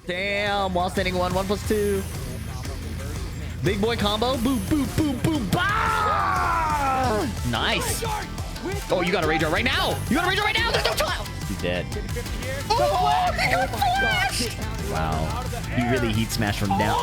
Damn, while standing 1+2. Big boy combo. Boom, boom, boom, boom. Bah! Nice. Oh, you got a Rangchu right now. You got a Rangchu right now. There's no trial. He's dead. Oh, he got flashed. Wow. He really heat smashed from down.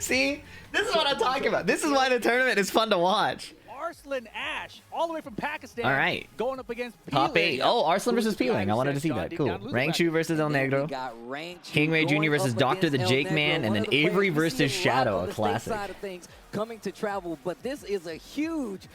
See? This is what I'm talking about. This is why the tournament is fun to watch. Arslan Ash, all the way from Pakistan. All right. Going up against PLing. Top 8. Oh, Arslan versus PLing. I wanted to see that. Cool. Rangchu versus El Negro. KingReyJr versus Dr. TheJakeMan. And then Avery versus Shadow, a classic. Coming to travel, but this is a huge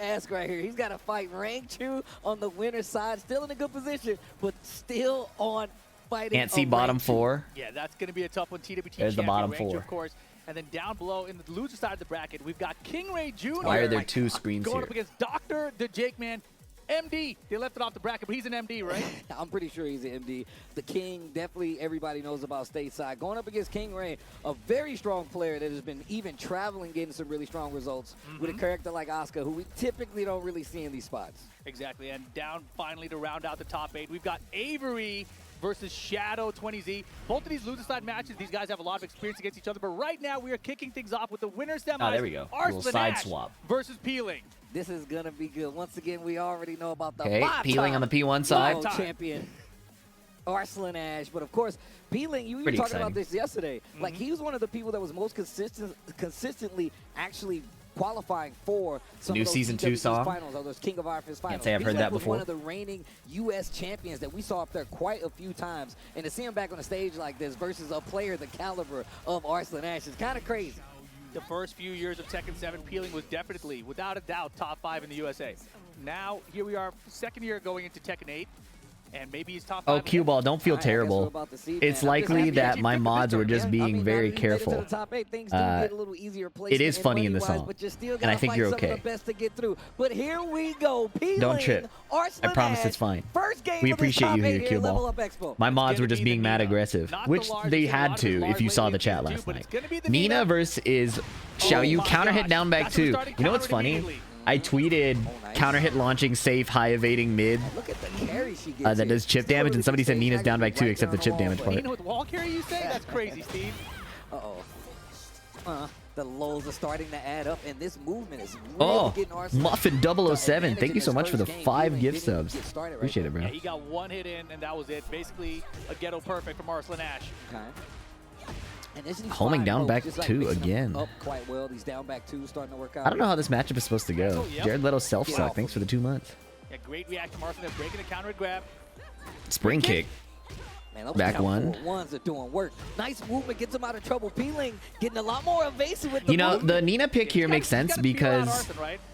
ask right here. He's got to fight Rangchu on the winner's side. Still in a good position, but still on fighting. Can't see bottom 4. Yeah, that's going to be a tough one. TWT There's the bottom Rangchu, 4. of course. And then down below in the loser side of the bracket, we've got KingReyJr. Why are there 2 screens going here? up against Dr. TheJakeMan. MD. They left it off the bracket, but he's an MD, right? I'm pretty sure he's an MD. The King, definitely everybody knows about stateside. Going up against KingRey, a very strong player that has been even traveling, getting some really strong results with a character like Oscar, who we typically don't really see in these spots. Exactly. And down finally to round out the top 8, we've got Averieyrib versus Shadow 20Z. Both of these loser side matches, these guys have a lot of experience against each other, but right now we are kicking things off with the winner semis. Oh, there we go. Arslan side Ash swap versus PLing. This is going to be good. Once again, we already know about the PLing on the P1 side. Champion Arslan Ash, but of course, PLing, you were talking about this yesterday. Like, he was one of the people that was most consistently actually qualifying for some New of those Season 2 song. finals, or those King of Arthur's finals. Can't say I've heard that before. One of the reigning U.S. champions that we saw up there quite a few times, and to see him back on a stage like this versus a player the caliber of Arslan Ash is kind of crazy. The first few years of Tekken 7, PLing was definitely, without a doubt, top 5 in the USA. Now, here we are, second year going into Tekken 8. And maybe he's top 5. Oh, cue ball, don't feel terrible. It's likely that my mods were just being very careful. It is funny in the song, and I think you're okay. But here we go. Don't trip. I promise it's fine. We appreciate you here, cue ball. My mods were just being mad aggressive, which they had to if you saw the chat last night. Nina versus Xiaoyu counter hit down back 2. You know what's funny? I tweeted counter hit launching safe high evading mid that does chip damage, and somebody said Nina's down back 2 except the chip damage part. Nina with wall carry, you say? That's crazy, Steve. The lows are starting to add up, and this movement is really getting Arslan. Muffin 007, thank you so much for the 5 gift subs. Appreciate it, bro. Yeah, he got 1 hit in, and that was it. Basically, a ghetto perfect from Arslan Ash. Homing down back 2 again. Quite well. These down back 2 starting to work out. I don't know how this matchup is supposed to go. Jared Leto's self-suck. Thanks for the 2 months. Yeah, great reaction from Arslan, breaking the counter grab. Spring kick. Man, back 1. Ones are doing work. Nice movement, gets him out of trouble. PLing getting a lot more evasive with the You know, movement. the Nina pick here makes sense because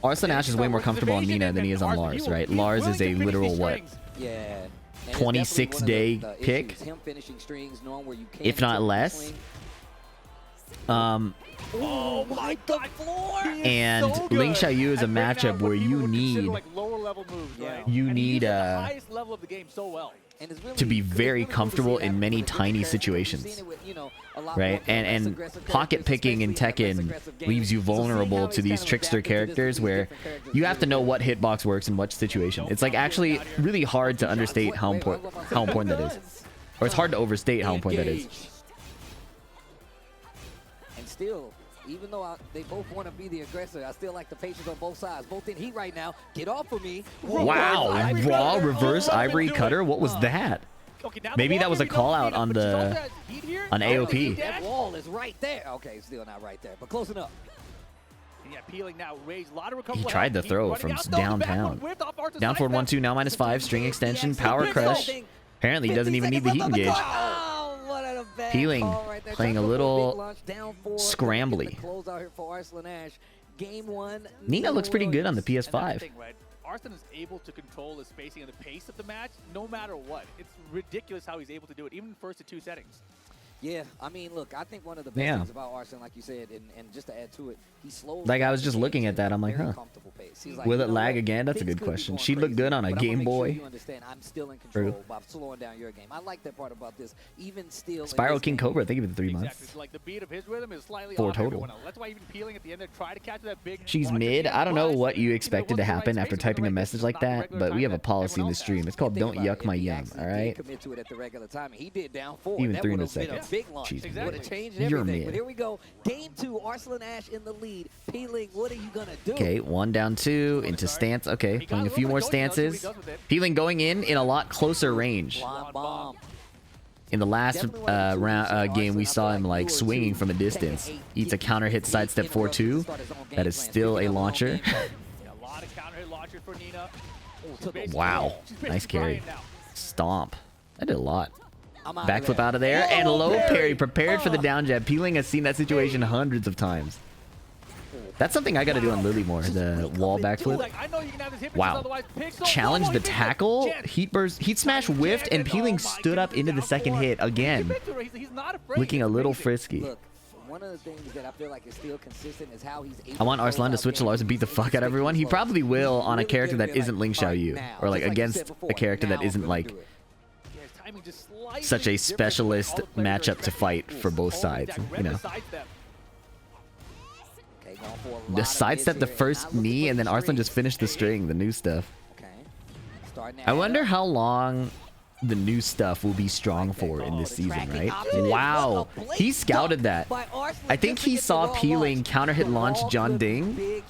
Arslan Ash is way more comfortable on Nina than he is on Lars, right? Lars is a literal, what? Yeah. 26-day pick, if not less. Oh my God! And Ling Xiaoyu is a matchup where you need to be very comfortable in many tiny situations, right? And pocket picking in Tekken leaves you vulnerable to these trickster characters where you have to know what hitbox works in what situation. It's like actually really hard to understate how important that is, or it's hard to overstate how important that is. And still, even though they both want to be the aggressor, I still like the patience on both sides. Both in heat right now. Get off of me. Wow, raw reverse ivory cutter. What was that? Maybe that was a call out on the AOP. That wall is right there. Okay, still not right there, but close enough. Yeah, PLing now raised a lot of he tried the throw from downtown. Down forward 1-2, now -5, string extension, power crush. Apparently he doesn't even need the heat engage. PLing playing a little scrambly. Nina looks pretty good on the PS5. Arslan is able to control the spacing and the pace of the match no matter what. It's ridiculous how he's able to do it, even in first to 2 settings. Yeah, I mean, look, I think one of the best things about Arslan, like you said, and just to add to it, he slows. Like, I was just looking at that, I'm like, huh. He's like, Will you it know lag what? again? That's a Things good could be question. going She looked crazy, good on a but I'm gonna Game make sure Boy. you understand I'm still in control by slowing down your game. I like that part about this. Even still, Spiral King Cobra, thank you for the 3 months. Exactly. Like the beat of his rhythm is slightly 4 off total. everyone else. That's why even PLing at the end there try to catch that big. She's launch at mid. the end, I don't know but, what you know, expected to it wasn't the happen right after space, typing a it was message not like the that, regular but we time have a that policy in everyone this else stream. has. It's called Think Don't about Yuck it. My If he Yum, actually alright? did commit to it at the regular time, he did down 4. Even That 3 would in a have been second. a big launch. Jeez, Would have changed You're everything. mid. But here we go. Game 2, Arslan Ash in the lead. PLing, what are you going to do? Okay, 1 down 2 into stance. Okay, playing a few more stances. PLing going in a lot closer range. Blind bomb. In the last game, we saw him like swinging from a distance. Eats a counter hit sidestep 4-2. That is still a launcher. A lot of counter hit launchers for Nina. Wow, nice carry. Stomp. That did a lot. I'm out of Backflip there. out of there and Oh, low parry. parry. Prepared for the down jab. PLing has seen that situation hundreds of times. That's something I got to do on Lily more. The wall backflip. Like, I know you can have this hit, Wow. otherwise Pixel. Challenge Oh, the he missed it. tackle. Jet. Heat burst. Heat smash whiffed and PLing stood up into the second hit again. He's not afraid. Looking It's a little amazing. frisky. Look, one of the things that I feel like is still consistent is how he's able I want to Arslan to close switch to out Lars and beat the games. fuck out of everyone. He probably will on a Really character good that to be isn't like, Ling all right, Xiaoyu. now, Or like just like you against said before, a character that now isn't we're like gonna do it. Yeah, his timing just slightly such a different. specialist All the players are matchup to expecting fight for both Holy sides, Jack, you read know. the sidestep. Okay, going for a lot The of sidestep hits the here, and first not looking knee for and then the Arslan just strings. finished the string, the new stuff. Okay. Starting I out. wonder how long the new stuff will be strong for in this season, right? Wow. He scouted that. I think he saw PLing counter hit launch John Ding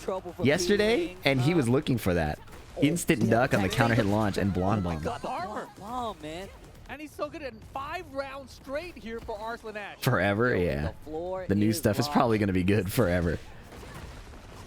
yesterday, and he was looking for that. Instant duck on the counter hit launch and blonde bomb. Got the armor. Bomb, man. And he's so good at 5 rounds straight here for Arslan Ash. Forever, yeah. The new stuff is probably going to be good forever.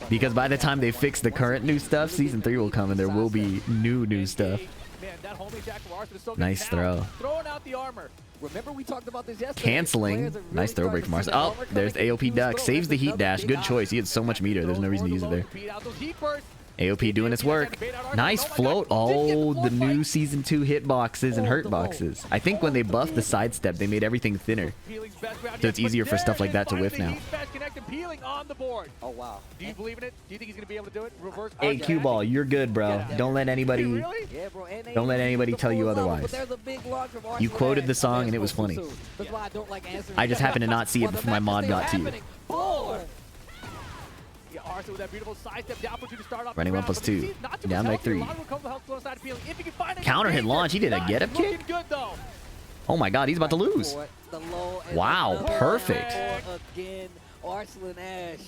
Because by the time they fix the current new stuff, Season 3 will come and there will be new stuff. Man, that homing attack from Arslan is so good. Nice Now, throw. Throwing out the armor. Remember we talked about this yesterday. Canceling. Players are really Nice throw starting break to from see Arslan. the Oh, armor there's coming in AOP huge duck. throw. Saves the That's heat another dash. big Good eye. choice. He had so much meter. There's no reason to use it there. Beat out those heat bursts. AOP doing its work. Nice float. Oh, the new Season 2 hitboxes and hurt boxes. I think when they buffed the sidestep, they made everything thinner. PLing's best round So yet, it's easier but for stuff there like it that to is, whiff finally, now. He's fast connected. PLing on the board. Oh, wow. Do you believe in it? Do you think he's going to be able to do it? Reverse. Hey, Q Ball, you're good, bro. Don't let anybody. Really? Yeah, bro. And they Don't let used anybody the tell you full level, otherwise. but there's a big launch from You Arslan quoted Ash. the song and it That's was funny. too soon. That's why I don't like answering. I just happened to not see it Well, the before my fact mod that got they're to you. happening. Oh. Yeah, Arslan with that beautiful sidestep down push you to start off Running the 1+2. round. But you see, not too Down much by health here. 3. A lot of recoverable health going side of PLing. If he can find it, Counter hit danger. launch. He did a Not get up looking kick. good though. Oh my god, he's about to lose. For the low and Wow, another perfect. four again. Arslan Ash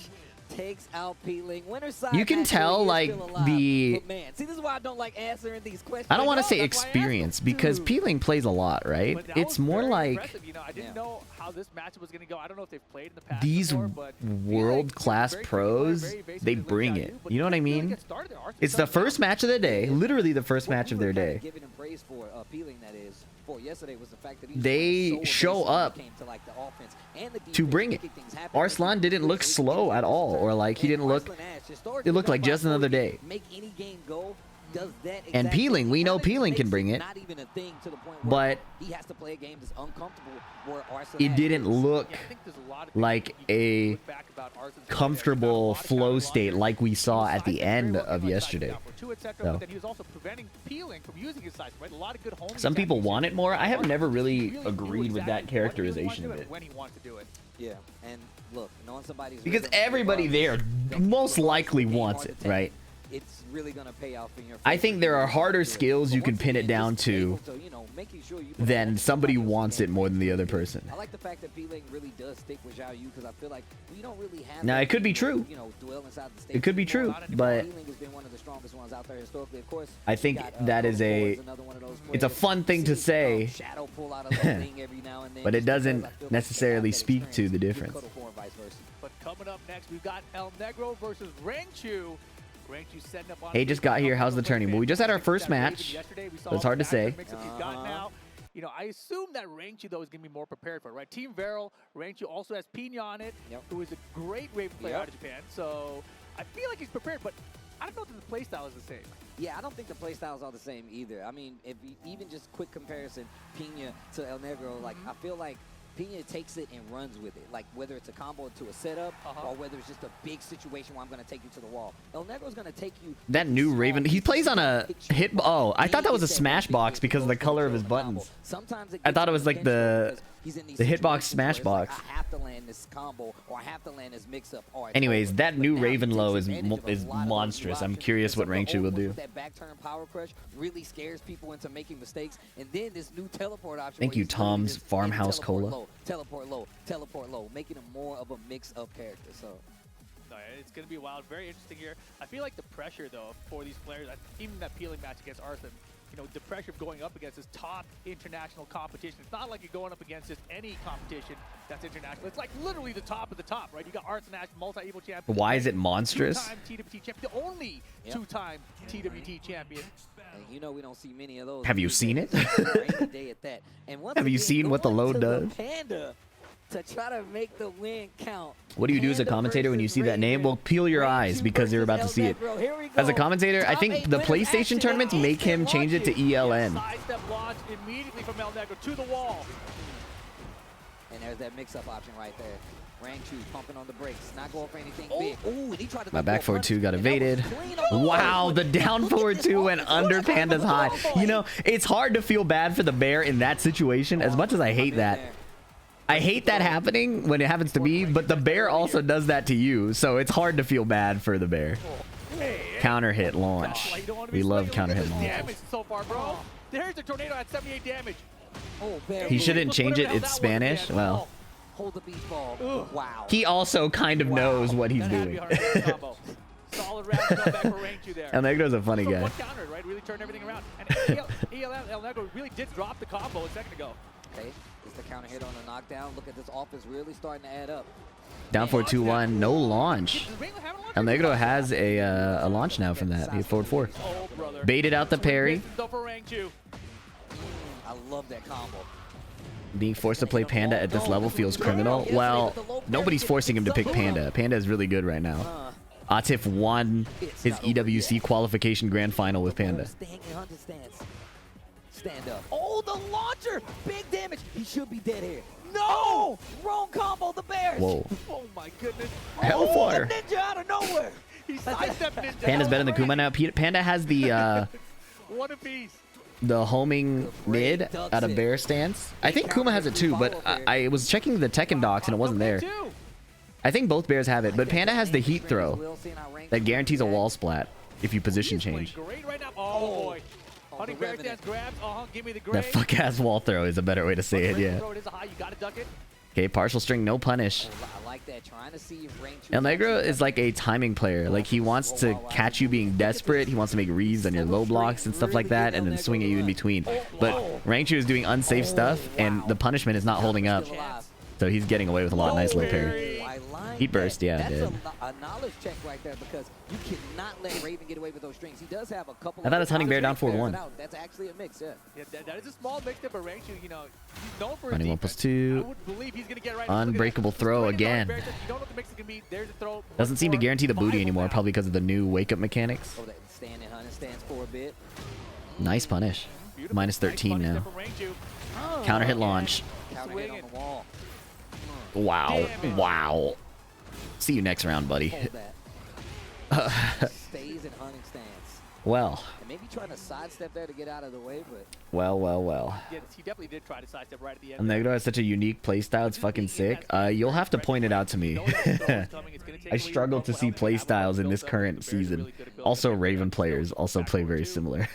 takes out PLing. Winner side You can actually tell, is like, still alive. the- But man, see, this is why I don't like answering these questions. I don't want to know, say that's why I asked experience him. because Dude. PLing plays a lot, right? But that It's was more very like impressive. You know, I didn't Yeah. know how this matchup was going to go. I don't know if they've played in the past these before, but world-class very quick pros, player, very evasive, they just like bring Xiaoyu, it. but You know what I he really mean? gets started there. Arslan It's the does not. first match of the day, literally the first match of their day. Giving him praise for PLing, that is, for yesterday was the fact that he They was so show evasive when it up came to, like, the offense and the to defense, bring it. making things happen. Arslan didn't look slow at all, or like he didn't look. Arslan Ash, historically, It looked like known just by another ability day. to Make any game go. Does that And exact PLing, thing. we know Not even PLing can makes bring it. Not even a thing to the point where But he has to play a game that's uncomfortable. Where Arslan it Ash didn't is. look Yeah, I think there's a lot of things like that you can a look back about Arslan's play there. comfortable He got a lot of flow counter state launches. like we saw He was at the sidestepping very end well, of getting, like, yesterday. down for 2, et cetera, So. but then he was also preventing PLing from using his size, right? A lot of good home Some people want it more. I have never really knew agreed with that exactly what he wanted characterization to of do it. and when he wanted to do it. Yeah, and look, knowing somebody's Because rhythm, everybody there regardless, most likely being wants hard it, to take, right? It's really gonna pay off in your I favor. think there are harder Do it. skills But you can once pin it again, down just to able to, you know, making sure you put then all somebody else wants it in. more than the other person. I like the fact that PLing really does stick with Xiaoyu because I feel like we don't really have. Now, that it could be people, true. You know, dwell inside the stage It could be anymore. true, Not anymore. but PLing has been one of the strongest ones out there historically. Of course, I think you got, that is Code a- Four another one of those it's a players. fun thing to See, say, Shadow pull out a little thing every now and then, but it just because doesn't I feel like they necessarily have that speak to experience the with difference. Code Four and vice versa. But coming up next, we've got El Negro versus Rangchu. Rangchu setting up on Hey, just got here. How's the tourney? Well, we just had our first match, so it's hard to say. You know, I assume that Rangchu, though, is going to be more prepared for it, right? Team Varel, Rangchu also has Pina on it, who is a great Raven player out of Japan. So I feel like he's prepared, but I don't know if the playstyle is the same. Yeah, I don't think the playstyles are the same either. I mean, if you, even just quick comparison, Pina to El Negro, like I feel like Pina takes it and runs with it. Like whether it's a combo into a setup or whether it's just a big situation where I'm going to take you to the wall. El Negro's going to take you. That new Raven, he plays on a hit. Oh, I thought that was a smash box because of the color of his buttons. I thought it was like the hitbox smash box. I have to land this combo or I have to land this mix up. Anyways, that new Raven low is monstrous. I'm curious what Rangchu will do. That back turn power crush really scares people into making mistakes. And then this new teleport option. Thank you, Tom's Farmhouse Cola. Teleport low, making him more of a mix-up character. So it's going to be wild. Very interesting here. I feel like the pressure, though, for these players, even that PLing match against Arslan, you know, the pressure of going up against this top international competition. It's not like you're going up against just any competition that's international. It's like literally the top of the top, right? You got Arslan Ash, multi-evo champion. Why is it monstrous? Two-time TWT champion. The only two-time TWT champion. And you know we don't see many of those. Have you seen it? And have you seen what the load does? Panda to try to make the win count. What do you do as a commentator when you see that name? Well, peel your eyes because you're about to see it. As a commentator, I think the PlayStation tournaments make him change it to ELN. Sidestep launch immediately from El Negro to the wall. And there's that mix-up option right there. Rangchu pumping on the brakes, not going for anything big. Ooh, and he tried to my back forward 2 got evaded. Wow, the down forward 2 went under Panda's high. You know, it's hard to feel bad for the bear in that situation, as much as I hate that. I hate that happening when it happens to me, but the bear also does that to you, so it's hard to feel bad for the bear. Counter hit launch. We love counter hit launch. Damage so far, bro. There's the tornado at 78 damage. He shouldn't change it. It's Spanish. Well, hold the beast ball. Wow. He also kind of knows what he's doing. Solid round back for Rangchu there. El Negro's a funny guy. One counter, right? Really turned everything around. And El Negro really did drop the combo a second ago. Okay, it's the counter hit on the knockdown. Look at this offense really starting to add up. Down forward 2-1, no launch. El Negro has a launch now from that. He forward 4. Baited out the parry. I love that combo. Being forced to play Panda at this level feels criminal. Well, nobody's forcing him to pick Panda. Panda is really good right now. Atif won his EWC qualification grand final with Panda. Stand up. Oh, the launcher! Big damage. He should be dead here. No! Wrong combo, the Bears. Whoa. Oh my goodness. Hellfire. Oh, ninja out of nowhere. He sidestepped ninja. Panda's better than Kuma now. Panda has the one apiece. The homing mid out of bear stance. I think Kuma has it too, but I was checking the Tekken docs and it wasn't there. I think both bears have it, but Panda has the heat throw that guarantees a wall splat if you position change. Oh boy. Hunting bear stance grabs. Give me the that fuck ass wall throw is a better way to say it, yeah. Okay, partial string, no punish. I like that. Trying to see if Rangchu El Negro is like a timing player. Like he wants to catch you being desperate. He wants to make reads on your low blocks and stuff like that, and then swing at you in between. But Rangchu is doing unsafe stuff, and the punishment is not holding up. So he's getting away with a lot. Nice low parry. Heat burst, yeah, dude. A knowledge check right there because you cannot let Raven get away with those strings. He does have a couple. I thought it's hunting bear down 4-1. That's actually a mix, yeah. Yeah, that is a small mix there, but Rangchu, you know, he's known for his running 1+2. I would believe he's gonna get right. Unbreakable throw again. Doesn't seem to guarantee the booty anymore, probably because of the new wake-up mechanics. Oh, that stand and hunting stands for a bit. Nice punish. -13 now. Counter hit launch. Counter hit on the wall. Wow. Wow. See you next round, buddy. Stays in hunting stance. Well. And maybe trying to sidestep there to get out of the way, but. Well. Yeah, he definitely did try to sidestep right at the end. Negro has such a unique playstyle. It's fucking sick. You'll have to point it out to me. I struggle to see playstyles in this current season. Also, Raven players also play very similar.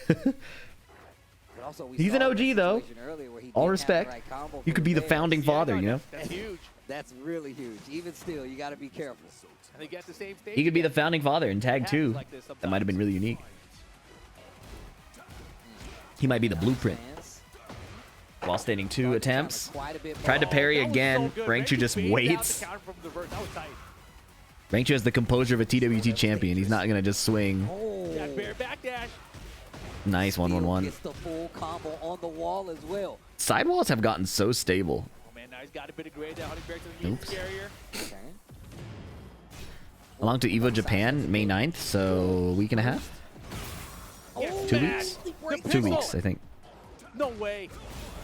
He's an OG, though. All respect. You could be the founding father, you know? That's huge. That's really huge. Even still, you got to be careful. He could be the founding father in Tag 2. That might have been really unique. He might be the blueprint. While standing 2 attempts. Tried to parry again. Rangchu just waits. Rangchu has the composure of a TWT champion. He's not going to just swing. Nice 1-1-1. Gets the full combo on the wall as well. Sidewalls have gotten so stable. Oops. Along to EVO Japan, May 9th, so a week and a half? 2 weeks? 2 weeks, I think. No way.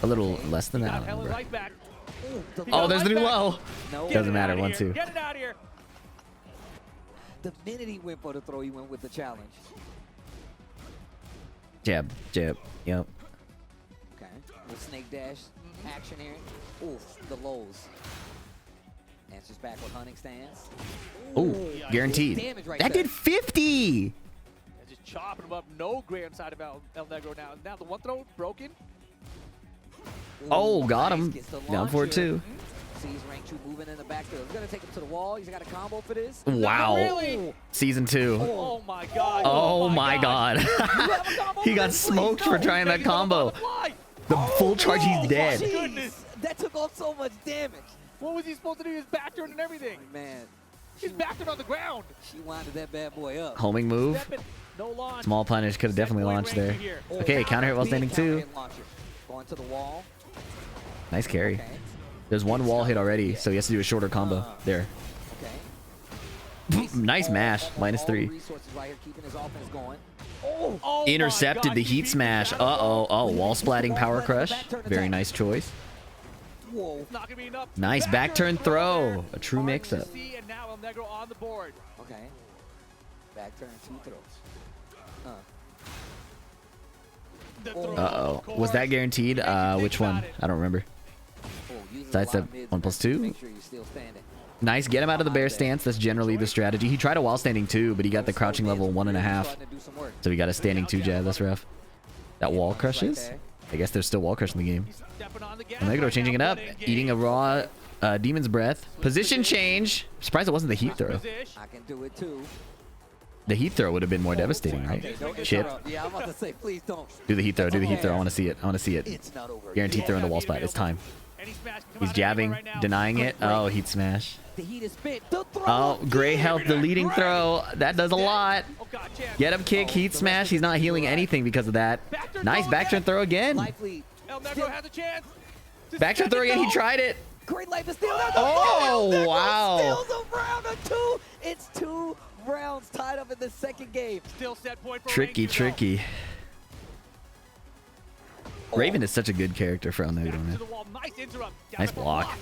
A little less than that. Oh, there's the new low. No. Doesn't matter. 1-2. Get it out of here. The minute he went for the throw, he went with the challenge. Jab, jab. Yep. Okay. Little snake dash action here. Oof, the lows. Answers back with hunting stance. Oh, guaranteed. Damage right That there. did 50. And just chopping him up. No gray inside of El Negro now. Now the one throw broken. Oh, got him. Gets the Down for launch it here. too. Sees Rangchu moving in the backfield. He's going to take him to the wall. He's got a combo for this. Wow. Really? Season 2. Oh my god. Oh my god. You have a combo He for got this, smoked please? for No. trying that combo. The full charge, he's dead. Jeez. Goodness. That took off so much damage. What was he supposed to do? He was back turn and everything. Man, He's back turn on the ground. she winded that bad boy up. Homing move. Stepping, no launch. Small punish. Could have definitely launched there. Okay, counter hit while Big standing counter 2. hit launcher. Going to the wall. Nice carry. Okay. There's one wall hit already, so he has to do a shorter combo. There. Okay. Nice mash. Minus All 3. resources right here, keeping his offense going. Oh my Intercepted God, the he heat beat smash. the shot. Oh, wall splatting power crush. Very nice choice. Whoa. Not gonna be enough. Nice back turn throw. A true Hard to mix-up. see, and now El Negro on the board. Okay. Back turn, 2 throws. The throw, Uh-oh. of Was that course. guaranteed? Make you think Which one? about it. I don't remember. Uses Sidestep a lot of mids 1+2. Make sure you're still standing. Nice. Get him out of the bear stance. That's generally the strategy. He tried a wall standing 2, but he got the crouching level 1.5. Starting to do some work. So he got a standing 2 jab. That's rough. That wall crushes? I guess there's still wall crush in the game. He's stepping on the gas El Negro right changing it now, up. but in Eating game. a raw Demon's Breath. Position change. Surprised it wasn't the heat throw. Position. I can do it too. The heat throw would have been more devastating, Okay, right? don't Chip. interrupt. Yeah, I'm about to say, please don't. Do the heat throw. Do the heat throw. I want to see it. I want to see it. It's not over. Guaranteed throw in the wall spot. It's time. Any smash can come He's out of anywhere jabbing, right now. denying it. Oh, heat smash. The heat is spit. The throw. Oh, gray health, the leading throw. That does a lot. Oh god, chance. Get him kick, heat smash. He's not healing anything because of that. Nice back turn throw again. Lively. El Negro has a chance. Back turn throw again. He tried it. Great life is still there. Oh, wow. Steals a round or 2. It's 2 rounds tied up in the second game. Still set point for Tricky, Rangchu, though. tricky. Raven is such a good character for El Negro, Back to man. the wall. Nice interrupt. Down Nice at the block.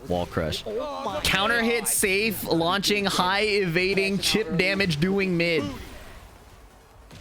Wall crush. Oh my Counter God. hit, safe, launching, high evading, chip damage, doing mid.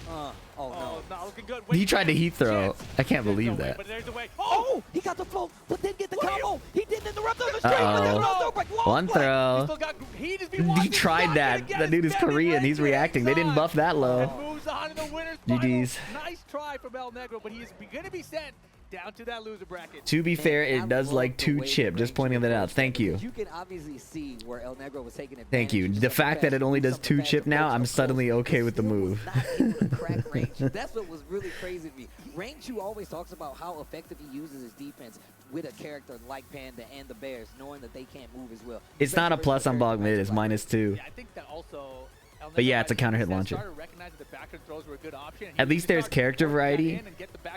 Oh Oh, no. not looking good. He tried to heat throw. Chance. I can't There's believe no way, that. but there's a way. Oh, he got the flow, but didn't get the combo. He didn't interrupt the straight. Uh-oh. One He throw. still got heat is being He watched. He's tried not that. gonna get That his dude is back in Korean. He's Rangchu reacting. They didn't inside. buff that low. And moves on in the winner's final. GG's. Nice try from El Negro, but he is going to be sent down to that loser bracket. To be fair, it does like 2 chip. Just pointing that out. Thank you. You can obviously see where El Negro was taking advantage. Thank you. of The some fact that it only does fast 2 moves, chip some now, fast I'm approach. suddenly okay with the Still move. was not able to crack Rangchu. That's what was really crazy to me. Rangchu always talks about how effective he uses his defense with a character like Panda and the Bears, knowing that they can't move as well. It's not a Especially plus on versus bog mid. characters It's like -2. Yeah, I think that also. El But Negro, yeah, it's a I think, counter hit started launcher. recognizing the back end throws were a good option. At least there's character variety.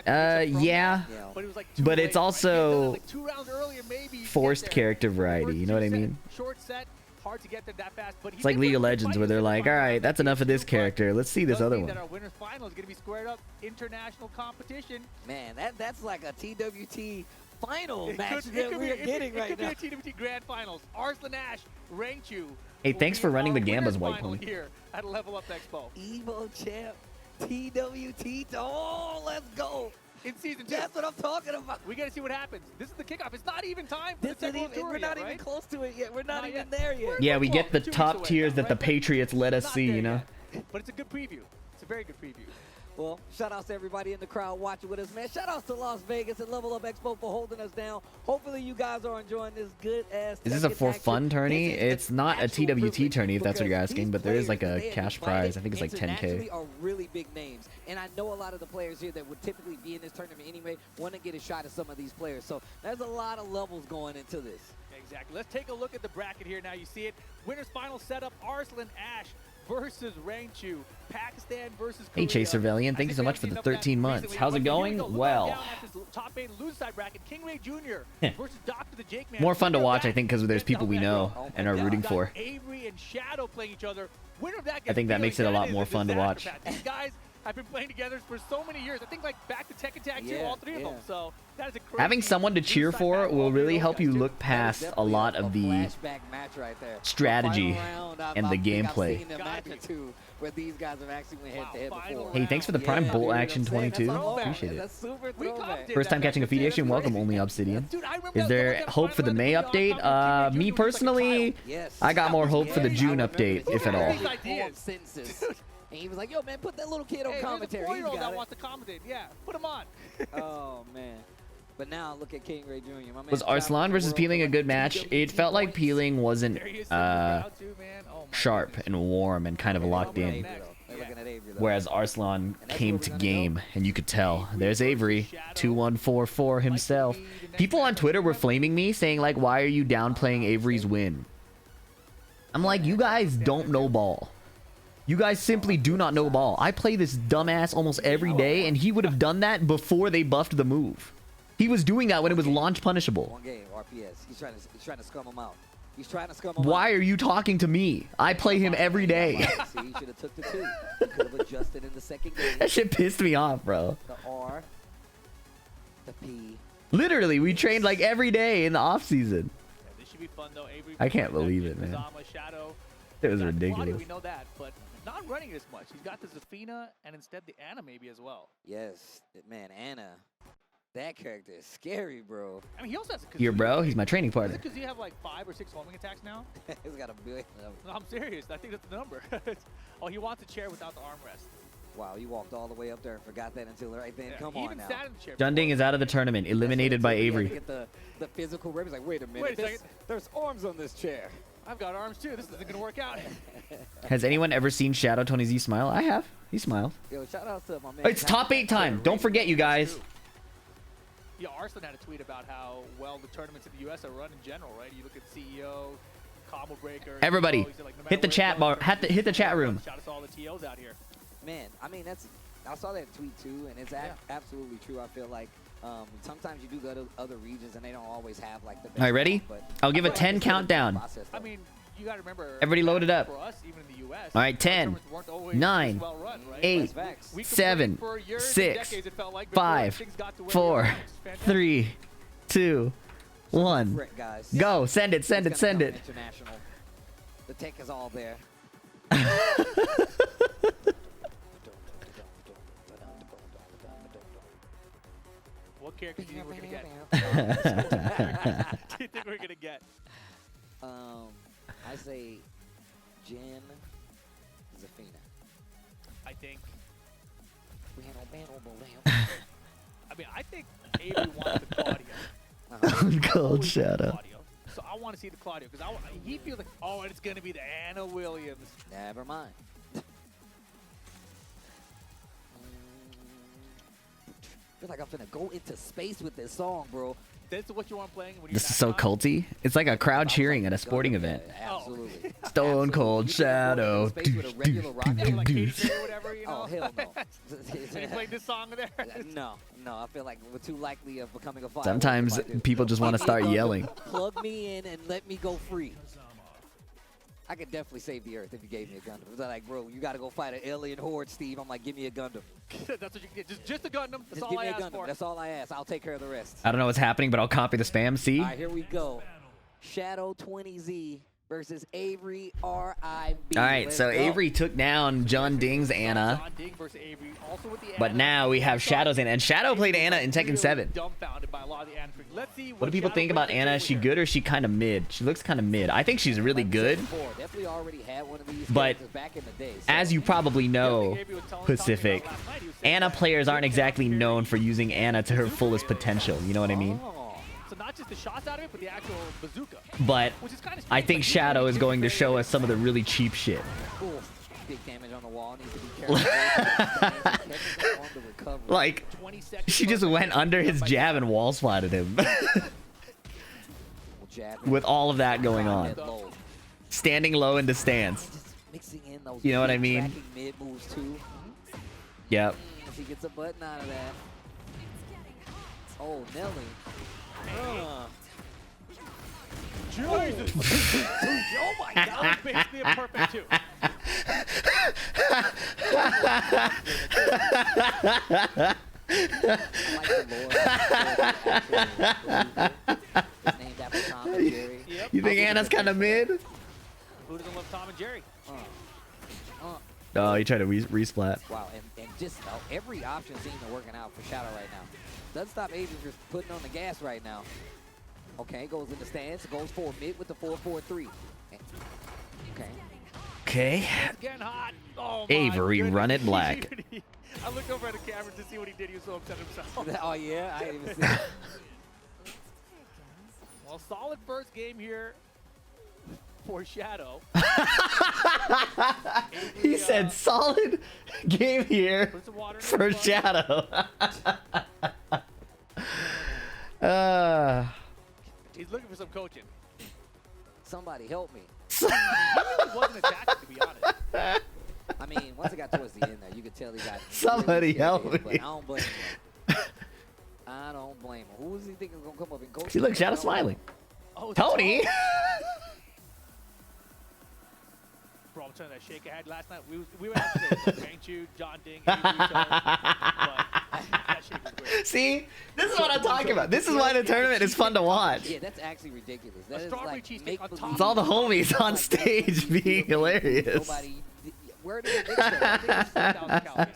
Yeah. Yeah. But it was like But it's also like 2 rounds earlier, maybe you get forced there. character The variety, first you know what I 2 set, mean? Short set, hard to get there that fast. But It's like League of Legends where they're like, all right, that's enough of this character. Let's see this other one. That our winners final is going to be squared up international competition. Man, that's like a TWT final It match could- that it could we're be- getting it right could now. be a TWT Grand Finals. Arslan Ash, Rangchu. Hey, will thanks be for running our the Gambas, winners White final Pony. here at Level Up Expo. Evo champ, TWT. Oh, let's go. In season 2, That's what I'm talking about. we got to see what happens. This is the kickoff. It's not even time for This the isn't Tekken even, Tour we're not yet, even right? close to it yet. We're not Not even yet. there yet. Yeah, we Well, get the 2 weeks top away tiers now, that the right? Patriots let us Not see, there you know? yet. But it's a good preview. It's a very good preview. Well, shout outs to everybody in the crowd watching with us, man. Shout outs to Las Vegas and Level Up Expo for holding us down. Hopefully you guys are enjoying this good ass. Is this a Tekken for action. fun tourney? This is It's an not a actual TWT privilege tourney if that's what you're because asking, these but there is players like that a they have cash invited prize. I think it's like 10K. internationally are really big names. And I know a lot of the players here that would typically be in this tournament anyway want to get a shot at some of these players. So there's a lot of levels going into this. Exactly. Let's take a look at the bracket here now. You see it. Winners final setup, Arslan Ash versus Rangchu. Pakistan versus Korea. Hey, Chaser Valiant, thank you so much for the 13 months. How's it going? Well. Top 8 loser side bracket, KingReyJr versus Dr. TheJakeMan. More fun to watch, I think, because there's people we know and are rooting Got for. Avery and Shadow playing each other. Winner of that I think that gets makes it a lot That is more fun to disaster watch. path. These guys have been playing together for so many years. I think like back to Tekken Tag 2, all three of them. So that is a crazy. Having someone to cheer for will really help you look past a lot of the strategy and the gameplay. Where these guys have actually went head-to-head before. Hey, thanks for the Prime Bull Action 22. Appreciate it. First time catching a feed action. Welcome, Only Obsidian. Is there hope for the May update? Me personally, I got more hope for the June update, if at all. And he was like, yo, man, put that little kid on commentary. He's a 4-year-old that wants to commentate. Yeah, put him on. Oh, man. But now look at KingReyJr. Was Arslan versus PLing a good match? It felt like PLing wasn't sharp and warm and kind of locked in. Whereas Arslan came to game, and you could tell. There's Avery, 2144 himself. People on Twitter were flaming me, saying like, why are you downplaying Avery's win? I'm like, you guys don't know ball. You guys simply do not know ball. I play this dumbass almost every day, and he would have done that before they buffed the move. He was doing that when it was launch punishable. One game, RPS. He's trying to scum him out. He's trying to scum him out. Why are you talking to me? I play him every day. See, he should have took the 2. He could have adjusted in the second game. That shit pissed me off, bro. The R, the P. Literally, we trained like every day in the off season. Yeah, this should be fun though. Avery, I can't believe it, man. Shadow. It was ridiculous. We know that, but not running it as much. He's got the Zafina and instead the Ana maybe as well. Yes, man, Ana. That character is scary, bro. I mean, he also has a Kazoo. Here, bro. He's my training partner. Does he have like 5 or 6 homing attacks now? He's got 1 billion. No, I'm serious. I think that's the number. Oh, he wants a chair without the armrest. Wow, you walked all the way up there and forgot that until right then. Yeah, come on now. Sat in the chair Junding is out of the tournament, eliminated by Avery. Get the physical rip. He's like, wait a minute. There's arms on this chair. I've got arms too. This isn't gonna work out. Has anyone ever seen Shadow Tony Z smile? I have. He smiled. Yo, shout out to my man. It's top 8 time. Don't forget, you guys. Yeah, Arslan had a tweet about how well the tournaments in the U.S. are run in general, right? You look at CEO, Combo Breaker. Everybody, hit the chat bar. Hit the chat room. Shout out to all the TOs out here. Man, I mean, I saw that tweet too, and it's absolutely true. I feel like sometimes you do go to other regions and they don't always have like the best. All right, ready? I'll give a 10 countdown. I mean, you got to remember. Everybody loaded up. For us, even in the US, all right, 10, 9, 8, 7, 6, 5, 4, 3, 2, 1. Go. Send it. Send it. Send it. The tech is all there. What character do you think we're gonna get? Do you think we're gonna get? I say Jen, Zafina. I think. I mean, I think Avery wants the Claudio. Cold Shadow. Claudio. So I want to see the Claudio because he feels like, oh, and it's gonna be the Ana Williams. Never mind. I feel like I'm finna go into space with this song, bro. That's what you want playing when this is so culty. It's like a crowd cheering at a sporting event. Absolutely. Stone Cold Shadow. Oh, hell no. Have you played this song there? No. I feel like we're too likely of becoming a fighter. Sometimes people just want to start yelling. Plug me in and let me go free. I could definitely save the Earth if you gave me a Gundam. It was like, bro, you got to go fight an alien horde, Steve. I'm like, give me a Gundam. That's what you get. Just a Gundam. That's all I ask for. That's all I ask. I'll take care of the rest. I don't know what's happening, but I'll copy the spam. See? All right, here we go. Shadow 20Z versus Averieyrib. All right, so Avery took down John Ding's Ana. But now we have Shadow's Ana. And Shadow played Ana in Tekken 7. What do people think about Ana? Is she good or is she kind of mid? She looks kind of mid. I think she's really good. But as you probably know, Pacific, Ana players aren't exactly known for using Ana to her fullest potential. You know what I mean? So not just the shots out of it, but the actual bazooka. But I think Shadow is going to show us some of the really cheap shit. Big damage on the wall. Needs to be careful. Like, she just went under his jab and wall splatted him. With all of that going on. Standing low into stance. You know what I mean? Yep. He gets a button out of that. Oh, Nelly. Jesus. Oh my God. That was basically a perfect 2. You think Anna's kind of mid? Who doesn't love Tom and Jerry? Oh, he tried to resplat. Wow, and just every option seems to working out for Shadow right now. Doesn't stop Avery from putting on the gas right now. Okay, goes in the stance, goes for mid with the 4-4-3. Okay. Okay. It's getting hot. Oh, Avery, run it black. I looked over at the camera to see what he did. He was so upset himself. Oh, yeah? I didn't even see it. Well, solid first game here for Shadow. Avery, He said solid game here for Shadow. He's looking for some coaching. Somebody help me. He really wasn't attacking, to be honest. I mean, once it got towards the end there, you could tell he got... Somebody help me. But I don't blame him. I don't blame him. Who was he thinking was going to come up and coach? See, look, Shadow smiling. Oh, Tony! Bro, I'm telling you, that shake I had last night. We went out today. Rangchu, John Ding, Avery, but that shake was great. See? This is what I'm talking about. This is why the tournament is fun to watch. Yeah, that's actually ridiculous. That is strawberry like cheesecake on top. It's all the homies on stage being hilarious. Nobody... Where did it mix that? I think it's 6,000 calories.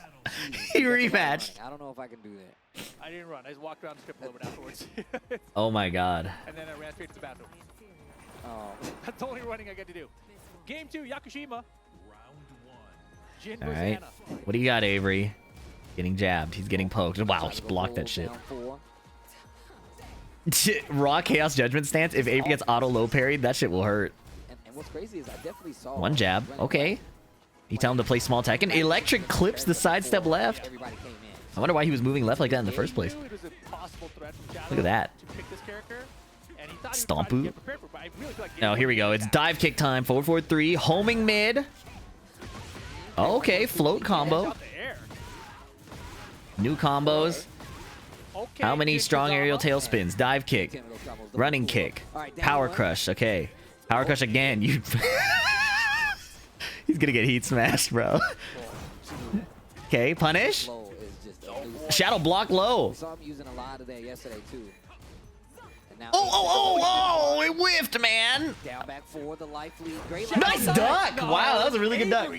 He rematched. I don't know if I can do that. I didn't run. I just walked around the strip a little bit afterwards. Oh my god. And then I ran straight to the bathroom. Oh. That's the only running I get to do. Game 2, Yakushima. Round 1. Jin All versus right. Anna. What do you got, Avery? Getting jabbed. He's getting poked. Wow, he blocked that shit. Raw Chaos Judgment stance. If Avery gets auto low parried, that shit will hurt. And what's crazy is I definitely saw... One jab. Okay. You tell him to play small Tekken. Electric clips the sidestep left. Everybody came in. I wonder why he was moving left like that in the first place. Look at that. Stomp boot. Oh, here we go. It's dive kick time. 4-4-3. Homing mid. Okay, float combo. New combos. How many strong aerial tail spins? Dive kick. Running kick. Power crush. Okay. Power crush again. You... He's gonna get heat smashed, bro. Okay, punish. Shadow block low. Saw him using a lot of that yesterday too. Oh, it whiffed, man. Down back for the life lead. Great Nice duck. Wow, that was a really good duck.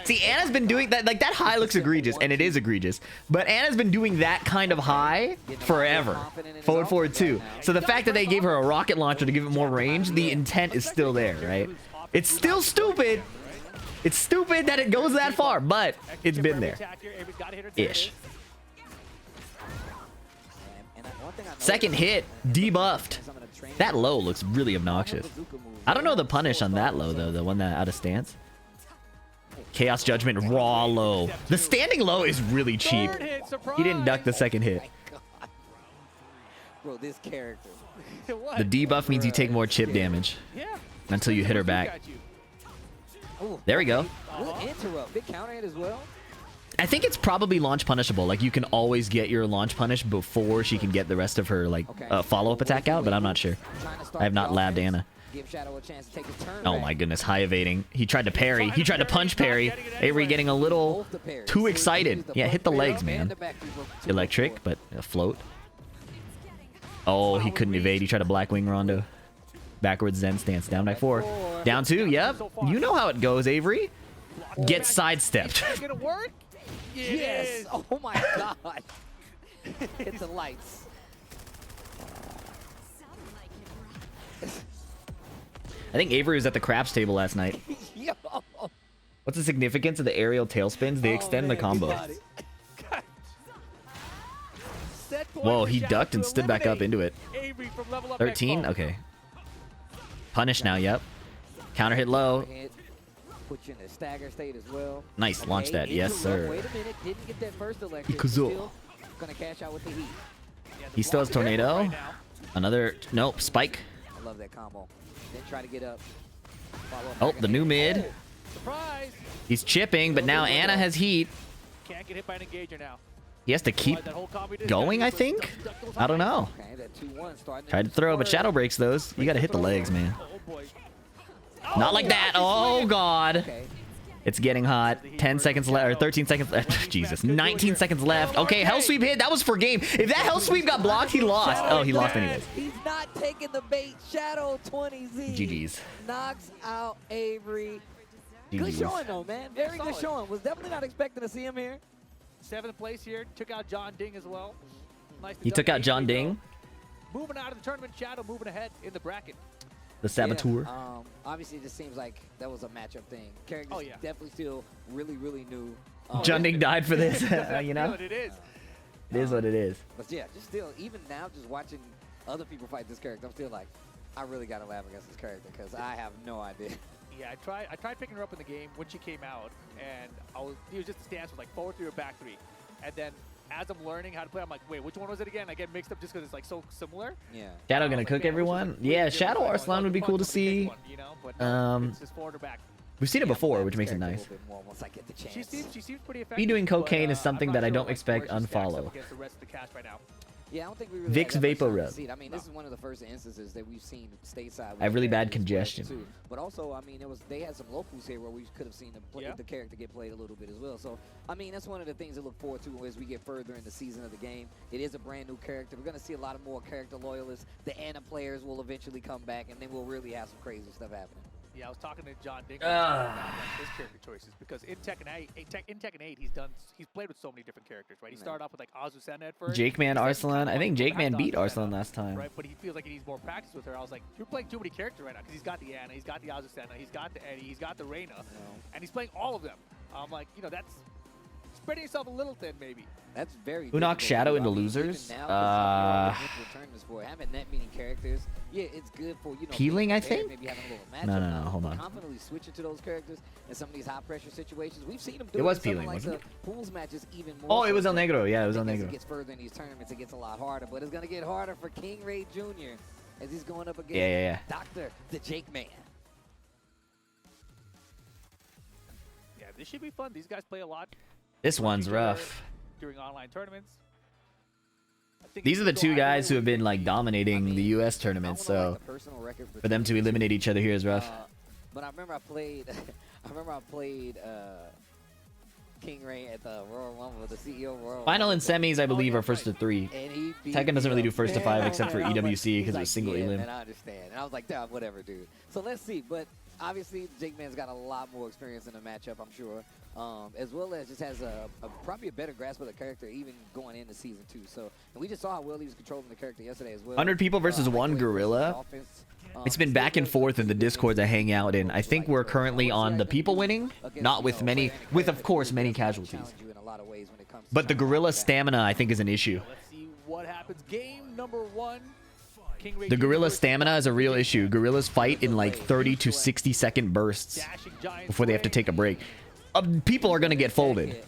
See, Anna's been doing that. Like, that high looks egregious, and it is egregious. But Anna's been doing that kind of high forever. Forward too. So the fact that they gave her a rocket launcher to give it more range, the intent is still there, right? It's still stupid. It's stupid that it goes that far, but it's been there. Ish. Second hit, debuffed. That low looks really obnoxious. I don't know the punish on that low, though, the one that out of stance. Chaos Judgment, raw low. The standing low is really cheap. He didn't duck the second hit. Bro, this character. The debuff means you take more chip damage until you hit her back. There we go. Good interrupt. Big counter hit as well. I think it's probably launch punishable. Like, you can always get your launch punish before she can get the rest of her, like, follow-up attack out, but I'm not sure. I have not labbed Anna. Oh my goodness, high evading. He tried to parry. He tried to punch parry. Avery getting a little too excited. Yeah, hit the legs, man. Electric, but a float. Oh, he couldn't evade. He tried a black wing rondo. Backwards Zen stance. Down by 4. Down 2. Yep. You know how it goes, Avery. Get sidestepped. Yes. Oh my god. Hit the lights. I think Avery was at the craps table last night. Yo. What's the significance of the aerial tail spins? They extend the combo. Whoa, he ducked and stood back up into it. 13? Okay. Punish now, yep. Counter hit low. Put you in a stagger state as well. Nice, launch that. Yes, sir. Wait a minute, didn't get that first electric. Still gonna cash out with the heat. He still has tornado. Another, nope, spike. I love that combo. Then try to get up. Oh, the new mid. Surprise. He's chipping, but now Anna has heat. Can't get hit by an engager now. He has to keep going, I think. I don't know. Tried to throw, but Shadow breaks those. You gotta hit the legs, man. Not like that. Oh, God. It's getting hot. 10 seconds left, or 13 seconds left. Jesus, 19 seconds left. Okay, hell sweep hit. That was for game. If that hell sweep got blocked, he lost. Oh, he lost anyways. He's not taking the bait. Shadow 20Z GG's. knocks out Avery. Good GG's. showing though, man. Very good showing. Was definitely not expecting to see him here. 7th place here. Took out John Ding as well. Nice. He took out John Ding. Moving out of the tournament, Shadow moving ahead in the bracket. The Saboteur. Yeah, obviously, it just seems like that was a matchup thing. Characters definitely still really, really new. John Ding died for this, you know? It is. It is what it is. But yeah, just still, even now, just watching other people fight this character, I'm still like, I really got to laugh against this character because I have no idea. Yeah, I tried picking her up in the game when she came out, and it was just a stance with like forward 3 or back 3. And then as I'm learning how to play, I'm like, wait, which one was it again? I get mixed up just because it's like so similar. Yeah. Shadow gonna cook everyone? Yeah, Shadow Arslan would be cool to see. It's just forward or back. We've seen it before, which makes it nice. Once I get the chance. She seems pretty effective. Me doing cocaine but, is something I'm that not I sure, don't like, expect where she stacks up unfollow. against the rest of the cast right now. Yeah, I don't think we really Vicks had that much time to VapoRub. see it. I mean, this is one of the first instances that we've seen stateside. I have really bad characters congestion. too. But also, I mean, they had some locals here where we could have seen the character get played a little bit as well. So, I mean, that's one of the things to look forward to as we get further in the season of the game. It is a brand new character. We're going to see a lot of more character loyalists. The Ana players will eventually come back, and then we'll really have some crazy stuff happening. Yeah, I was talking to John Ding about his character choices because in Tekken 8, he's played with so many different characters, right? He started off with like Azucena at first. JakeMan, Arslan. I think JakeMan beat Arslan last time. Right, but he feels like he needs more practice with her. I was like, you're playing too many characters right now because he's got the Ana, he's got the Azucena, he's got the Eddie, he's got the Reina, and he's playing all of them. I'm like, you know, that's spreading yourself a little thin, maybe. That's very. Who knocked Shadow into losers? Having that many characters, yeah, it's good for PLing, I think. Maybe having a little matchup. No, hold on. Confidently switching to those characters in some of these high pressure situations. We've seen them do it. Was PLing, like wasn't it? Pools matches even more. Oh, it was El Negro. Yeah, it was El Negro. As it gets further in these tournaments, it gets a lot harder, but it's gonna get harder for KingReyJr. as he's going up against Dr. TheJakeMan. Yeah, this should be fun. These guys play a lot. This one's rough. During online tournaments. These are the two guys who have been like dominating the U.S. tournament, so for them to eliminate each other here is rough. But I remember I played, KingRey at the Royal Rumble, the CEO Royal Final and semis, I believe, are first to 3. Tekken doesn't really do first to 5 except for EWC because it was single elim. I understand. And I was like, damn, whatever, dude. So let's see. But obviously, JakeMan's got a lot more experience in the matchup, I'm sure. As well as just has probably a better grasp of the character even going into Season 2. So, and we just saw how well he was controlling the character yesterday as well. 100 people versus one gorilla. It's been back and forth in the Discords I hang out in. I think we're currently on the people winning, not with many, of course many casualties. But the gorilla stamina I think is an issue. Let's see what happens. Game number 1. The gorilla stamina is a real issue. Gorillas fight in like 30 to 60 second bursts before they have to take a break. People are gonna get folded.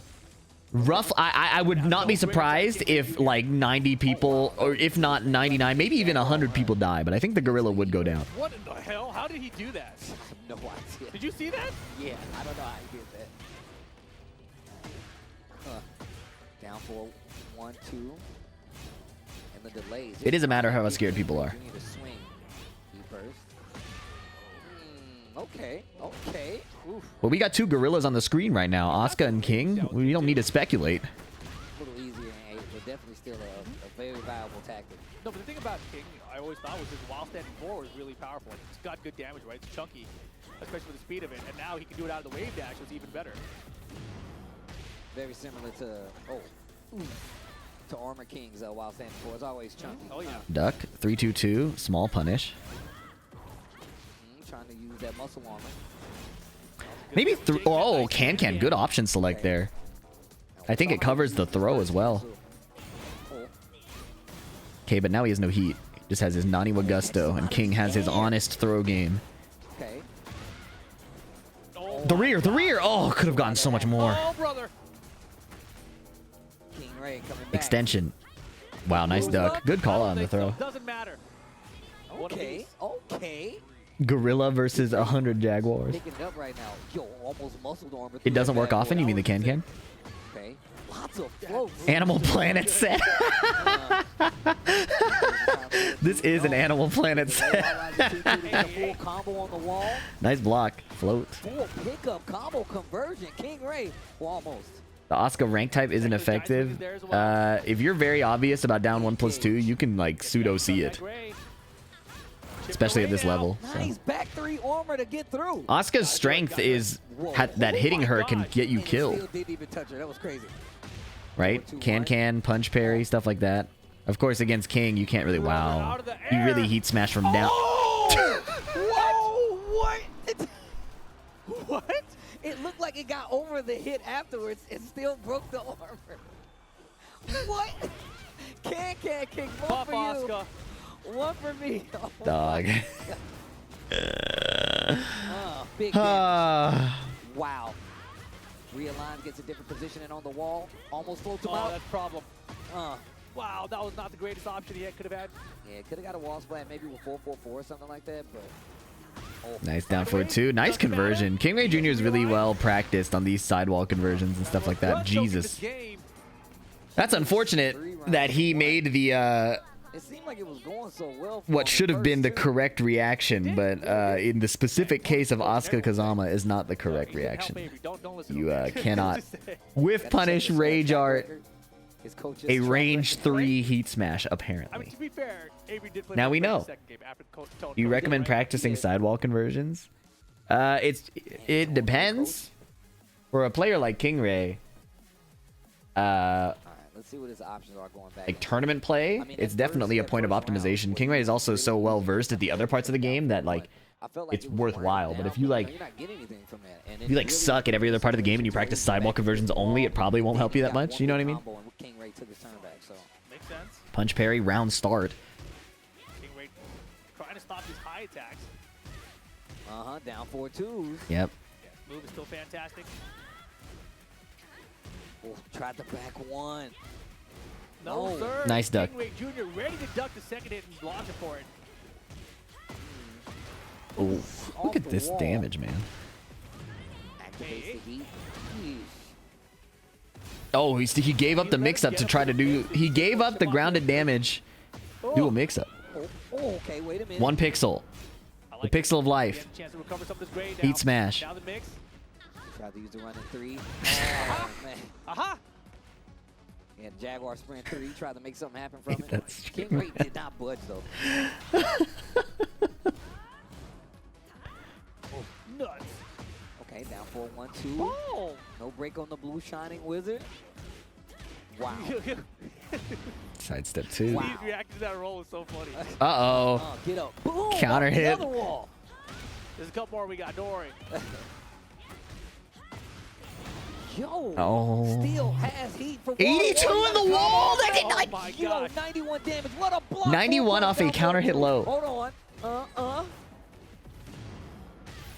Rough. I would not be surprised if like 90 people, or if not 99, maybe even 100 people die. But I think the gorilla would go down. What in the hell? How did he do that? I have no idea. Did you see that? Yeah, I don't know how he did that. Down for 1, 2, and the delays. It doesn't matter how scared people are. You need to swing. You first. Okay. Okay. Oof. Well, we got two gorillas on the screen right now, Asuka and King. We don't need to speculate. A little easier in 8, but definitely still a very viable tactic. No, but the thing about King, I always thought was his while standing forward was really powerful. It's got good damage, right? It's chunky, especially with the speed of it. And now he can do it out of the wave dash, which is even better. Very similar to Armor King's while standing forward. It's always chunky. Oh yeah. Duck 3-2-2, small punish. Trying to use that muscle armor. Maybe can good option select there. I think it covers the throw as well. Okay, but now he has no heat. He just has his Naniwa Gusto, and King has his honest throw game. Okay. The rear! Oh, could have gotten so much more. Oh, brother. KingRey coming back. Extension. Wow, nice duck. Good call on the throw. Doesn't matter. Okay. Okay. Gorilla versus 100 Jaguars. Picking it up right now. Yo, almost muscled armor. It doesn't work often? You mean the can? Okay. Lots of floats. Animal Planet set. This is an Animal Planet set. Full combo on the wall. Nice block. Float. Full pickup combo conversion. KingRey. Well, almost. The Asuka rank type isn't effective. If you're very obvious about down 1+2, you can like pseudo see it. Especially at this level. Nice back 3 armor to get through. Asuka's strength is that hitting her can get you killed. Didn't even touch her. That was crazy. Right? Can, punch parry, stuff like that. Of course, against King, you can't really. Wow. He really heat smash from down. Whoa! What? What? It looked like it got over the hit afterwards and still broke the armor. What? King. One for you. One for me. Oh, dog. Big damage. Wow. Realigns, gets a different position and on the wall. Almost floats him out. That's problem. Wow, that was not the greatest option he could have had. Yeah, could have got a wall splat maybe with 4-4-4 or something like that, but... Nice down forward 2. Nice conversion. KingReyJr is really well practiced on these sidewall conversions and stuff like that. Jesus. That's unfortunate that he made the... It seemed like it was going so well. What should have been the correct reaction, but in the specific case of Asuka Kazama is not the correct reaction. You cannot whiff punish Rage Art a range 3 heat smash, apparently. Now we know. Do you recommend practicing sidewall conversions? It depends. For a player like KingRey, let's see what his options are going back. like tournament play, it's definitely a point of optimization. KingRey is also so well versed at the other parts of the game that like it's worthwhile. But if you like suck at every other part of the game and you practice sidewall conversions only, it probably won't help you that much. You know what I mean? Punch parry, round start. KingRey trying to stop these high attacks. Down 4-2s. Yep. Yeah, move is still fantastic. Oh, tried the back 1. No, sir. Nice duck. KingReyJr ready to duck the second hit and launch it for it. Oh, look at this damage, man. Activates the heat. Oh, he gave up the mix-up to try to do... He gave up the grounded damage. Do a mix-up. Oh, okay, wait a minute. 1 pixel. The pixel of life. Heat smash. Tried to use the run in 3. Aha! Yeah, Jaguar sprint 3. Tried to make something happen from it. KingRey did not budge, though. Nuts. Okay, down 4-1-2. Oh. No break on the blue shining wizard. Wow. Sidestep 2. Wow. His reaction to that roll is so funny. Uh-oh. Get up. Boom. Counter hit. The wall. There's a couple more we got. Don't worry. Yo. Oh. Still has heat from 82 in the wall. That did not. Oh my God. 91 damage. What a block. 91 off a counter hit low. Hold on.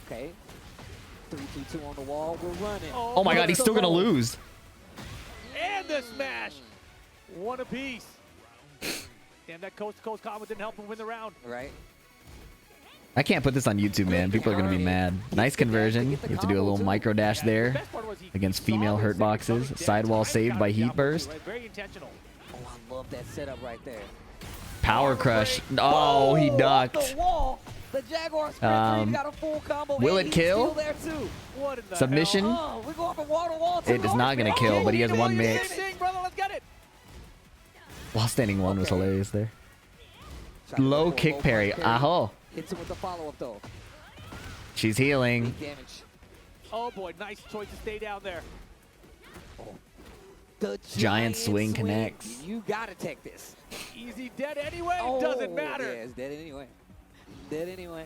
Okay. 3-2-2 on the wall. We're running. Oh my God, he's still gonna lose. And the smash. One apiece. Damn, that coast-to-coast combo didn't help him win the round. Right. I can't put this on YouTube, man. People are gonna be mad. Nice conversion. You have to do a little micro dash there against female hurt boxes. Sidewall saved by heat burst. Very intentional. Oh, I love that setup right there. Power crush. Oh, he ducked. The Jaguar got a full combo. Will it kill? Submission. We're going from wall to wall. It is not gonna kill, but he has 1 mix. While standing 1 was hilarious there. Low kick parry. Aho. Hits him with the follow-up though. She's healing. Oh boy, nice choice to stay down there. Oh. The giant swing connects. You gotta take this. Easy dead anyway. Doesn't matter. Yeah, it's dead anyway. Dead anyway.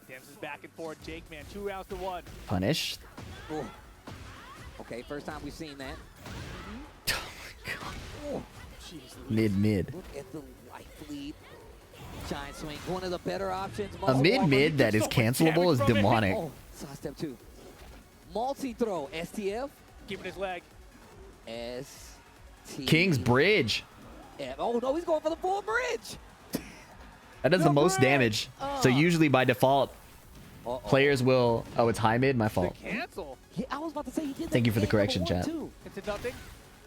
Dams is back and forth. JakeMan, 2 rounds to 1. Punish. Oh. Okay, first time we've seen that. Oh my God. Oh. Mid. Look at the life lead. Giant swing. One of the better options. A mid that is cancelable is demonic. Oh, side step 2. Multi-throw. STF. Keeping his leg. King's bridge. Oh, no, he's going for the full bridge. That does the most damage. So usually by default, players will... Oh, it's high mid? My fault. Cancel. Yeah, I was about to say he did that. Thank you for the correction, chat. Into nothing.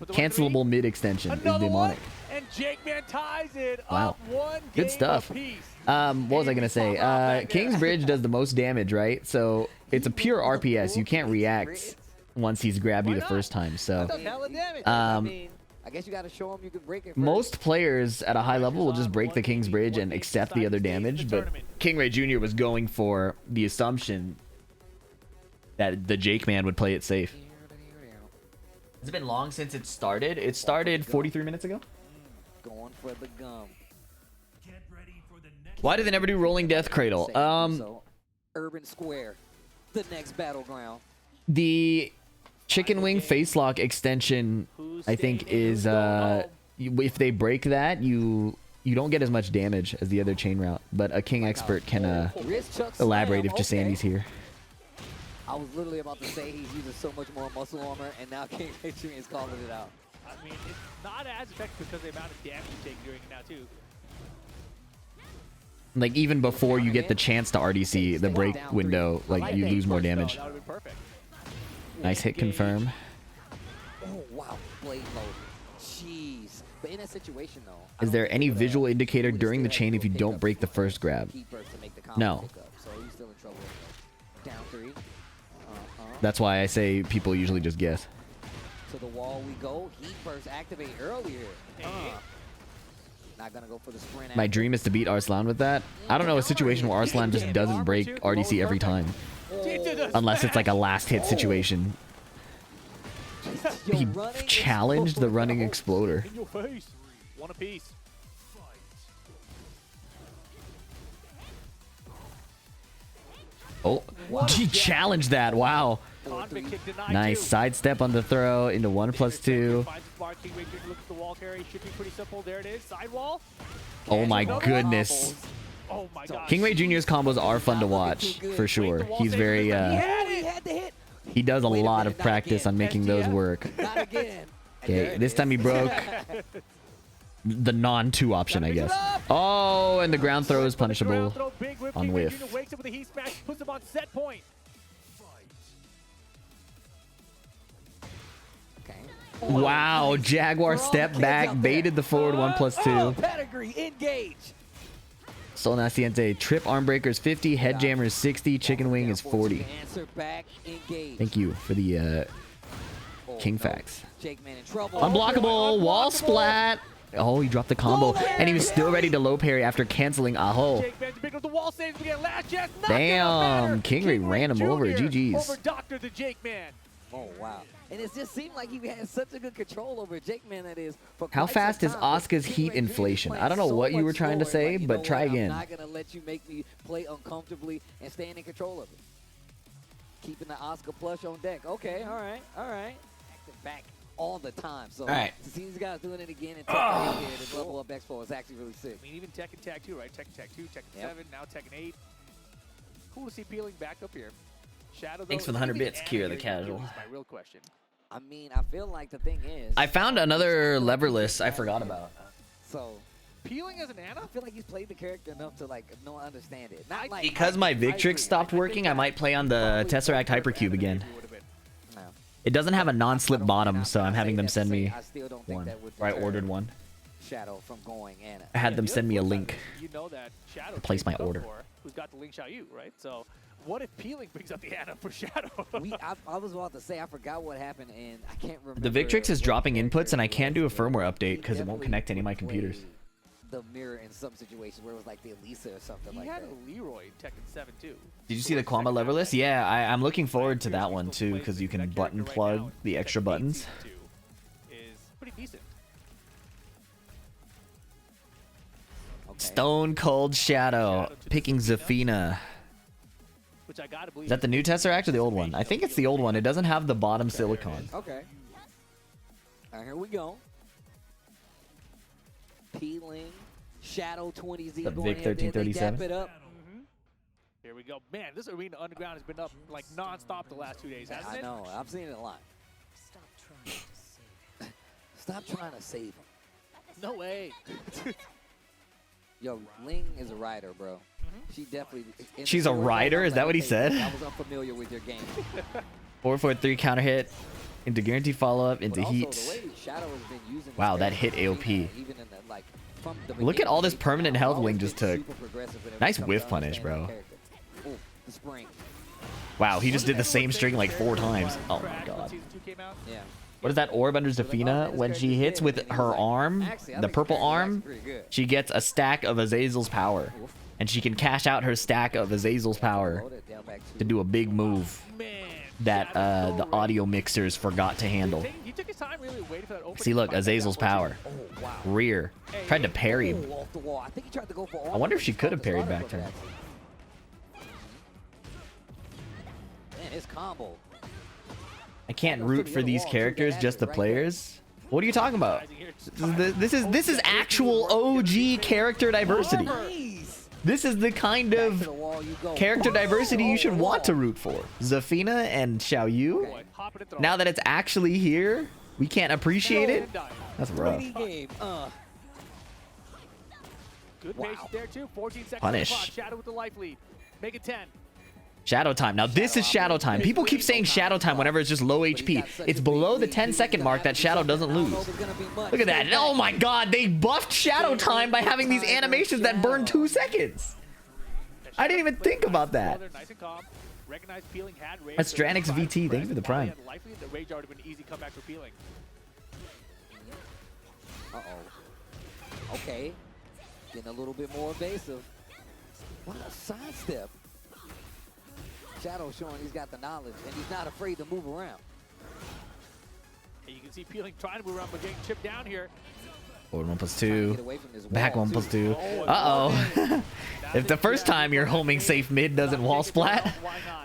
Cancelable mid extension is demonic. And JakeMan ties it Wow. up one Good game stuff. apiece. What was I gonna say? King's Bridge does the most damage, right? So it's a pure RPS. You can't react once he's grabbed you the first time. So I guess you got to show him you can break it. most players at a high level will just break the King's Bridge and accept the other damage. But KingReyJr was going for the assumption that the JakeMan would play it safe. It's been long since it started. It started 43 minutes ago. Going for the gum. Why do they never do Rolling Death Cradle? So, Urban Square, the next battleground. The Chicken Wing Face Lock extension, I think, is if they break that, you don't get as much damage as the other chain route. But a King expert can elaborate if Jasandy's here. I was literally about to say he's using so much more muscle armor, and now KingReyJr is calling it out. I mean, it's not as effective because of the amount of damage you take during it now, too. Like, even before you get the chance to RDC, the break window, like, you lose more damage. That would be perfect. Nice hit confirm. Oh, wow. Blade load. Jeez. But in that situation, though... Is there any visual indicator during the chain if you don't break the first grab? No. So he's still in trouble. Down 3. That's why I say people usually just guess. To the wall we go. Heat burst activate earlier. Not gonna go for the sprint. My dream is to beat Arslan with that. I don't know a situation where Arslan just doesn't break RDC every time. Unless it's like a last hit situation. He challenged the running exploder. In your face. One apiece. Oh, he challenged that. Wow. Nice sidestep on the throw into 1+2. Oh my goodness. Oh my god. KingReyJr's combos are fun to watch for sure. He's very he does a lot of practice on making those work. Okay, this time he broke the non-2 option, I guess. Oh, and the ground throw is punishable on whiff. Wow, Jaguar step back, baited the forward 1+2. Pedigree, engage. Sol Naciente, trip arm breakers 50, head jammers 60, chicken wing is 40. Thank you for the King facts. Unblockable, wall splat. Oh, he dropped the combo, and he was still ready to low parry after canceling Aho. Damn, KingRey ran him over. GG's. Oh, wow. And it just seemed like he had such a good control over JakeMan, that is. How fast is Asuka's heat inflation? I don't know what you were trying to say, but try again. I'm not going to let you make me play uncomfortably and staying in control of it. Keeping the Asuka plush on deck. Okay, all right, all right. Active back all the time. So to see these guys doing it again and Tekken here, this level up Expo is actually really sick. I mean, even Tekken Tag 2, right? Tekken Tag 2, Tekken 7, now Tekken 8. Cool to see PLing back up here. Shadow, thanks for the 100 bits, Kira the Casual. My real question. I mean, I feel like the thing is... I found another leverless I forgot about. So... PLing as an Ana? I feel like he's played the character enough to, like, no understand it. Not like... Because my Victrix stopped working, I might play on the Tesseract Hypercube again. It doesn't have a non-slip bottom, so I'm having them send me one. Or I ordered one. Shadow from going Ana. I had them send me a link to place my order. Who's got the Link Xiaoyu, right? So... What if PLing brings up the Ana for Shadow? I was about to say, I forgot what happened, and I can't remember. The Victrix is dropping inputs, and I can't do a firmware update because it won't connect to any of my computers. The mirror in some situations where it was like the Elisa or something like that. He had a Leroy in Tekken 7 too. Did you see the Kwama leverless? Yeah, I'm looking forward to that one too because you can button plug the extra buttons. Is pretty decent. Stone Cold Shadow picking Zafina. Is that the new Tesseract or the old one? I think it's the old one. It doesn't have the bottom silicon. Okay. All right, here we go. PLing, Shadow 20Z the going Vic 1337. it up. Here we go. Man, this Arena Underground has been up like non-stop the last 2 days, hasn't it? I know. I've seen it a lot. Stop trying to save him. No way. Yo, Ling is a rider, bro. She definitely... She's a rider? Is that what he said? I was unfamiliar with your game. 4-4-3 counter hit into guaranteed follow-up into heat. The way Shadow has been using. Wow, that hit AOP. Even in the, like, from the Look at all this permanent health Wing just took. Nice Nice whiff punish, bro. Oh, the spring. Wow, he just did the same string like 4 times. Oh my god. Yeah. What is that orb under Zafina? When she hits with her arm, the purple arm, she gets a stack of Azazel's power. And she can cash out her stack of Azazel's power to do a big move that the audio mixers forgot to handle. See, look, Azazel's power. Rear. Tried to parry him. I wonder if she could have parried back turn. Man, his combo. I can't root for these characters, just the players. What are you talking about? This is actual OG character diversity. This is the kind of character diversity you should want to root for. Zafina and Xiaoyu. Now that it's actually here, we can't appreciate it. That's rough. Punish. Shadow with the life lead. Make it 10. Shadow time. Now this is shadow time. People keep saying shadow time whenever it's just low HP. It's below the 10-second mark that shadow doesn't lose. Look at that. Oh my god, they buffed shadow time by having these animations that burn 2 seconds. I didn't even think about that. Astranix VT, thank you for the prime. Uh-oh. Okay. Getting a little bit more evasive. What a sidestep. Shadow showing he's got the knowledge, and he's not afraid to move around. And you can see PLing trying to move around, but getting chipped down here. Forward 1+2. Back 1+2. Uh-oh. If the first time you're homing safe mid doesn't wall splat,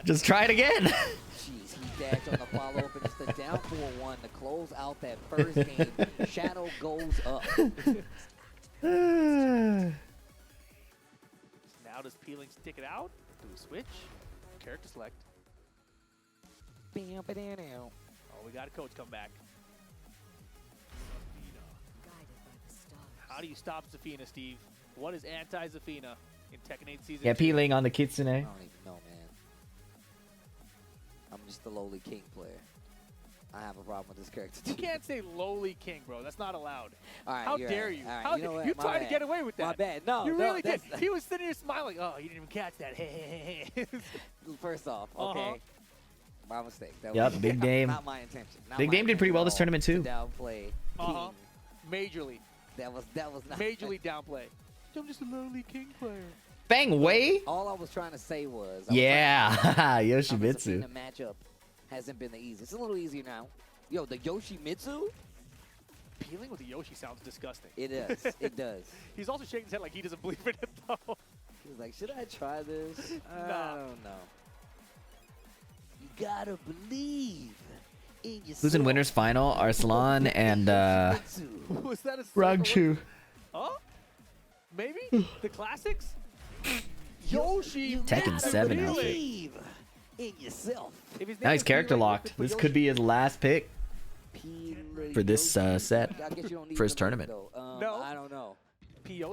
just try it again. Jeez, he dashed on the follow-up, and it's the down 4-1 to close out that first game. Shadow goes up. Now does PLing stick it out? Do we switch? Character select. Oh, we got a coach come back. How do you stop Zafina, Steve? What is anti-Zafina in Tekken 8 Season 2? Yeah, PLing on the Kitsune. I don't even know, man. I'm just a lowly king player. I have a problem with this character too. You can't say lowly king, bro. That's not allowed. All right, how dare you? Right, how dare you tried to get away with that. My bad. No, you really did. That's... He was sitting here smiling. Oh, you didn't even catch that. First off, okay. My mistake. That yep, was big game. Not my intention. Big game did pretty well this tournament too. Downplay. Majorly. That was not. Majorly downplay. I'm just a lowly king player. Bang Wei. All I was trying to say was. Yoshimitsu. The matchup hasn't been the easiest. It's a little easier now. Yo, the Yoshimitsu? PLing with the Yoshi sounds disgusting. It is. It does. He's also shaking his head like he doesn't believe in it, though. He was like, should I try this? I don't know. You gotta believe in yourself. Who's in winners final? Arslan and Was that a Rangchu. Huh? Maybe? The classics? Yoshi. Tekken 7 believe in yourself. Now he's character locked. This could be his last pick for this set, for his tournament. No, I don't know.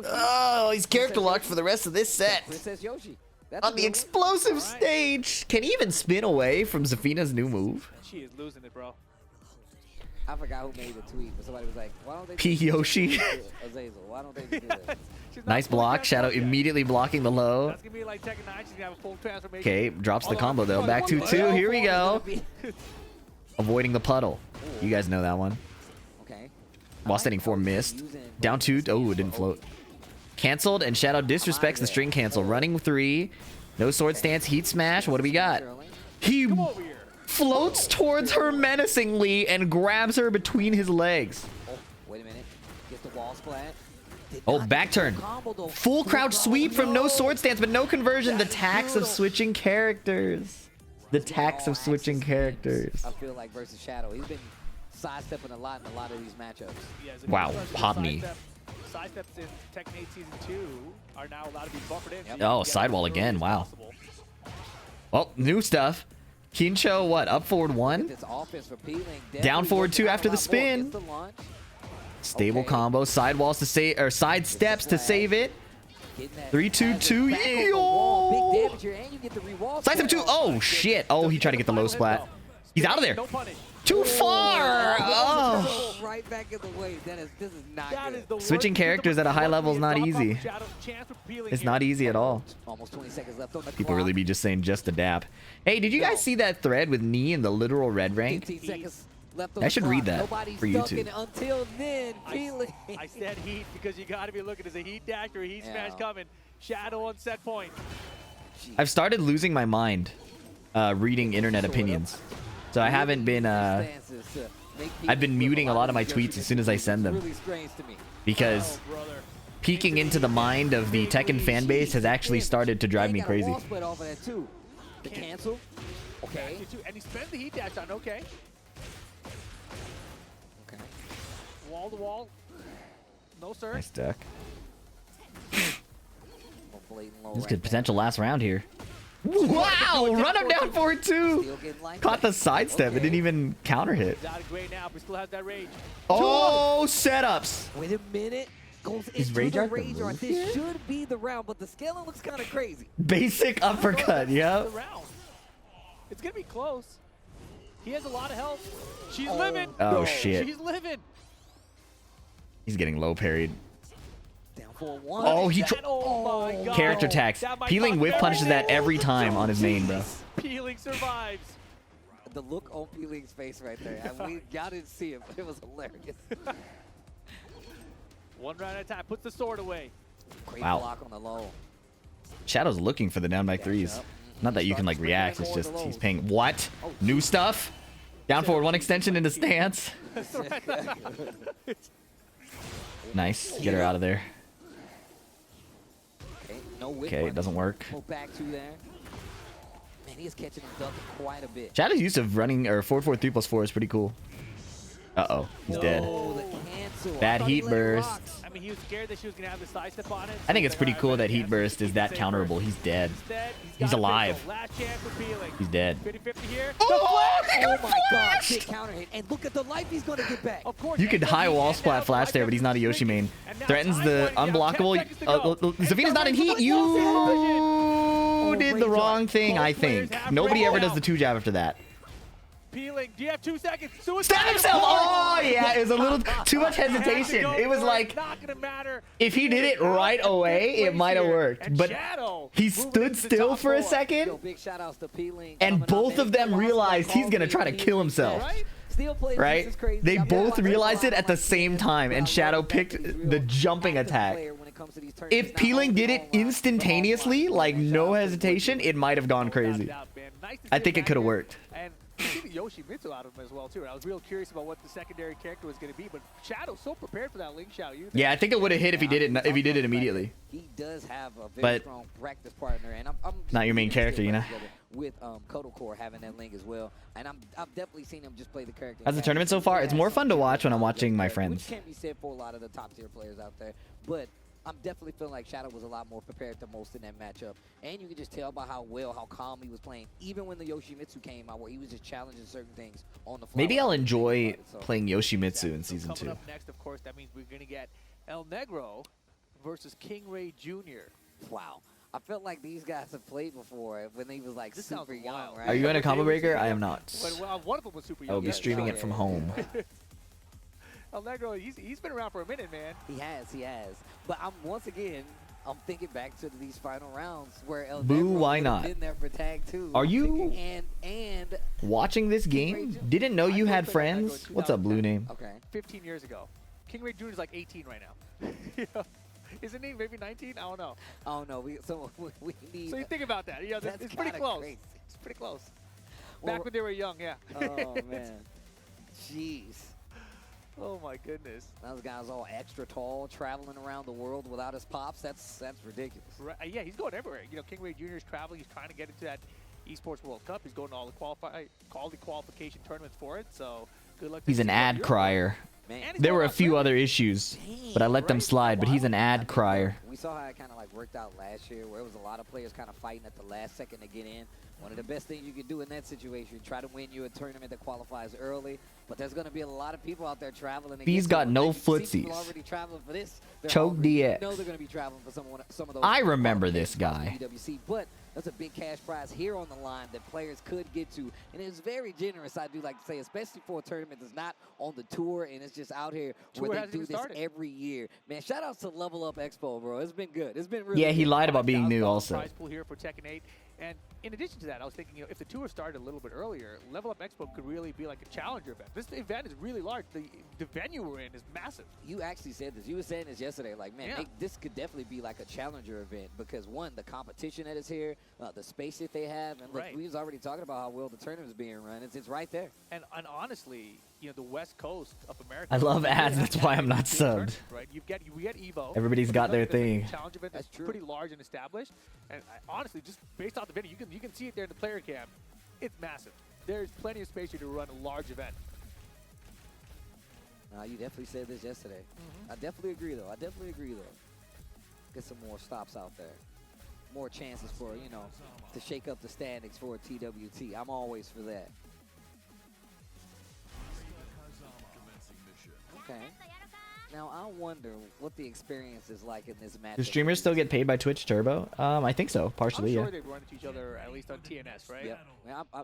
Oh, he's character locked for the rest of this set. Princess Yoshi. On the explosive stage. Can he even spin away from Zafina's new move? She is losing it, bro. I forgot who made the tweet, but somebody was like, why don't they P. Yoshi. Azazel, why don't they do that? Nice block. Shadow immediately blocking the low. That's gonna be like Tekken 9. She's gonna have a full transformation. Okay, drops the combo though. Back 2-2. Here we go. Avoiding the puddle. You guys know that one. Okay. While standing 4 missed. Down 2. Oh, it didn't float. Cancelled, and Shadow disrespects the string cancel. Running 3. No sword stance. Heat smash. What do we got? He floats towards her menacingly and grabs her between his legs. Oh, wait a minute. Gets the wall splat. Oh, back turn. Full crouch sweep from no sword stance, but no conversion. The tax of switching characters. The tax of switching characters. I feel like versus Shadow. He's been sidestepping a lot in a lot of these matchups. Wow, pop me. Sidesteps in Tekken 8 Season 2 are now allowed to be buffered in. Oh, sidewall again. Wow. Well, new stuff. Kincho, what? Up forward 1. Down forward 2 after the spin. Stable combo. Sidewalls to save, or side steps to save it. 3-2-2. Yo! Sidestep 2. Oh, shit. Oh, he tried to get the low splat. He's out of there. Too far. Oh. back in the way. This is not good. Switching characters at a high level is not easy. It's not easy at all. Almost 20 seconds left on the People clock. really be just saying just a dap. Hey, did you guys see that thread with Knee in the literal red rank? 15 seconds left on I the should clock. read that Nobody's for stuck in YouTube. it until then, PLing. I said heat because you got to be looking. There's a heat dash or a heat smash coming. Shadow on set point. I've started losing my mind reading internet opinions. So I haven't been I've been muting a lot of my tweets as soon as I send them. Because peeking into the mind of the Tekken fan base has actually started to drive me crazy. The cancel. Okay. And he spent the heat dash on. Okay. Wall to wall. No sir. Nice deck. This could potential last round here. Wow! Run him down 4-2. Caught the sidestep. It didn't even counter hit. Oh, setups. Wait a minute. Goes Is into RayJr the RayJr. This should be the round, but the scaling looks kind of crazy. Basic uppercut. Yep. It's gonna be close. He has a lot of health. She's living. Oh shit. She's living. He's getting low parried. Down for one. Oh, he oh my God. character tax. PLing whiff punches that every time on his main, bro. PLing survives. The look on PLing's face right there. Y'all didn't see it, but it was hilarious. One round at a time. Puts the sword away. Great Wow. block on the low. Shadow's looking for the down by threes. Not that you can like react. It's just he's paying what? New stuff? Down forward one extension into stance. Nice. Get her out of there. Okay, it doesn't work. Back to there. Man, he is catching him ducking quite a bit. Shadow's use of running or 4-4-3+4 is pretty cool. Uh-oh, he's dead. Bad heat burst. I mean, he was scared that she was gonna have the side step on it. I think it's pretty cool that heat burst is that counterable. He's dead. He's alive. Last chance for PLing. He's dead. 50-50 here. Oh my God! Big counter hit, and look at the life he's gonna get back. Of course. You could high wall splat flash there, but he's not a Yoshi main. Threatens the unblockable. Zafina's not in heat. You did the wrong thing, I think. Nobody ever does the 2-jab after that. PLing, do you have 2 seconds? Stab himself! Oh, yeah, it was a little too much hesitation. It was like, if he did it right away, it might have worked. But he stood still for a second, and both of them realized he's going to try to kill himself. Right? They both realized it at the same time, and Shadow picked the jumping attack. If PLing did it instantaneously, like no hesitation, it might have gone crazy. I think it could have worked. See the Yoshimitsu out of him as well too. I was real curious about what the secondary character was going to be, but Shadow's so prepared for that Link Xiao. Yeah, I think it would have hit if he did it immediately. He does have a very strong practice partner, and I'm not your main character, you know. With Kodocore having that link as well, and I've definitely seen him just play the character. As the tournament so far, it's more fun to watch when I'm watching my friends. Which can't be said for a lot of the top tier players out there, but I'm definitely feeling like Shadow was a lot more prepared than most in that matchup. And you can just tell by how calm he was playing, even when the Yoshimitsu came out, where he was just challenging certain things on the fly. Maybe I'll enjoy playing Yoshimitsu in Season 2. Up next, of course, that means we're going to get El Negro versus KingReyJr. Wow. I felt like these guys have played before when he was like super young, right? Are you in a combo breaker? I am not. Well, one of them was super young. I will be streaming it from home. El Negro, he's been around for a minute, man. He has. But once again, I'm thinking back to these final rounds where El Boo, Negro why not? been there for tag 2. Are you and watching this game? Didn't know you had friends? What's up, Blue Name? Okay. 15 years ago. KingReyJr is like 18 right now. You know? Isn't he maybe 19? I don't know. So you think about that. You know, it's pretty close. Crazy. It's pretty close. Back when they were young, yeah. Oh, man. Jeez. Oh my goodness. Those guys all extra tall, traveling around the world without his pops. That's ridiculous. Right. Yeah, he's going everywhere. You know, KingReyJr is traveling. He's trying to get into that Esports World Cup. He's going to all the qualification tournaments for it. So good luck. He's an ad crier. Man. There were a few other issues, but I let them slide. But he's an ad crier. We saw how it kind of like worked out last year, where it was a lot of players kind of fighting at the last second to get in. One of the best things you can do in that situation, try to win you a tournament that qualifies early. But there's going to be a lot of people out there traveling. He's got no footsies. People already traveling for this. Choke DX. Know they're going to be traveling for some of those. I remember this guy. But That's a big cash prize here on the line that players could get to. And it's very generous, I do like to say, especially for a tournament that's not on the tour and it's just out here where they do this every year. Man, shout outs to Level Up Expo, bro. It's been good. It's been really good. He lied about being new also. Prize pool here for Tekken 8. And in addition to that, I was thinking, if the tour started a little bit earlier, Level Up Expo could really be like a challenger event. This event is really large. The venue we're in is massive. You actually said this. You were saying this yesterday. Like, man, this could definitely be like a challenger event because, one, the competition that is here, the space that they have, and look, we was already talking about how well the tournament is being run. It's right there. And honestly, the West Coast of America. I love ads. That's why I'm not subbed. Right? We get EVO. Everybody's got their thing. Challenge event that's pretty large and established. And honestly, just based off the venue, you can see it there in the player cam. It's massive. There's plenty of space here to run a large event. You definitely said this yesterday. I definitely agree, though. Get some more stops out there. More chances for, to shake up the standings for a TWT. I'm always for that. Okay. Now, I wonder what the experience is like in this match. Do streamers still get paid by Twitch Turbo? I think so, partially, I'm sure they've run into each other, at least on TNS, right?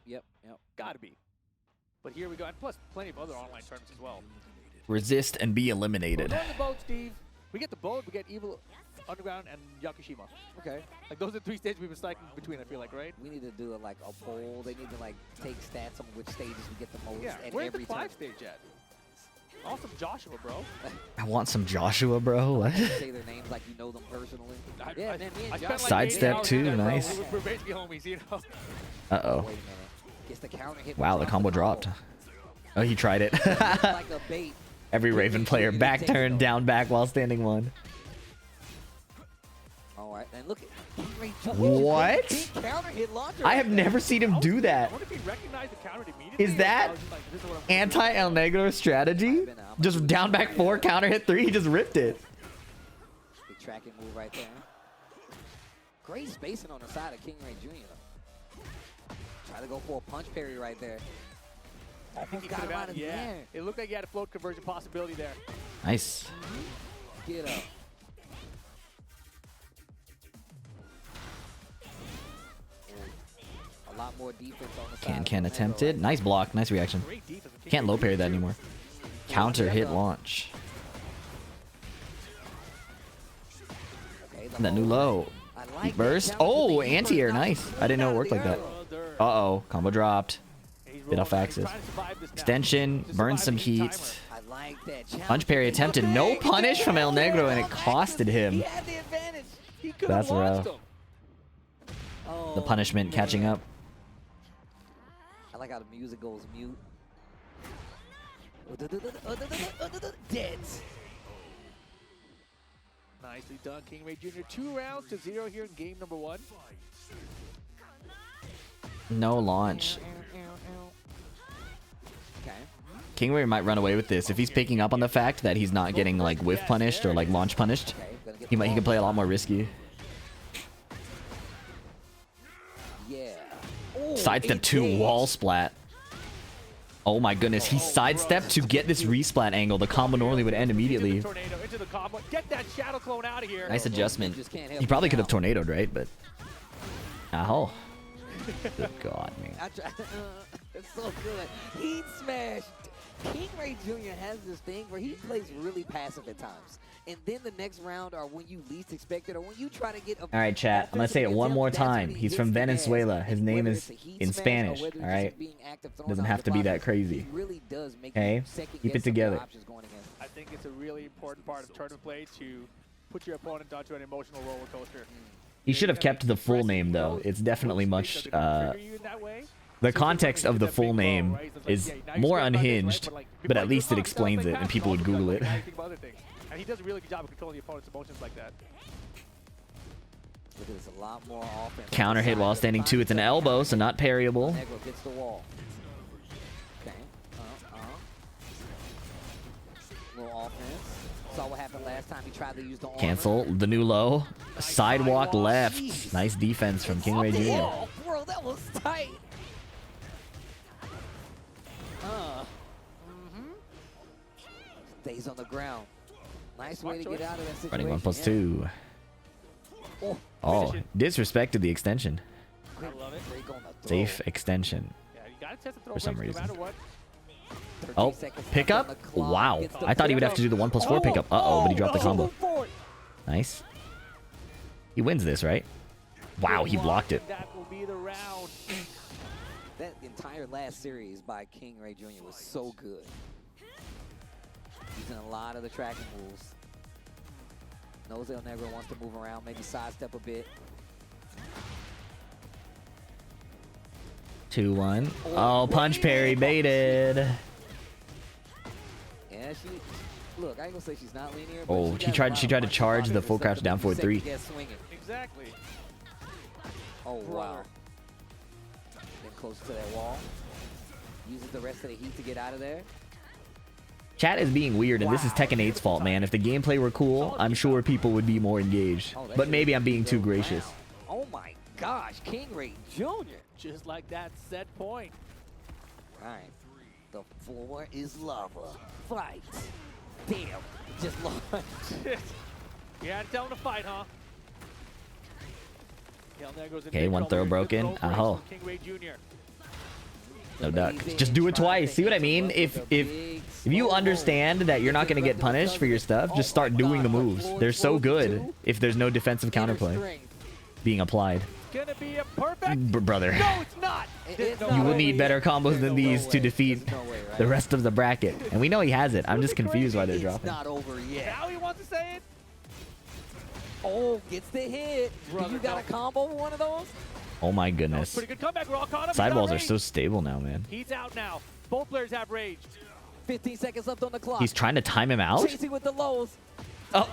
Yep. Gotta be. But here we go. And plus, plenty of other online tournaments as well. Resist and be eliminated. We're on the boat, Steve. We get the boat, we get Evil, Underground, and Yakushima. Okay. Like, those are 3 stages we've been cycling between, I feel like, right? We need to do like a poll. They need to like take stats on which stages we get the most. Yeah, where's the 5 stage at? Awesome Joshua, bro. I want some Joshua, bro. What? Say their names like you know them personally. Sidestep too, nice. We're basically homies, Uh-oh. Gets the counter hit. Wow, the combo dropped. Oh, he tried it. Like a bait. Every Raven player back turn, down back while standing 1. All right, and look at what? I have never seen him do that. Is that anti-El Negro strategy? Just down back 4, counter hit 3, he just ripped it. Big tracking move right there. Great spacing on the side of KingReyJr. Try to go for a punch parry right there. It looked like he had a float conversion possibility there. Nice. Get up. A lot more defense on the side. Can attempted. Nice block. Nice reaction. Can't low parry that anymore. Counter hit launch. That new low. Burst. Oh, anti-air. Nice. I didn't know it worked like that. Uh-oh. Combo dropped. Bit off axis. Extension. Burn some heat. Punch parry attempted. No punish from El Negro, and it costed him. That's rough. The punishment catching up. I like how the music goes mute. Dead. Nicely done, KingReyJr. 2 rounds to 0 here in game number 1. No launch. Okay. KingRey might run away with this if he's picking up on the fact that he's not getting like whiff punished or like launch punished. He can play a lot more risky. Yeah. Sidestep 2 wall splat. Oh my goodness, he sidestepped to get this resplat angle. The combo normally would end immediately. Nice adjustment. He probably could have tornadoed, right? But ow. Good God, man. It's so good. Heat smash. KingReyJr. has this thing where he plays really passive at times. And then the next round are when you least expect it or when you try to get a... All right, chat. I'm going to say it one more time. He's from Venezuela. His name is in Spanish. All right? Doesn't have to be that crazy. Okay? Keep it together. I think it's a really important part of tournament play to put your opponent onto an emotional roller coaster. He should have kept the full name, though. It's definitely much... the context of the full name is more unhinged, but at least it explains it, and people would Google it. And he does a really good job of controlling the opponent's emotions like that. Look at this, a lot more offense. Counter hit while standing 2. It's an elbow, so not parryable. Negro gets the wall. Okay. Little offense. Saw what happened last time he tried to use the armor. Cancel the new low. Sidewalk left. Nice defense from KingReyJr. Bro, that was tight. Stays on the ground. Nice way to get out of that situation. Running 1+2. Oh, disrespected the extension. I love it. Safe extension. Yeah, you gotta test the throw for some breaks reason. No matter what. Oh, pickup? Wow. I thought he would have to do the 1+4 pickup. Uh-oh, but he dropped the combo. Nice. He wins this, right? Wow, he blocked it. That will be the round. That entire last series by KingReyJr. was so good. Using a lot of the tracking moves. Knows El Negro wants to move around, maybe sidestep a bit. 2-1. Oh, punch parry baited. Yeah, look, I ain't gonna say she's not linear. Oh, she tried to charge the full crouch down 4-3. Exactly. Oh wow. Get close to that wall. Uses the rest of the heat to get out of there. Chat is being weird, and this is Tekken 8's fault, man. If the gameplay were cool, I'm sure people would be more engaged. But maybe I'm being too gracious. Oh my gosh, KingReyJr. Just like that set point. All right. The floor is lava. Fight. Damn. Just lost. You had to tell him to fight, huh? Okay, one throw broken. Oh. KingReyJr. No duck. Just do it twice. See what I mean? If you understand that you're not going to get punished for your stuff, just start doing the moves. They're so good if there's no defensive counterplay being applied. Gonna be a perfect. Brother. No, it's not. You will need better combos than these to defeat the rest of the bracket. And we know he has it. I'm just confused why they're dropping. It's not over yet. Now he wants to say it. Oh, gets the hit. Do you got a combo with one of those? Oh my goodness. Pretty good comeback. We're all caught up. Sidewalls are so stable now, man. He's out now. Both players have rage. 15 seconds left on the clock. He's trying to time him out? Chasing with the lows. Oh.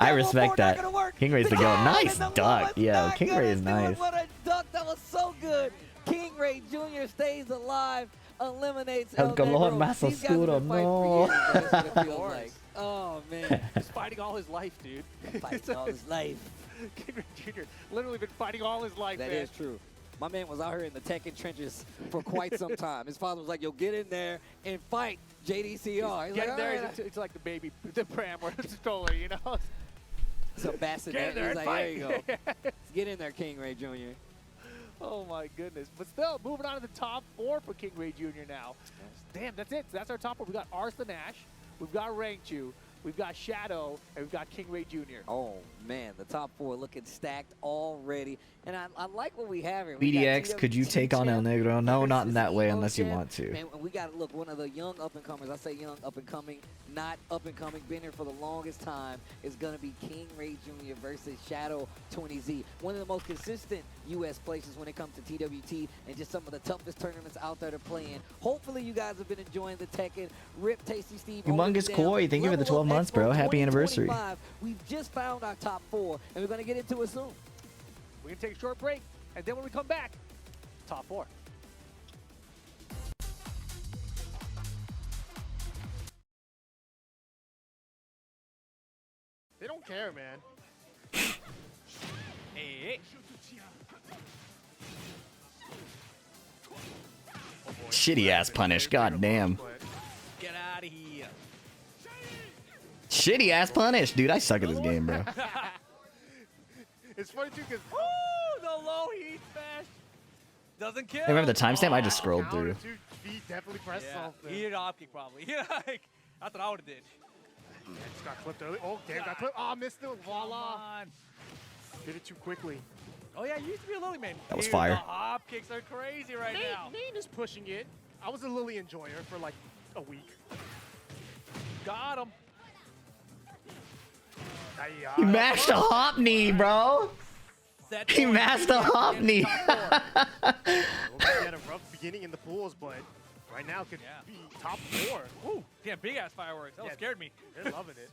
I respect that. KingRey's the go. Nice duck. Yeah, KingRey is nice. What a duck. That was so good. KingReyJr. stays alive. Eliminates El Negro. These guys have been fighting for years, that's what it feels like. Oh, man. He's fighting all his life, dude. Fighting all his life. KingReyJr. literally been fighting all his life, That man. is true. My man was out here in the Tekken trenches for quite some time. His father was like, yo, get in there and fight JDCR. He's Get like, there. right. It's like the baby, the pram or the stroller, you know? It's a bassinet. He's like, there you go. Get in there, KingReyJr. Oh, my goodness. But still, moving on to the top 4 for KingReyJr. now. Damn, that's it. So that's our top 4. We got Arslan Ash. We've got Rangchu. We've got Shadow, and we've got KingReyJr. Oh, man, the top 4 looking stacked already. And I like what we have here. BDX, could you take on El Negro? No, not in that way unless you want to. Man, we got to look, one of the young up-and-comers, I say young up-and-coming, not up-and-coming, been here for the longest time, is going to be KingReyJr. versus Shadow 20Z. One of the most consistent U.S. places when it comes to TWT and just some of the toughest tournaments out there to play in. Hopefully you guys have been enjoying the Tekken. Rip Tasty Steve. Humongous Koi, thank you for the 12 months, bro. Happy anniversary. We've just found our top 4, and we're going to get into it soon. We're going to take a short break, and then when we come back, top 4. They don't care, man. Hey. Shitty ass punish. God damn. Get out of here. Shitty ass punish. Dude, I suck at this game, bro. It's funny too because Ooh, the low heat smash doesn't kill. Hey, remember the timestamp? I just scrolled through. He definitely pressed something. He hit off kick probably. Like, that's what I would have did. Yeah, just got clipped early. Oh, damn, got clipped. Oh, missed it. Voila. Did it too quickly. Oh yeah, you used to be a Lily man. That was Dude, fire. The hop kicks are crazy right now. Nate is pushing it. I was a Lily enjoyer for like a week. Got him. He mashed a hop knee, bro. He mashed a hop knee. He had a rough beginning in the pools, but right now could be top 4. Ooh, damn, big ass fireworks. That scared me. They're loving it.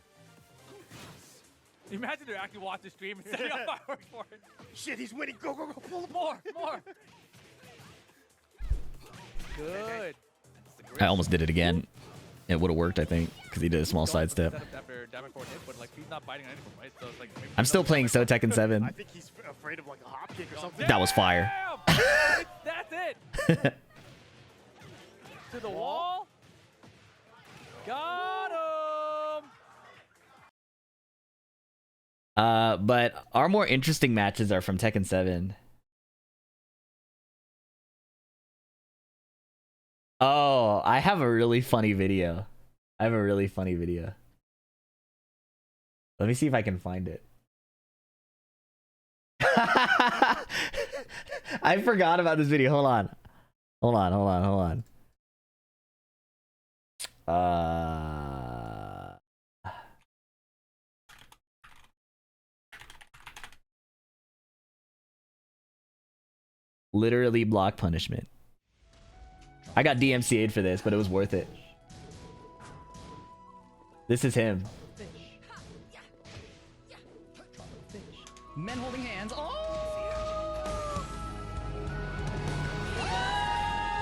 Imagine they're actually watching the stream and setting up fireworks for it. Shit, he's winning. Go, go, go. Pull the More. Good. I almost did it again. It would have worked, I think, because he did a small sidestep. I'm still playing So Tekken 7. I think he's afraid of like a hop kick or something. That was fire. That's it. To the wall. Got him. But our more interesting matches are from Tekken 7. Oh, I have a really funny video. Let me see if I can find it. I forgot about this video. Hold on. Literally block punishment. I got DMCA'd for this, but it was worth it. This is him. Men holding hands. Oh!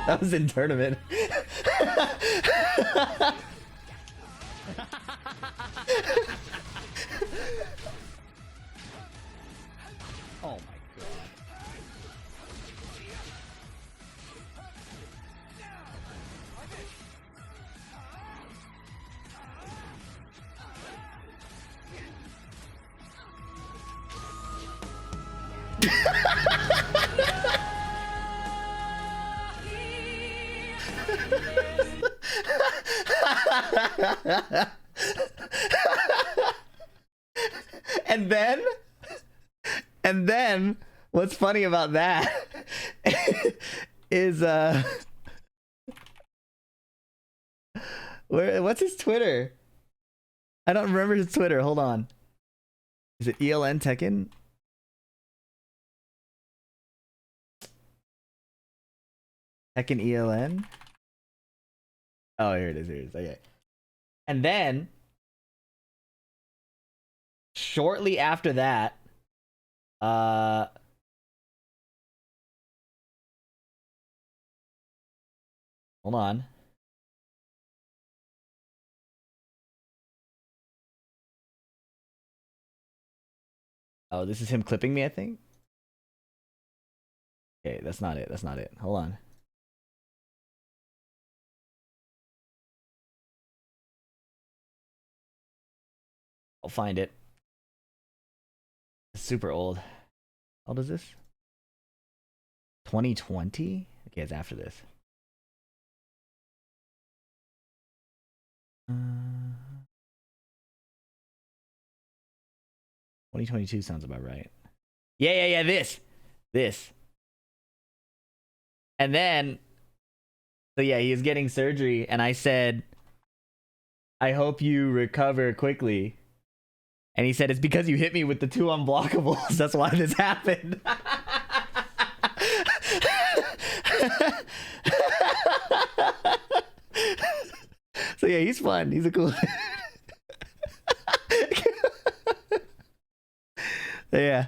That was in tournament. Oh my god. And then what's funny about that is what's his Twitter? I don't remember his Twitter. Hold on. Is it ELN Tekken? Tekken ELN? Oh, here it is. Okay. And then shortly after that, hold on. Oh, this is him clipping me, I think. Okay, that's not it. Hold on. I'll find it. It's super old. How old is this? 2020? Okay, it's after this. 2022 sounds about right. Yeah, this. And then, so yeah, he is getting surgery, and I said, I hope you recover quickly. And he said, it's because you hit me with the 2 unblockables. That's why this happened. So yeah, he's fun. He's a cool so yeah.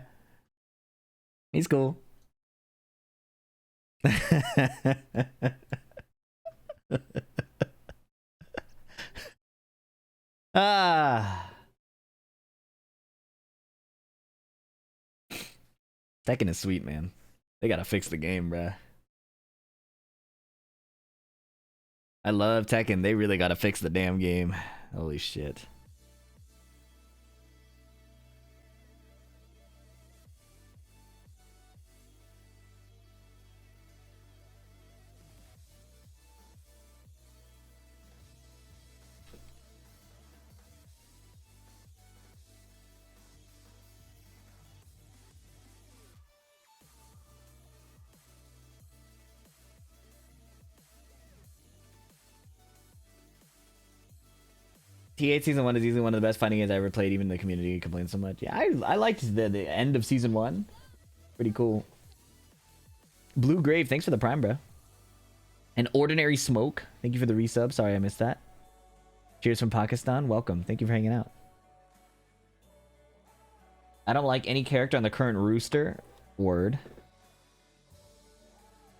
He's cool. Tekken is sweet, man. They gotta fix the game, bruh. I love Tekken. They really gotta fix the damn game. Holy shit. T8 Season 1 is easily one of the best fighting games I ever played, even the community complains so much. Yeah, I liked the end of Season 1. Pretty cool. Blue Grave, thanks for the prime, bro. And Ordinary Smoke, thank you for the resub. Sorry I missed that. Cheers from Pakistan. Welcome. Thank you for hanging out. I don't like any character on the current rooster. Word.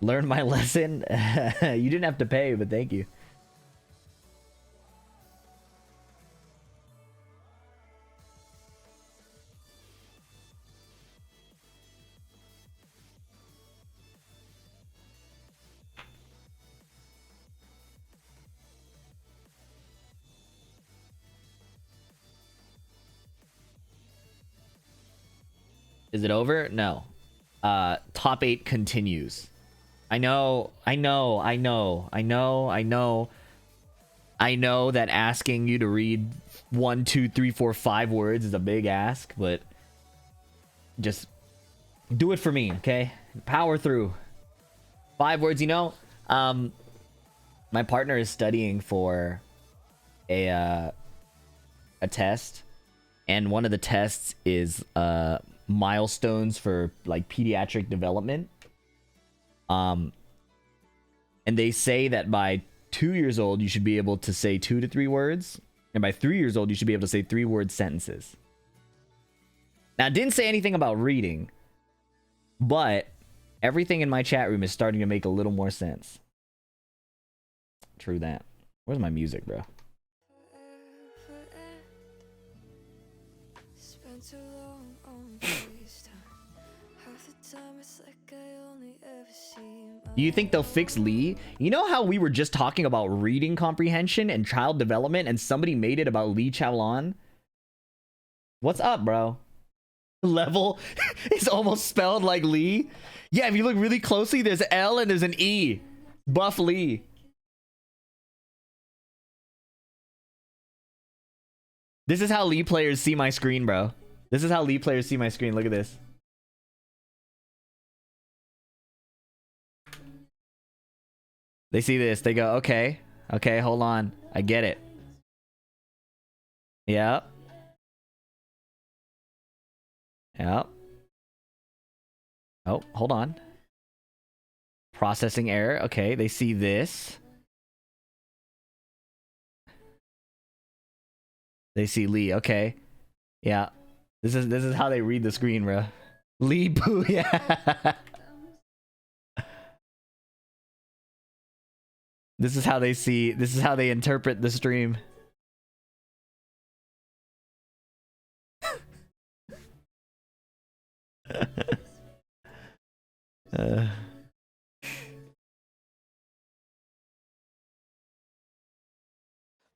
Learn my lesson. You didn't have to pay, but thank you. Is it over? No. Top 8 continues. I know that asking you to read 1, 2, 3, 4, 5 words is a big ask, but just do it for me, okay? Power through. 5 words, you know? My partner is studying for a test, and one of the tests is milestones for like pediatric development. And they say that by 2 years old you should be able to say 2 to 3 words, and by 3 years old you should be able to say 3-word sentences. Now, it didn't say anything about reading, but everything in my chat room is starting to make a little more sense. True that. Where's my music, bro? Do you think they'll fix Lee? You know how we were just talking about reading comprehension and child development, and somebody made it about Lee Chaolan? What's up, bro? Level is almost spelled like Lee. Yeah, if you look really closely, there's L and there's an E. Buff Lee. This is how Lee players see my screen, bro. This is how Lee players see my screen. Look at this. They see this. They go, okay. Okay, hold on. I get it. Yep. Yep. Oh, hold on. Processing error. Okay, they see this. They see Lee. Okay. Yeah. This is how they read the screen, bro. Lee Boo, yeah. This is how they see, this is how they interpret the stream.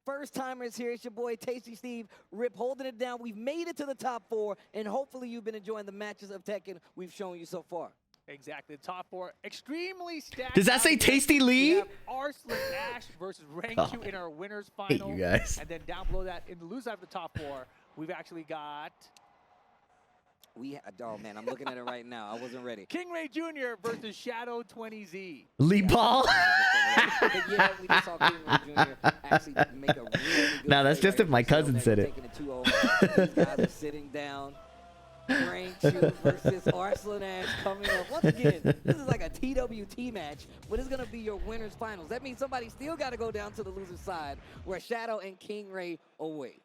First timers here, it's your boy Tasty Steve, Rip holding it down. We've made it to the top 4, and hopefully you've been enjoying the matches of Tekken we've shown you so far. Exactly, the top 4 extremely stacked. Does that say Tasty Lee? We have Arslan Ash versus Rangchu in our winners final. Hate you guys. And then down below that, in the loser side of the top 4, we've actually got. Oh man, I'm looking at it right now. I wasn't ready. KingReyJr versus Shadow 20Z. Lee Paul. Yeah, we just saw KingReyJr actually make a really good Nah, that's just if my cousin said it. These guys are sitting down. Rangchu versus Arslan Ash coming up. Once again, this is like a TWT match, but it's going to be your winners finals. That means somebody still got to go down to the loser side where Shadow and KingRey await.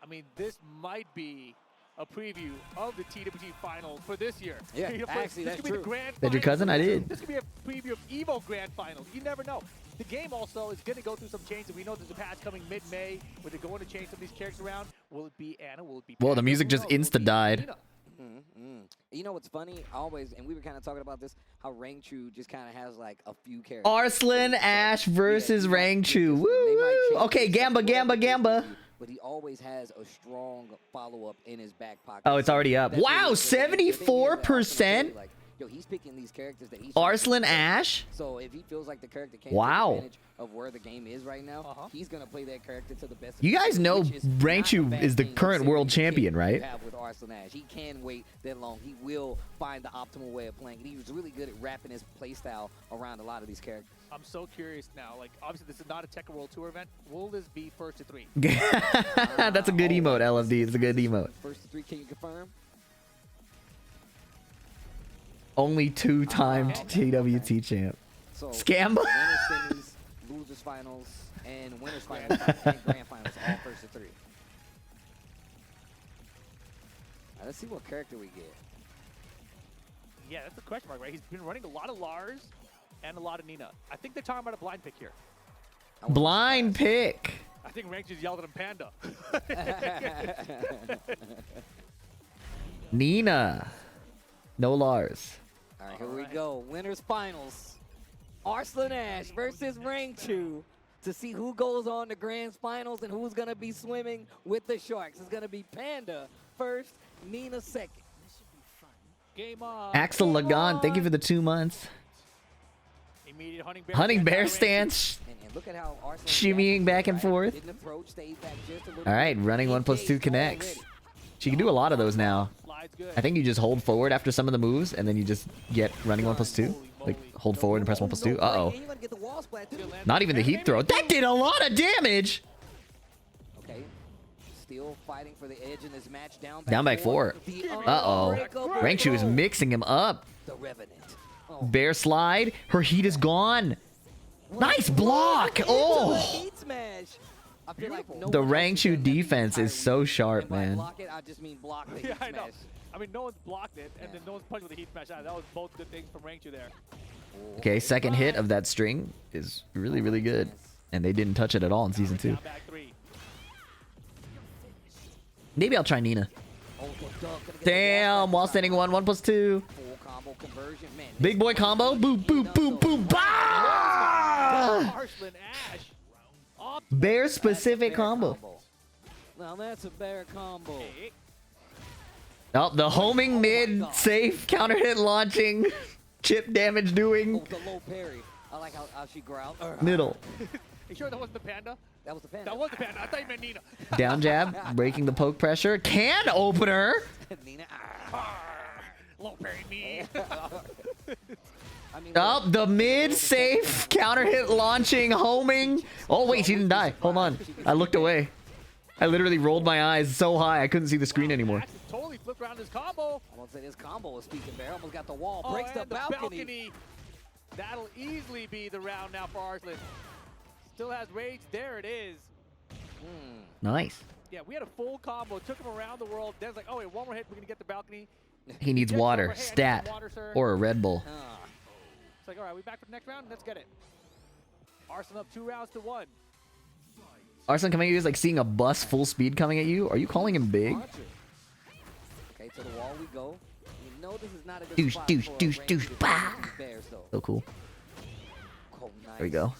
I mean, this might be a preview of the TWT final for this year. Yeah, actually, this that's could be true. the grand That your finals. cousin? I did. This could be a preview of EVO grand finals. You never know. The game also is going to go through some changes. We know there's a patch coming mid-May where they're going to change some of these characters around. Will it be Anna? Will it be Well, the Panda? music just insta-died. You know what's funny? Always, and we were kind of talking about this, how Rangchu just kind of has like a few characters. Arslan Ash versus Rangchu. Woo! Okay, Gamba. But he always has a strong follow-up in his back pocket. Oh, it's already up. Wow, 74%? Like, yo, he's picking these characters that he's Arslan Ash? So if he feels like the character can't Wow. take advantage of where the game is right now, he's going to play that character to the best. You guys know which is not a Rangchu bad is the thing current considering world the champion, kid right? you have with Arslan Ash. He can wait that long. He will find the optimal way of playing. He was really good at wrapping his playstyle around a lot of these characters. I'm so curious now. Like, obviously, this is not a Tekken World Tour event. Will this be first to 3? That's a good emote, LFD. It's a good emote. First to 3, can you confirm? Only 2-time TWT champ. So, Scamba? winners semis, losers finals, and winners finals, and grand finals, all first to 3. Now, let's see what character we get. Yeah, that's the question mark, right? He's been running a lot of Lars and a lot of Nina. I think they're talking about a blind pick here. Blind pick. I think Rank just yelled at him, Panda. Nina. No Lars. All right, here we go. Winners finals. Arslan Ash versus Rangchu to see who goes on to grand finals and who's going to be swimming with the Sharks. It's going to be Panda first, Nina second. Game on. Axel Lagan, thank you for the 2 months. Immediate Hunting bear stance. And look at how Arslan Shimmying back and forth. didn't approach, stayed back just a little All right, running 1+2 connects. She can do a lot of those now. I think you just hold forward after some of the moves, and then you just get running 1+2. Like, hold forward and press 1+2. Uh-oh. Not even the heat throw. That did a lot of damage! Okay. Still fighting for the edge in this match. Down by 4. Uh-oh. Rangchu is mixing him up. The Revenant. Bear slide. Her heat is gone. Nice block! Oh! The Rangchu defense is so sharp, man. I just mean block the Yeah, heat I know. smash. I mean, no one's blocked it, and then no one's punched with the heat smash. That was both good things from Rangchu there. Okay, second hit of that string is really, really good. And they didn't touch it at all in Season 2. Maybe I'll try Nina. Damn, while standing 1+2. Big boy combo. Boom, boom, boom, boom. Bah! Arslan Ash. Bear specific combo. Now that's a bear combo. Oh, the homing mid, safe, counter hit launching, chip damage doing. Oh, the low parry. I like how she growled. Middle. You sure that wasn't the panda? That was the panda. That was the panda. I thought you meant Nina. Down jab, breaking the poke pressure. Can opener. Nina. Low parry me. I mean, Oh, the mid, safe, counter hit launching, homing. Oh, wait, she didn't die. Hold on. I looked away. I literally rolled my eyes so high I couldn't see the screen anymore. Totally flipped around his combo. I won't say this combo was speaking bear. Almost got the wall. Oh, Breaks the and balcony. That'll easily be the round now for Arslan. Still has rage. There it is. Nice. Yeah, we had a full combo. Took him around the world. Den's like, oh, wait, one more hit. We're going to get the balcony. He needs Gets water, over, hey, I need stat, some water, sir. or a Red Bull. It's like, all right, we back for the next round? Let's get it. Arslan up 2 rounds to 1. Arslan coming at you is like seeing a bus full speed coming at you. Are you calling him big? Okay, to the wall we go. You know this is not a good Douche, spot douche, for douche, Rangchu douche, to bah. beat these bears, though. So cool. Oh, nice. There we go.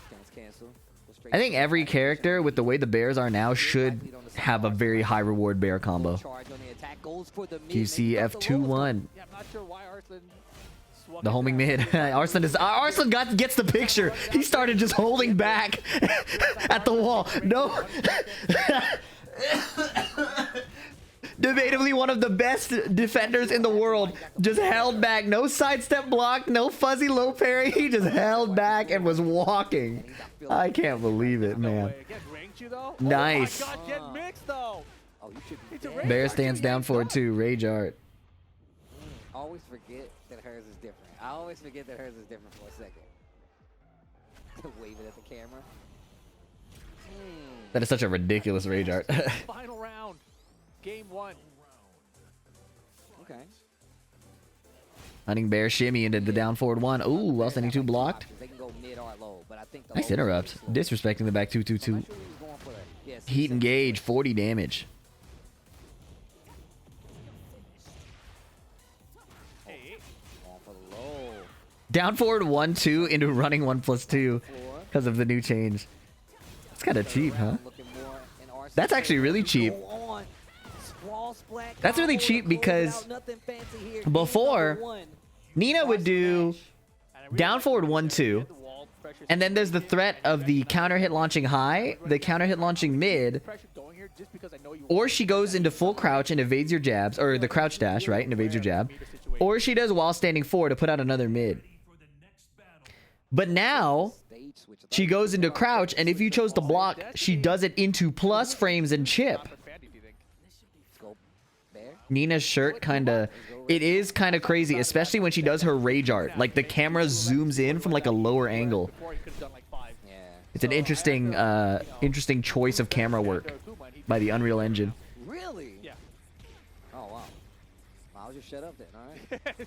Stance cancel. Go straight I think to every the character with the way the bears are now should have a very high reward bear combo. charge on the attack. Goes for the mid. QC F2-1. Yeah, I'm not sure why Arslan swung The it homing there. mid. Arslan gets the picture. He started just holding back at the wall. No. Debatably one of the best defenders in the world. Just held back. No sidestep block. No fuzzy low parry. He just held back and was walking. I can't believe it, man. Against Rangchu, though? Nice. Oh my God, get mixed, though. Oh, you should be It's a dead. Rangchu. Bear stands down for it too. Rage art. Always forget that hers is different. I always forget that hers is different for a second. Wave it at the camera. That is such a ridiculous rage art. Final round. Game 1. Okay. Hunting bear shimmy into the down forward 1. Ooh, while standing 2 blocked. They can go mid or low, but I think the Nice low is interrupt. slow. I'm Disrespecting the back 2-2-2. not sure he was going for that. Yes, he Heat said- engage, 40 damage. Hey. Going for the low. Down forward 1-2 into running 1+2 Floor. because of the new change. That's kind of cheap, huh? Looking more in Arslan. That's actually really cheap. Go on. Sprawl splat That's really combo to cheap close it because out. Nothing fancy here. before, Game number 1. Nina would do And I really down like forward the 1-2. the wall pressure And then there's the threat of the counter hit launching high, the counter hit launching mid, pressure going here just because I know you or she goes into full crouch and evades your jabs, or the crouch dash, right, and evades your jab. Or she does while standing 4 to put out another mid. But now, Stage switch. she goes into crouch, and if you chose to block, she does it into plus frames and chip. Let's go. Bear. Nina's shirt it is kind of crazy, especially when she does her rage art. Like, the camera zooms in from like a lower angle. Before he could have done like 5. Yeah. It's an interesting choice of camera work by the Unreal Engine. Really? Yeah. Oh, wow. I'll just shut up then, all right?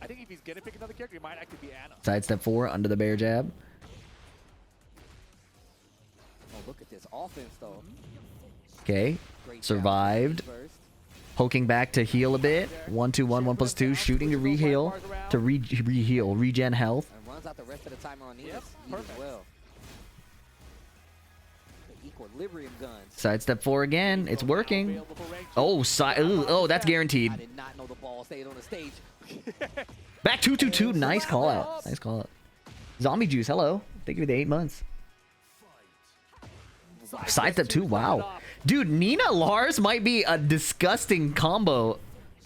I think if he's gonna pick another character, he might actually be Anna. Sidestep 4 under the bear jab. Oh, look at this offense, though. Okay. Great Survived. job first. Poking back to heal a bit. 1-2-1, 1+2. Shooting to re-heal. To re-heal. Regen health. And runs out the rest of the timer on Nina Yep, as perfect. well. The equilibrium guns. Sidestep 4 again. It's working. Oh, oh, that's guaranteed. I did not know the ball stayed on the stage. Back 2-2-2. Nice call out. Nice call out. Zombie Juice, hello. Thank you for the 8 months. Sidestep 2, wow. Dude, Nina Lars might be a disgusting combo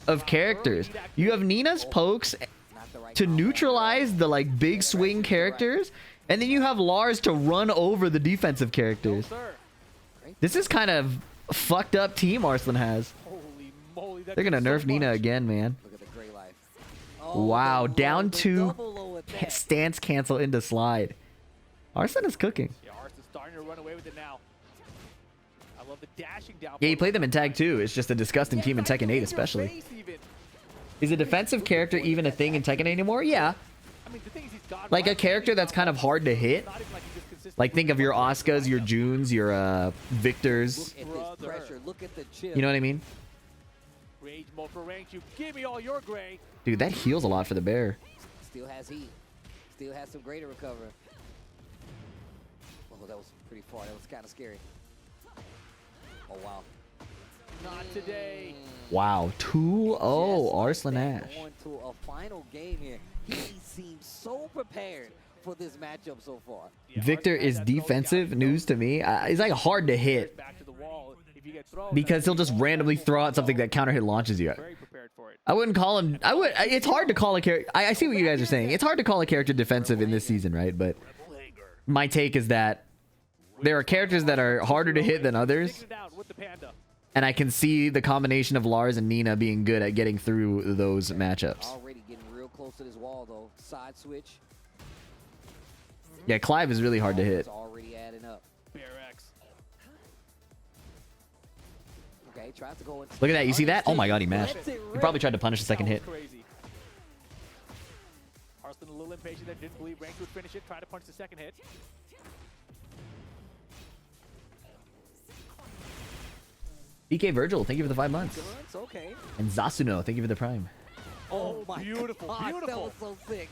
of characters. You have Nina's pokes to neutralize the like big swing characters, and then you have Lars to run over the defensive characters. This is kind of a fucked up team Arslan has. They're gonna nerf Nina again, man. Wow, down 2, stance cancel into slide. Arslan is cooking. Yeah, Arslan's starting to run away with it now. I love the dashing down. Yeah, you played them in Tag 2. It's just a disgusting team in Tekken 8 especially. Is a defensive character even a thing in Tekken 8 anymore? Yeah. Like a character that's kind of hard to hit. Like think of your Oscars, your Junes, your Victors. You know what I mean? Rage mode for Rangchu. Give me all your gray. Dude, that heals a lot for the bear. Still has heat. Still has some gray to recover. Oh, that was pretty far. That was kind of scary. Oh, wow. Not today. Wow, 2-0 Arslan Ash. Going to a final game here. He seems so prepared for this matchup so far. Yeah, Victor is defensive news to me. He's like hard to hit back to the wall. If you get thrown, because he'll just randomly throw out something that counter hit launches you. Very prepared for it. I wouldn't call him. It's hard to call a character. I see what you guys are saying. It's hard to call a character defensive in this season, right? But my take is that there are characters that are harder to hit than others. And I can see the combination of Lars and Nina being good at getting through those matchups. Already getting real close to this wall though. Side switch. Yeah, Clive is really hard to hit. Already adding up. Okay, tries to go in. Look at that. You see that? Oh my god, he mashed. He probably tried to punish the second hit. Arslan a little impatient there. Didn't believe Rangchu would finish it. Tried to punch the second hit. BK Virgil, thank you for the 5 months. Okay. And Zasuno, thank you for the prime. Oh, my beautiful, God, beautiful. That was so sick.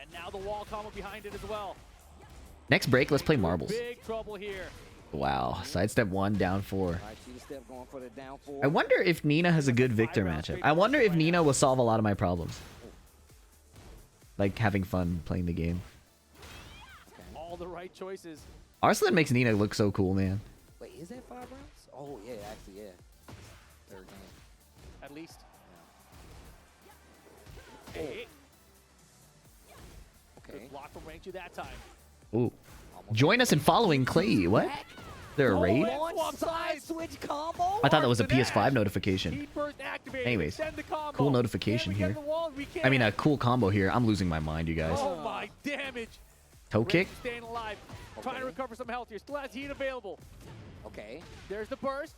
And now the wall combo behind it as well. Next break, let's play marbles. Big trouble here. Wow, sidestep 1, down 4. All right, step going for the down 4. I wonder if Nina has a good Victor matchup. I wonder if Nina will solve a lot of my problems. Like having fun playing the game. All the right choices. Arslan makes Nina look so cool, man. Wait, is that 5 rounds? Oh, yeah, actually, yeah. Third game. At least. Yeah. Hey. Okay. Good block from Rangchu that time. Ooh. Join us in following Clay. What? Is there a raid? Side switch combo? I thought that was a PS5 notification. Heat burst activated. Anyways, Send the combo. cool notification Can we here. get the wall? We can. I mean, a cool combo here. I'm losing my mind, you guys. Oh my damage. Toe kick. Rangchu staying alive. Okay. Trying to recover some health here. Still has heat available. Okay. There's the burst.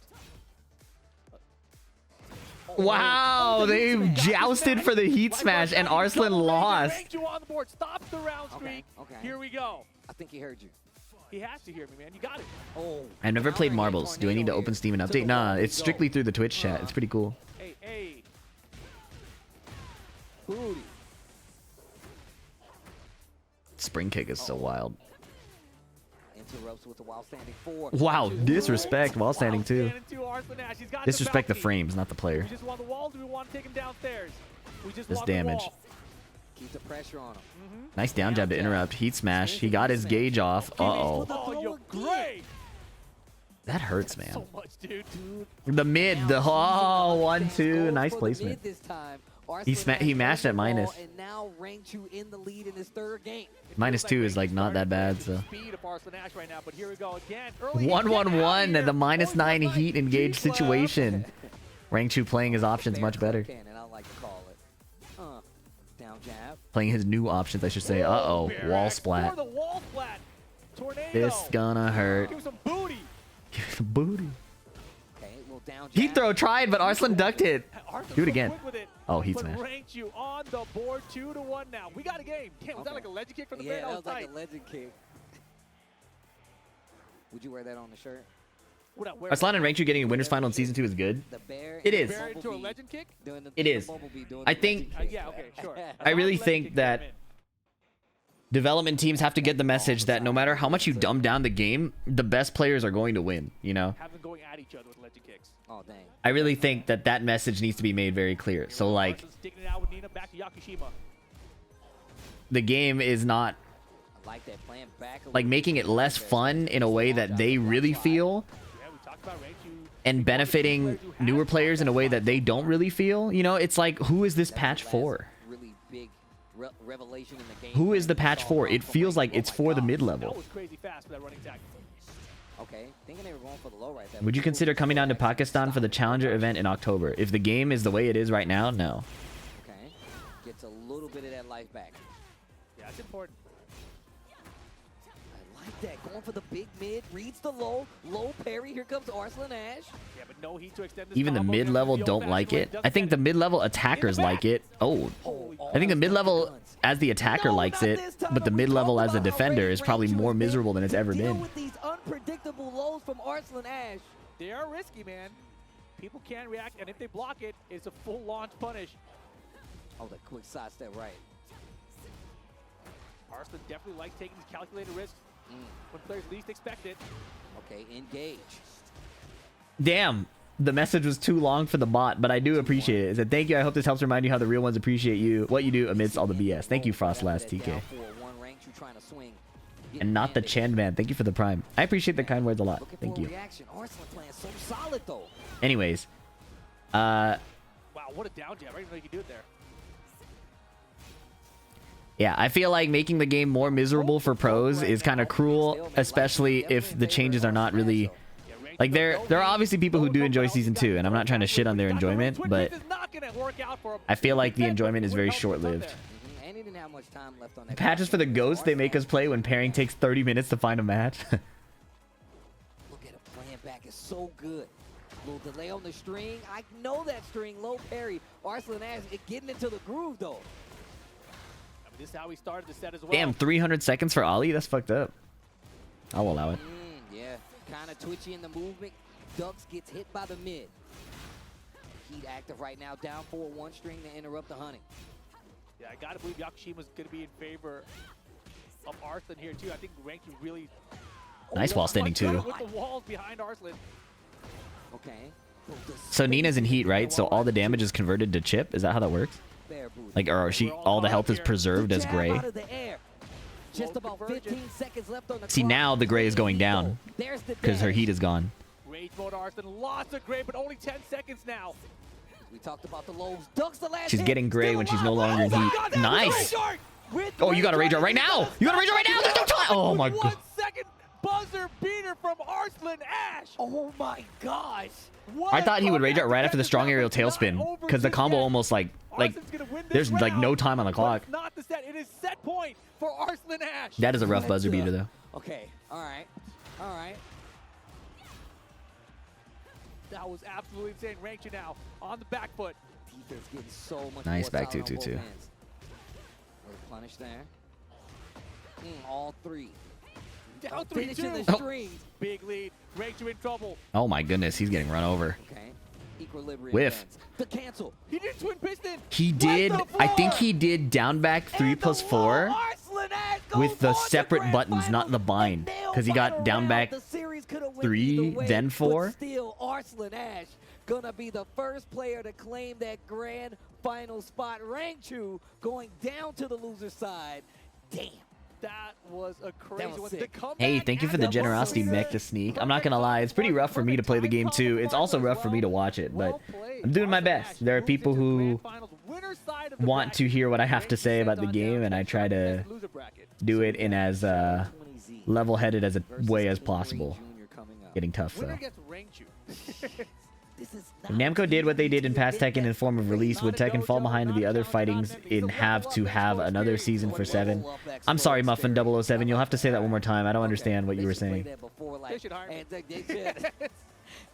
Wow, they jousted for the heat smash and Arslan lost. Rangchu on the board. Stops the round streak. Okay. Here we go. I think he heard you. He has to hear me, man. You got it. Oh. I've never played marbles. Do I need to open Steam and update? Nah, it's strictly through the Twitch chat. It's pretty cool. Hey, hey. Booty. Spring kick is so wild. Interrupts with the while standing 4. Wow, disrespect while standing too. Arslan Ash. He's got Disrespect the bounty. frames, not the player. We just want the wall. Do we want to take him downstairs? We just This want damage. The wall. Keep the pressure on him. Nice down jab to interrupt. Heat smash. He got his gauge off. Uh-oh. Oh, you're great. That hurts, man. So much, dude. The mid. The 1-2. Nice placement. This time. He mashed at minus. And now Rangchu in the lead in his 3rd game. -2 is like not that bad, so. Speed of Arslan Ash right now, but here we go again. 1-1-1 at the -9 heat engaged situation. Rangchu playing his options much better. And I like to call it. Down jab. Playing his new options, I should say. Uh-oh. Wall splat. The wall splat. Tornado. This gonna hurt. Give him some booty. Give him some booty. Okay, well down jab. Heat throw tried, but Arslan ducked it. Arslan's Do it so again. quick with it. Oh, heat But smash. Rangchu on the board 2-1 now. We got a game. Damn, was that like a legend kick from the Yeah, bear? that was like tight. a legend kick. Would you wear that on the shirt? Arslan and Rangchu getting a winners final in season 2 is good. The bear. It and is. the Bear into a Bumblebee legend kick? doing the- It the is. Bumblebee doing I the think- legend kick. Yeah, okay, sure. I really Legend think kick that came in. Development teams have to get the message that no matter how much you dumb down the game, the best players are going to win, you know? Have them going at each other with legend kicks. Oh, dang. I really think that that message needs to be made very clear. So, like, Sticking it out with Nina, back to Yakushima. the game is not, I like that playing back like, making it less fun in a way that they really feel, Yeah, we talked about Rangchu. and benefiting newer players in a way that they don't really feel. You know, it's like, who is this patch for? Really big revelation in the game. Who is the patch for? It feels like it's for the That mid-level. was crazy fast for that running tag. Okay, thinking they were going for the low right there. Would you consider coming down to Pakistan for the Challenger event in October? If the game is the way it is right now, no. Okay, gets a little bit of that life back. Yeah, it's important. I like that, going for the big mid, reads the low parry. Here comes Arslan Ash. Yeah, but no heat to extend this Even the combo. mid-level The don't old-fashioned like way it. doesn't I think the matter. mid-level attackers like it. Oh, I think the mid-level as the attacker likes it, but the mid-level as a defender is probably more miserable than it's ever Deal been. with these unpredictable lows from Arslan Ash. They are risky, man. People can react, and if they block it, it's a full launch punish. Oh, the quick sidestep right. Arslan definitely likes taking these calculated risks when players least expect it. Okay, engage. Damn, the message was too long for the bot, but I do appreciate it. It said, thank you. I hope this helps remind you how the real ones appreciate you, what you do amidst all the BS. Thank you, Frostlast TK. And not the Chen man. Thank you for the prime. I appreciate the kind words a lot. Thank you. Arslan playing so solid though. Anyways, Wow, what a down jab. I didn't even know you could do it there. yeah, I feel like making the game more miserable for pros is kind of cruel, especially if the changes are not really... Like, there are obviously people who do enjoy Season 2, and I'm not trying to shit on their enjoyment, but I feel like the enjoyment is very short-lived. And he didn't have much time left on that. Patches for the ghosts they make us play when pairing takes 30 minutes to find a match. Look at him playing back, is so good. Little delay on the string. I know that string, low parry. Arslan Ash getting into the groove though. This is how we started the set as well. Damn, 300 seconds for Ali? That's fucked up. I'll allow it. Yeah, kind of twitchy in the movement. Ducks gets hit by the mid. Heat active right now, down 4-1 string to interrupt the hunting. Yeah, I gotta believe Yakushima's gonna be in favor of Arslan here too. I think Rangchu really Nice wall standing too. with the walls behind Arslan. Okay. So Nina's in heat, right? So all the damage is converted to chip? Is that how that works? Like, or all the health is preserved as gray? Just about 15 seconds left on the See, clock. now the gray is going down because her heat is gone. Rage mode Arslan, lots of gray, but only 10 seconds now. We talked about the lows. Ducks the last She's hit. getting gray Still when she's alive. no longer in Oh my heat. God, that was Nice. a Rage Art. Oh, you got a Rage Art right now. You got a Rage Art right now. There's no time. Oh my god. 1 second buzzer beater from Arslan Ash. Oh my gosh. What I thought he would a Rage Art right after the strong aerial tailspin because the combo almost like Arslan's gonna win this there's like no round, time on the but clock. it's not the set. It is set point for Arslan Ash. That is a rough buzzer beater though. Okay, all right. That was absolutely insane. Rangchu now on the back foot. Defense getting so much Nice, more back solid on 2-2-2. both ends. Replenish there. All three. Down Finishing 3-2. the strings. Big lead. Rangchu in trouble. Oh my goodness, he's getting run over. Okay. Equilibrium. Whiff. dance. The cancel. He did twin piston. He did, I think he did down back 3+4 with the separate buttons, not the bind. Because he got down back 3, then 4. Still, Arslan Ash gonna be the first player to claim that grand final spot. Rangchu going down to the loser side. Damn. That was a crazy one. sick. Hey, thank you for the generosity, Mech the Sneak. I'm not gonna lie, it's pretty rough for me to play the game too. It's also rough for me to watch it, but I'm doing my best. There are people who want to hear what I have to say about the game, and I try to do it in as level-headed as a way as possible. Getting tough though. If Namco did what they did in past Tekken in form of release, would Tekken fall behind the other fightings and have to have another season for 7? I'm sorry, Muffin 007. You'll have to say that one more time. I don't understand what you were saying.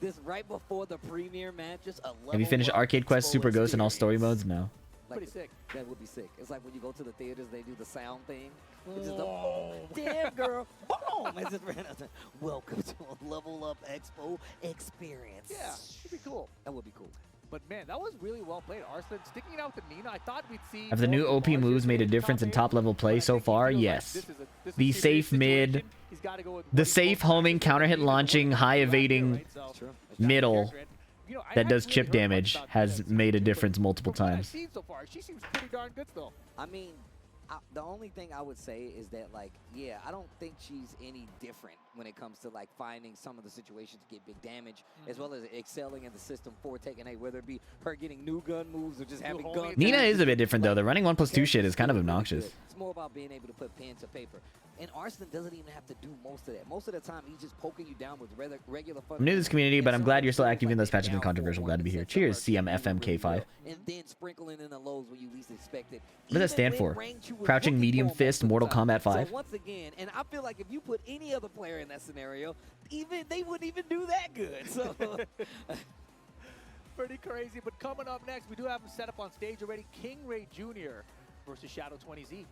This right before the premiere match, just a Have you finished Arcade Quest, Super Ghost, and all story modes? No. Pretty sick. That would be sick. It's like when you go to the theaters, they do the sound thing. It's just oh, damn, girl. Boom. It's just ran out. Welcome to a Level Up Expo experience. Yeah, should be cool. That would be cool. But man, that was really well played. Arslan sticking it out with Nina. I thought we'd see. Have the new OP moves made a difference in top-level play so far? Yes. The safe mid, the safe homing, counter-hit launching, high evading middle that does chip damage has made a difference multiple times. She seems pretty darn good still. I mean, the only thing I would say is that, like, yeah, I don't think she's any different when it comes to, like, finding some of the situations to get big damage, as well as excelling in the system for Tekken 8, whether it be her getting new gun moves or just having gun. Nina is a bit different, though. The running 1+2 shit is kind of obnoxious. It's more about being able to put pen to paper. And Arslan doesn't even have to do most of that. Most of the time, he's just poking you down with regular fun. I'm new to this community, but I'm glad you're still active in those patches and controversial. Glad to be here. Cheers, CMFMK5. And then sprinkling in the lows when you least expect it. What does that stand for? Crouching Medium Fist Mortal Kombat 5? So once again, and I feel like if you put any other player in that scenario, they wouldn't even do that good. So pretty crazy. But coming up next, we do have him set up on stage already. KingReyJr. versus Shadow20Z.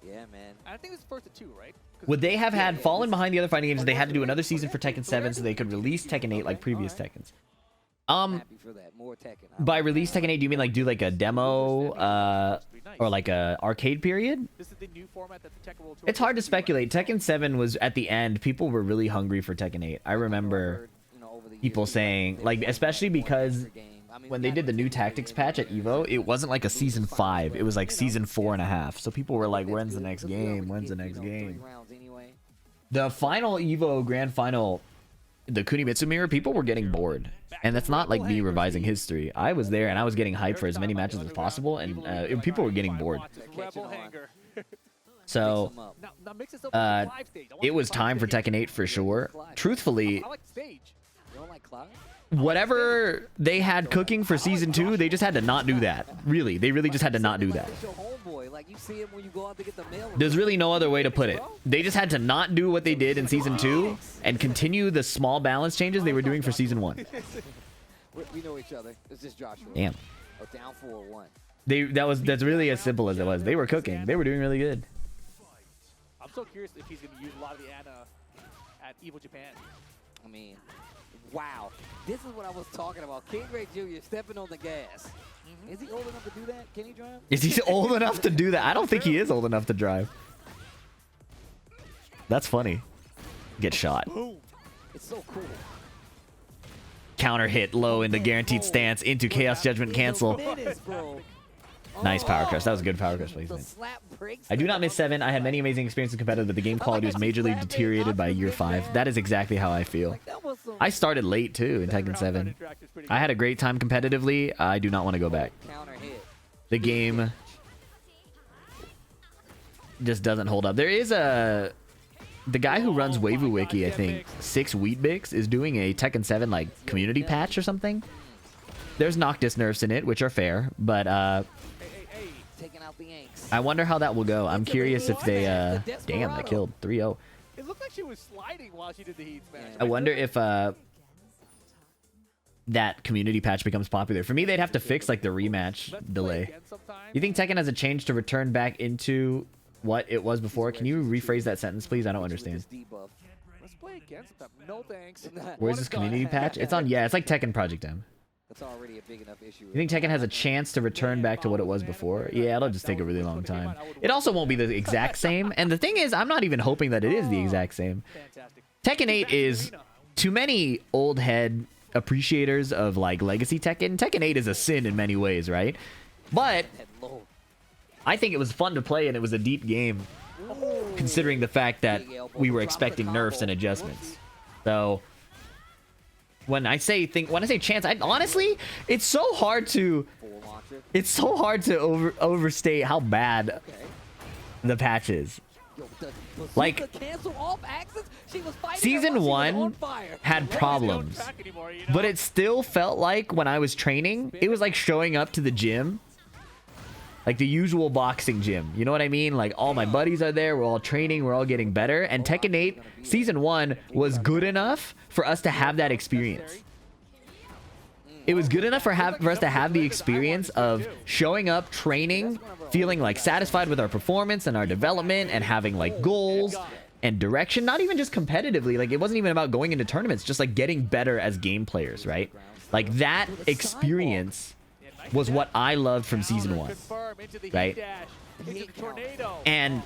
Yeah, man. I think it's first of 2, right? Would they have had fallen behind the other fighting games if they had to do another season for Tekken 7 so they could release Tekken 8 like previous Tekkens? Happy for that. More Tekken. By release Tekken 8, do you mean like do like a demo or like a arcade period? This is the new format that the Tekken World Tour. It's hard to speculate. Tekken 7 was at the end. People were really hungry for Tekken 8. I remember people saying, like, especially because when they did the new tactics patch at EVO, it wasn't like a season 5. It was like season 4.5. So people were like, when's the next game? When's the next game? The final EVO grand final, the Kunimitsu mirror, people were getting bored. And that's not like me revising history. I was there and I was getting hyped for as many matches as possible, and people were getting bored. So it was time for Tekken 8 for sure. Truthfully, whatever they had cooking for season 2, they just had to not do that. Really, they really just had to not do that. There's really no other way to put it. They just had to not do what they did in season 2 and continue the small balance changes they were doing for season 1. We know each other. It's just Joshua. Damn. Oh, down 4-1. That's really as simple as it was. They were cooking. They were doing really good. I'm so curious if he's going to use a lot of the Ana at EVO Japan. I mean, wow. This is what I was talking about. KingReyJr. stepping on the gas. Is he old enough to do that? Can he drive? Is he old enough to do that? I don't think he is old enough to drive. That's funny. Get shot. It's so cool. Counter hit low in the guaranteed stance into Chaos Judgment cancel. Nice power crush. That was a good power crush placement. I do not miss 7. I had many amazing experiences competitive, but the game quality was majorly deteriorated by year 5. That is exactly how I feel. I started late too in Tekken 7. I had a great time competitively. I do not want to go back. The game just doesn't hold up. There is the guy who runs Waifu Wiki, I think, 6 Wheatbix, is doing a Tekken 7 like community patch or something. There's Noctis nerfs in it, which are fair, but I wonder how that will go. I'm curious if they damn, they killed 3-0. It looked like she was sliding while she did the heat smash. I wonder if that community patch becomes popular. For me, they'd have to fix like the rematch delay. You think Tekken has a change to return back into what it was before? Can you rephrase that sentence, please? I don't understand. Let's play again sometime. No thanks. Where's this community patch? It's on, yeah, it's like Tekken Project M. That's already a big enough issue. You think Tekken has a chance to return back to what it was before? Yeah, it'll just take a really long time. It also won't be the exact same. And the thing is, I'm not even hoping that it is the exact same. Tekken 8 is, to many old head appreciators of like legacy Tekken, Tekken 8 is a sin in many ways, right? But I think it was fun to play and it was a deep game, considering the fact that we were expecting nerfs and adjustments. So when I say chance, honestly, it's so hard to overstate how bad the patch is. Like, season 1 had problems, but it still felt like when I was training, it was like showing up to the gym, like the usual boxing gym. You know what I mean? Like, all my buddies are there, we're all training, we're all getting better. And Tekken 8 season 1 was good enough for us to have that experience. It was good enough for us to have the experience of showing up, training, feeling like satisfied with our performance and our development, and having like goals, and direction, not even just competitively. Like, it wasn't even about going into tournaments, just like getting better as game players, right? Like, that experience was what I loved from season 1, right? And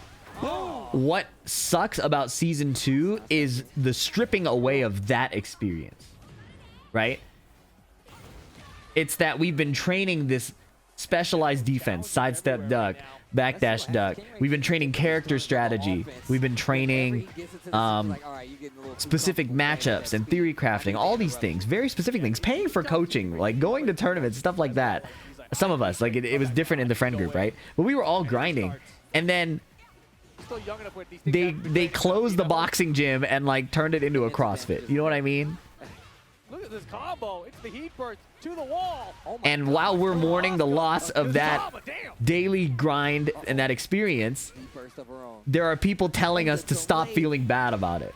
what sucks about season 2 is the stripping away of that experience, right? It's that we've been training this specialized defense, sidestep duck, backdash duck. We've been training character strategy. We've been training specific matchups and theory crafting, all these things, very specific things, paying for coaching, like going to tournaments, stuff like that. Some of us, like it was different in the friend group, right? But we were all grinding. And then they closed the boxing gym and like turned it into a CrossFit. You know what I mean? Look at this combo. It's the heat burst to the wall. And while we're mourning the loss of that daily grind and that experience, there are people telling us to stop feeling bad about it.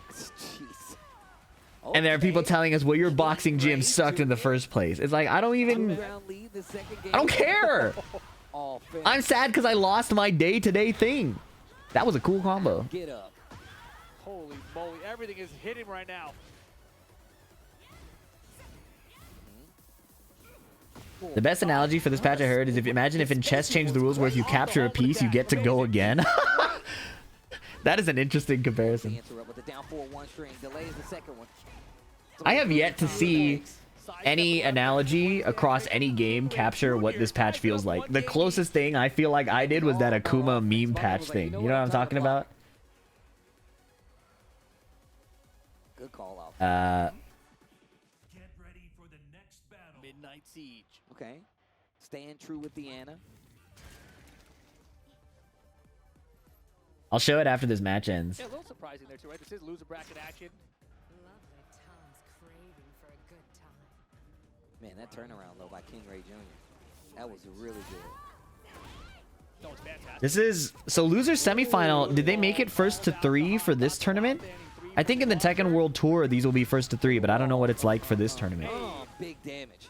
And there are people telling us, well, your boxing gym sucked in the first place. It's like, I don't care. I'm sad because I lost my day-to-day thing. That was a cool combo. Get up. Holy moly, everything is hitting right now. The best analogy for this patch I heard is imagine if in chess changed the rules where if you capture a piece, you get to go again. That is an interesting comparison. I have yet to see any analogy across any game capture what this patch feels like. The closest thing I feel like I did was that Akuma meme patch thing. You know what I'm talking about? Good call out. Midnight Siege. Okay. Staying true with the Ana. I'll show it after this match ends. Yeah, a little surprising there too, right? This is loser bracket action. Man, that turnaround though by KingReyJr. That was really good. No, it's fantastic. This is so loser semifinal. Did they make it first to 3 for this tournament? I think in the Tekken World Tour these will be first to 3, but I don't know what it's like for this tournament. Oh, big damage.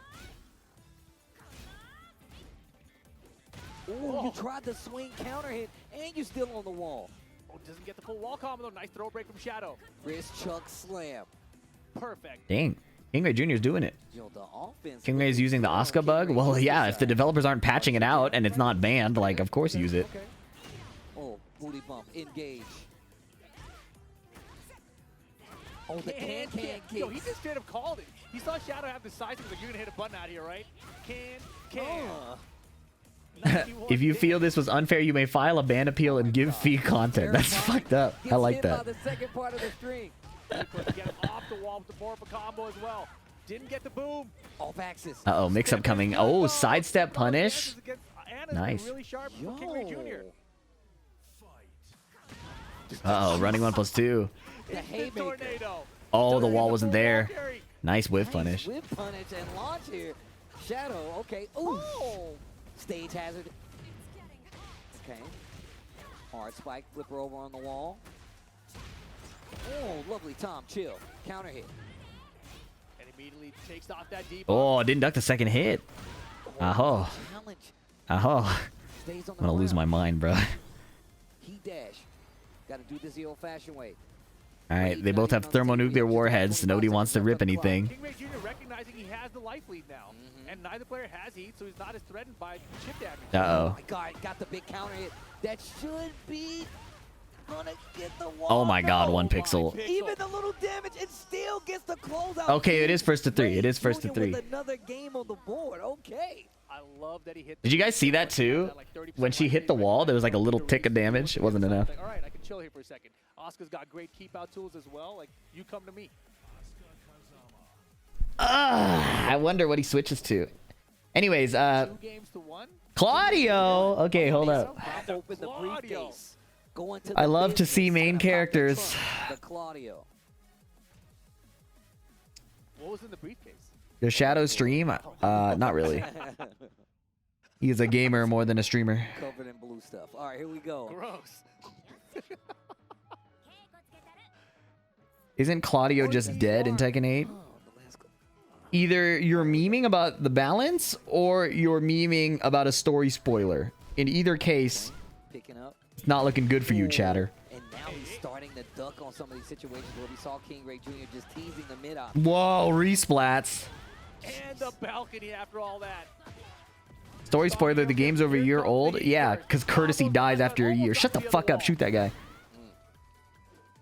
Oh, you tried the swing counter hit, and you're still on the wall. Oh, doesn't get the full wall combo though. Nice throw break from Shadow. Wrist chuck slam. Perfect. Dang. KingReyJr. is doing it. Yo, the offense. KingRey is using the Asuka bug? Well, yeah, if the developers aren't patching it out and it's not banned, like, of course use it. Okay. Oh, booty bump. Engage. Oh, the can kicks. Yo, he just straight up called it. He saw Shadow have the size. He was like, you're going to hit a button out here, right? Can. If you feel this was unfair, you may file a ban appeal and give fee content. That's fucked up. I like that. The second part of the string. Get him off the wall with the more of a combo as well. Didn't get the boom. Off axis. Uh-oh, mix-up coming. Oh, sidestep punish. Nice. Really sharp for KingReyJr. Uh-oh, running 1+2. The haymaker. Oh, the wall wasn't there. Nice whiff punish. Whiff punish and launch here. Shadow, okay. Ooh. Stage hazard. Okay. Hard spike, flipper over on the wall. Oh, lovely Tom, chill. Counter hit. And immediately takes off that deep. Oh, didn't duck the second hit. Oh. Oh. I'm gonna lose my mind, bro. Heat dash. Gotta do this the old-fashioned way. Alright, they both have thermonuclear warheads, so nobody wants to rip anything. KingReyJr. recognizing he has the life lead now. And neither player has heat, so he's not as threatened by chip damage. Uh-oh. Oh my god, got the big counter hit. That should be gonna get the wall. Oh my god, 1 pixel. Even the little damage, it still gets the closeout. Okay, it is first to 3. It is first to 3. Another game on the board. Okay. I love that he hit. Did you guys see that too? When she hit the wall, there was like a little tick of damage. It wasn't enough. All right, I can chill here for a second. Asuka's got great keep out tools as well. Like, you come to me. I wonder what he switches to. Anyways, 2 games to 1. Claudio. Okay, hold up. Open the briefcase. Going to I the love to business see main about characters. The Claudio. What was in the briefcase? The Shadow stream? Not really. He's a gamer more than a streamer. Covered in blue stuff. All right, here we go. Gross. Isn't Claudio just dead in Tekken 8? Either you're memeing about the balance or you're memeing about a story spoiler. In either case, Picking up. it's not looking good for you, chatter. And Now he's starting to duck on some of these situations where we saw KingReyJr just teasing the mid option. Whoa, resplats. And the balcony after all that. Story spoiler, the game's over a year old. Yeah, because courtesy dies after a year. Shut the fuck up. Shoot that guy.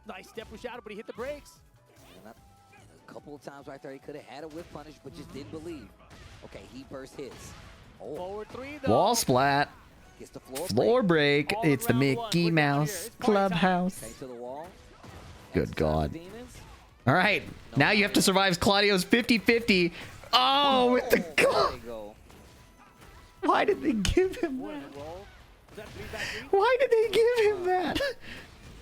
Nice step with Shadow, but he hit the brakes. And a couple of times right there, he could have had a whiff punish, but just didn't believe. Okay, he burst hits. Oh. Forward three, though. Wall splat. Gets the Floor break. It's the Mickey Mouse Clubhouse. Okay, to the wall. Good God. All right. Now you have to survive Claudio's 50-50. Oh, with the gun. Why did they give him that? Why did they give him that?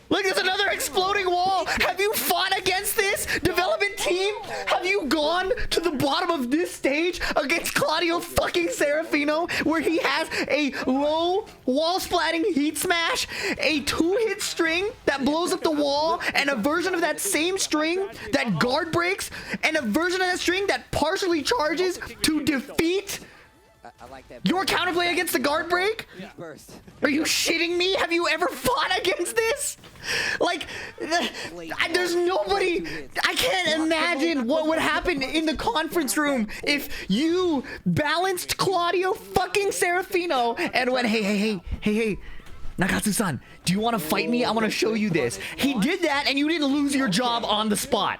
Look, there's another exploding wall. Have you fought against this development team? Have you gone to the bottom of this stage against Claudio fucking Serafino, where he has a low wall splatting heat smash, a 2-hit string that blows up the wall, and a version of that same string that guard breaks, and a version of that string that partially charges to defeat I like that. your counterplay against the guard break? Are you shitting me? Have you ever fought against this? Like, there's nobody. I can't imagine what would happen in the conference room if you balanced Claudio fucking Serafino and went, hey, Nakatsu-san, do you want to fight me? I want to show you this. He did that and you didn't lose your job on the spot.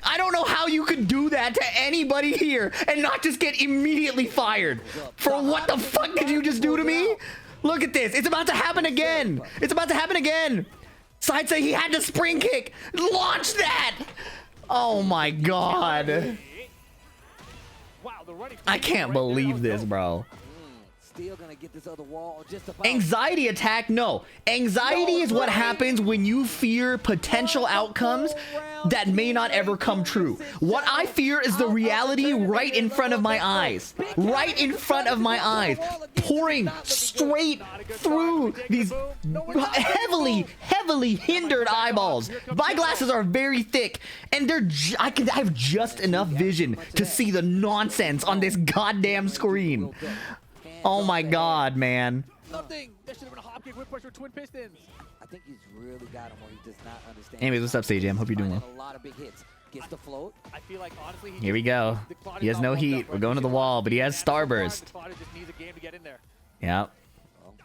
I don't know how you could do that to anybody here and not just get immediately fired. For what the fuck did you just do to me? Look at this. It's about to happen again. It's about to happen again. Side say he had to spring kick. Launch that. Oh my God. I can't believe this, bro. Still gonna get this other wall just about. Anxiety attack? No. Anxiety is what happens when you fear potential outcomes that may not ever come true. What I fear is the reality right in front of my eyes. Right in front of my eyes. Pouring straight through these heavily hindered eyeballs. My glasses are very thick, and I have just enough vision to see the nonsense on this goddamn screen. Oh my God, man. Nothing. That should have been a hop kick with pressure twin pistons. I think he's really got him where he does not understand. Anyways, what's up, TheJakeMan? Hope you're doing well. A lot of big hits. Gets the float. I feel like honestly here we go. He has no heat. We're going to the wall, but he has Starburst. Yep.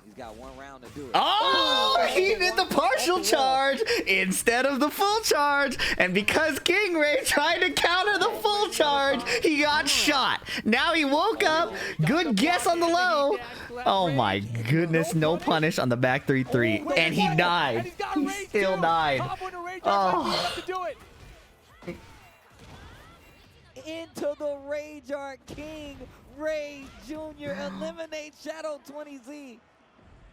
He's got one round to do it. Oh, he did the partial charge instead of the full charge. And because KingRey tried to counter the full charge, he got shot. Now he woke up. Good guess on the low. Oh my goodness. No punish on the back 3-3. And he died. He still died. Oh. Into the RayJr. KingReyJr. eliminates Shadow 20Z.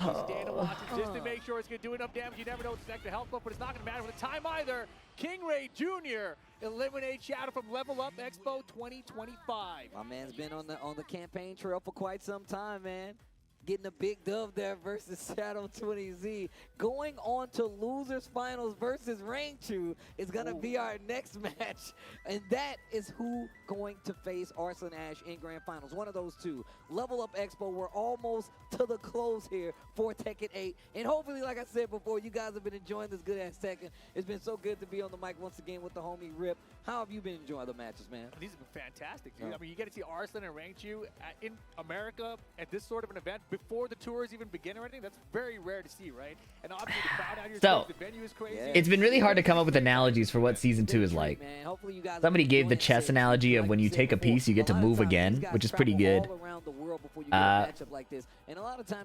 Stand and watch it just to make sure it's going to do enough damage. You never know what's next to health buff, but it's not going to matter with the time either. KingReyJr. eliminates Shadow from Level Up Expo 2025. My man's been on the campaign trail for quite some time, man. Getting a big dub there versus Shadow 20Z. Going on to Losers Finals versus Rangchu is going to be our next match. And that is who going to face Arslan Ash in Grand Finals. One of those two. Level Up Expo, we're almost to the close here for Tekken 8. And hopefully, like I said before, you guys have been enjoying this good-ass Tekken. It's been so good to be on the mic once again with the homie Rip. How have you been enjoying the matches, man? These have been fantastic, dude. I mean, you get to see Arslan and Rangchu in America at this sort of an event before the tours even begin or anything. That's very rare to see, right? And obviously the crowd out here, the venue is crazy. It's been really hard to come up with analogies for what Season 2 is like. Somebody gave the chess analogy of when you take a piece, you get to move again, which is pretty good. I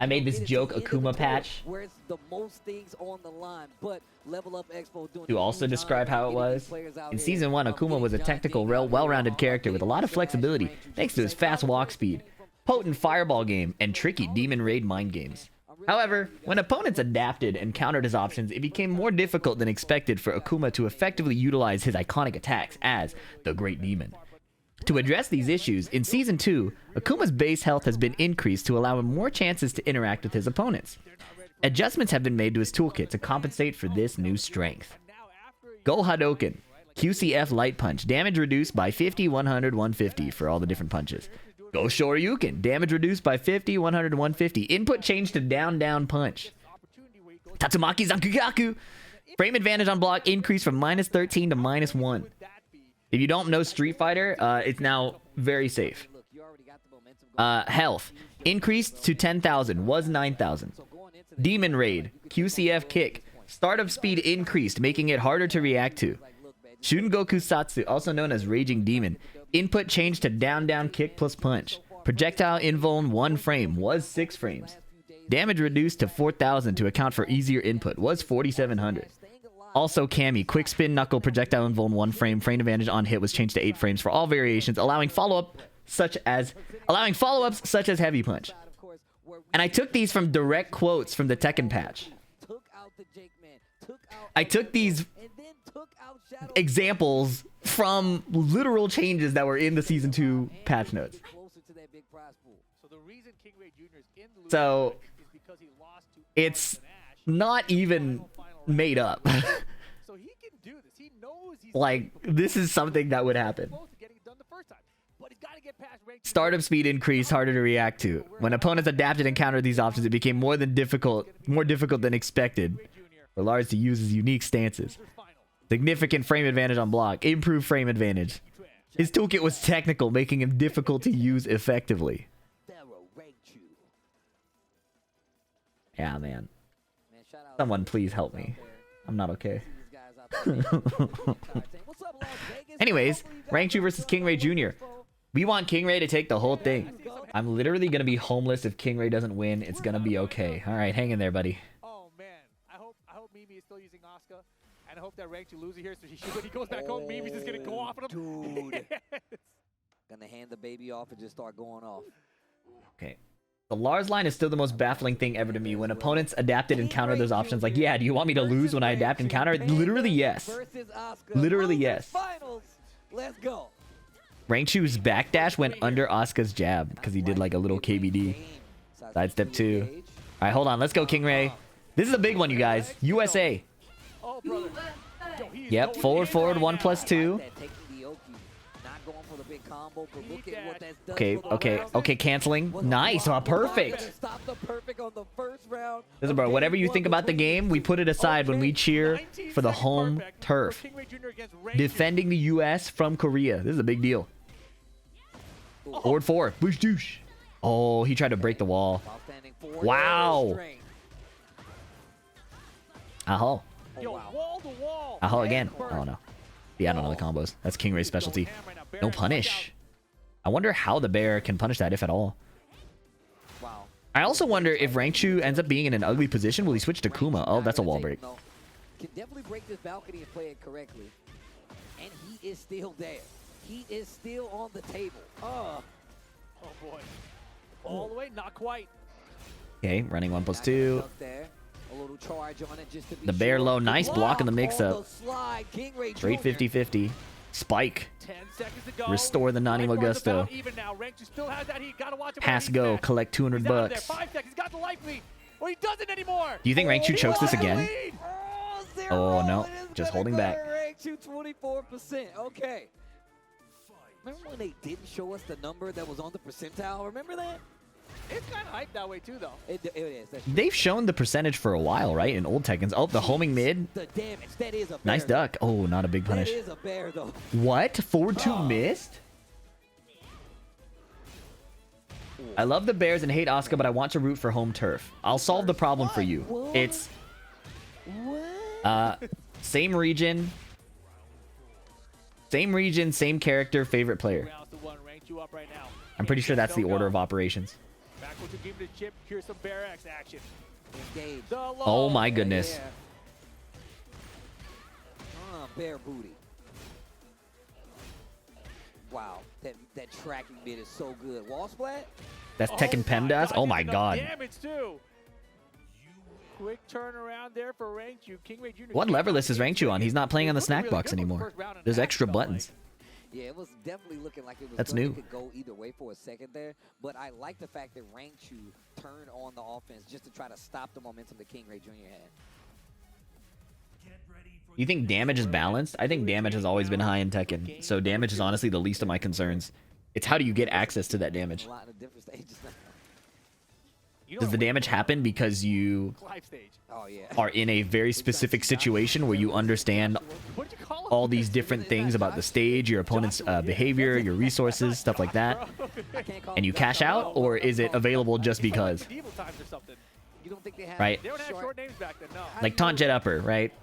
made this joke Akuma patch to also describe how it was. In Season 1, Akuma was a technical, well-rounded character with a lot of flexibility thanks to his fast walk speed, potent fireball game, and tricky demon raid mind games. However, when opponents adapted and countered his options, it became more difficult than expected for Akuma to effectively utilize his iconic attacks as the Great Demon. To address these issues, in Season 2, Akuma's base health has been increased to allow him more chances to interact with his opponents. Adjustments have been made to his toolkit to compensate for this new strength. Go Hadoken, QCF Light Punch, damage reduced by 50, 100, 150 for all the different punches. Go Shoryuken, damage reduced by 50, 100, 150. Input changed to down, down punch. Tatsumaki Zankugaku. Frame advantage on block increased from -13 to -1. If you don't know Street Fighter, it's now very safe. Health increased to 10,000, was 9,000. Demon Raid, QCF kick. Startup speed increased, making it harder to react to. Shungoku Satsu, also known as Raging Demon. Input changed to down kick plus punch. Projectile invuln 1 frame, was 6 frames. Damage reduced to 4,000 to account for easier input, was 4,700. Also Kami, quick spin knuckle projectile invuln 1 frame. Frame advantage on hit was changed to 8 frames for all variations, allowing follow-ups such as heavy punch. And I took these from direct quotes from the Tekken patch. I took these examples from literal changes that were in the Season 2 patch notes. So, it's not even made up. Like, this is something that would happen. Startup speed increased, harder to react to. When opponents adapted and countered these options, it became more difficult than expected for Lars to use his unique stances. Significant frame advantage on block. Improved frame advantage. His toolkit was technical, making him difficult to use effectively. Yeah, man. Someone please help me. I'm not okay. Anyways, Rangchu versus KingReyJr. We want KingRey to take the whole thing. I'm literally going to be homeless if KingRey doesn't win. It's going to be okay. All right, hang in there, buddy. Oh, man. I hope Mimi is still using Asuka. And I hope that Rangchu loses here, so when he goes back home, Mimi's just going to go off on him. Dude. Gonna hand the baby off and just start going off. Okay. The Lars line is still the most baffling thing ever to me. When opponents adapted and countered those options, like, yeah, do you want me to lose when I adapt and counter? Literally, yes. Literally, yes. Let's go. Rangchu's backdash went under Asuka's jab because he did like a little KBD. Sidestep 2. All right, hold on. Let's go, KingRey. This is a big one, you guys. USA. Yep, forward, 1+2. Okay, canceling. Nice, perfect. Listen, bro, whatever you think about the game, we put it aside when we cheer for the home turf. Defending the US from Korea. This is a big deal. Forward 4. Boosh douche. Oh, he tried to break the wall. Wow. Aho. Aho again. Oh, no. Yeah, I don't know the combos. That's KingRey's specialty. No punish. I wonder how the bear can punish that, if at all. I also wonder if Rangchu ends up being in an ugly position. Will he switch to Kuma? Oh, that's a wall break. Can definitely break this balcony and play it correctly. And he is still there. He is still on the table. Oh boy. All the way? Not quite. Okay, running 1+2. A little charge on it just to be the bear low. Nice block in the mix-up. Straight 50-50. Spike. 10 seconds to go. Restore the Nani Magusto. Pass go. Collect 200 bucks. 5 seconds. Got the life lead. Well, he doesn't anymore. Do you think Rangchu chokes this again? Oh, no. Just holding back. Rangchu 24%. Okay. Remember when they didn't show us the number that was on the percentile? Remember that? It's kind of hyped that way, too, though. It is. They've shown the percentage for a while, right? In old Tekkens. Oh, the homing mid. The damage. That is a bear. Nice duck. Oh, not a big punish. That is a bear, though. What? Forward 2 missed? I love the Bears and hate Asuka, but I want to root for home turf. I'll solve the problem for you. What? It's... What? Same region. Same region, same character, favorite player. I'm pretty sure that's the order of operations. Oh my goodness. Bear booty. Wow, that tracking bit is so good. Wall splat? That's Tekken PEMDAS? Oh my god. Quick turnaround there for Rangchu. KingReyJr. What leverless is Rangchu on? He's not playing on the snack box anymore. There's extra buttons. Yeah, it was definitely looking like it was That's new. new. It could go either way for a second there, but I like the fact that Rangchu turned on the offense just to try to stop the momentum that KingReyJr had. You think damage is balanced? I think damage has always been high in Tekken, so damage is honestly the least of my concerns. It's how do you get access to that damage? A lot of different stages. Does the damage happen because you are in a very specific situation where you understand all these different things about the stage, your opponent's behavior, your resources, stuff like that, and you cash out? Or is it available just because? Right? Like taunt jet upper, right?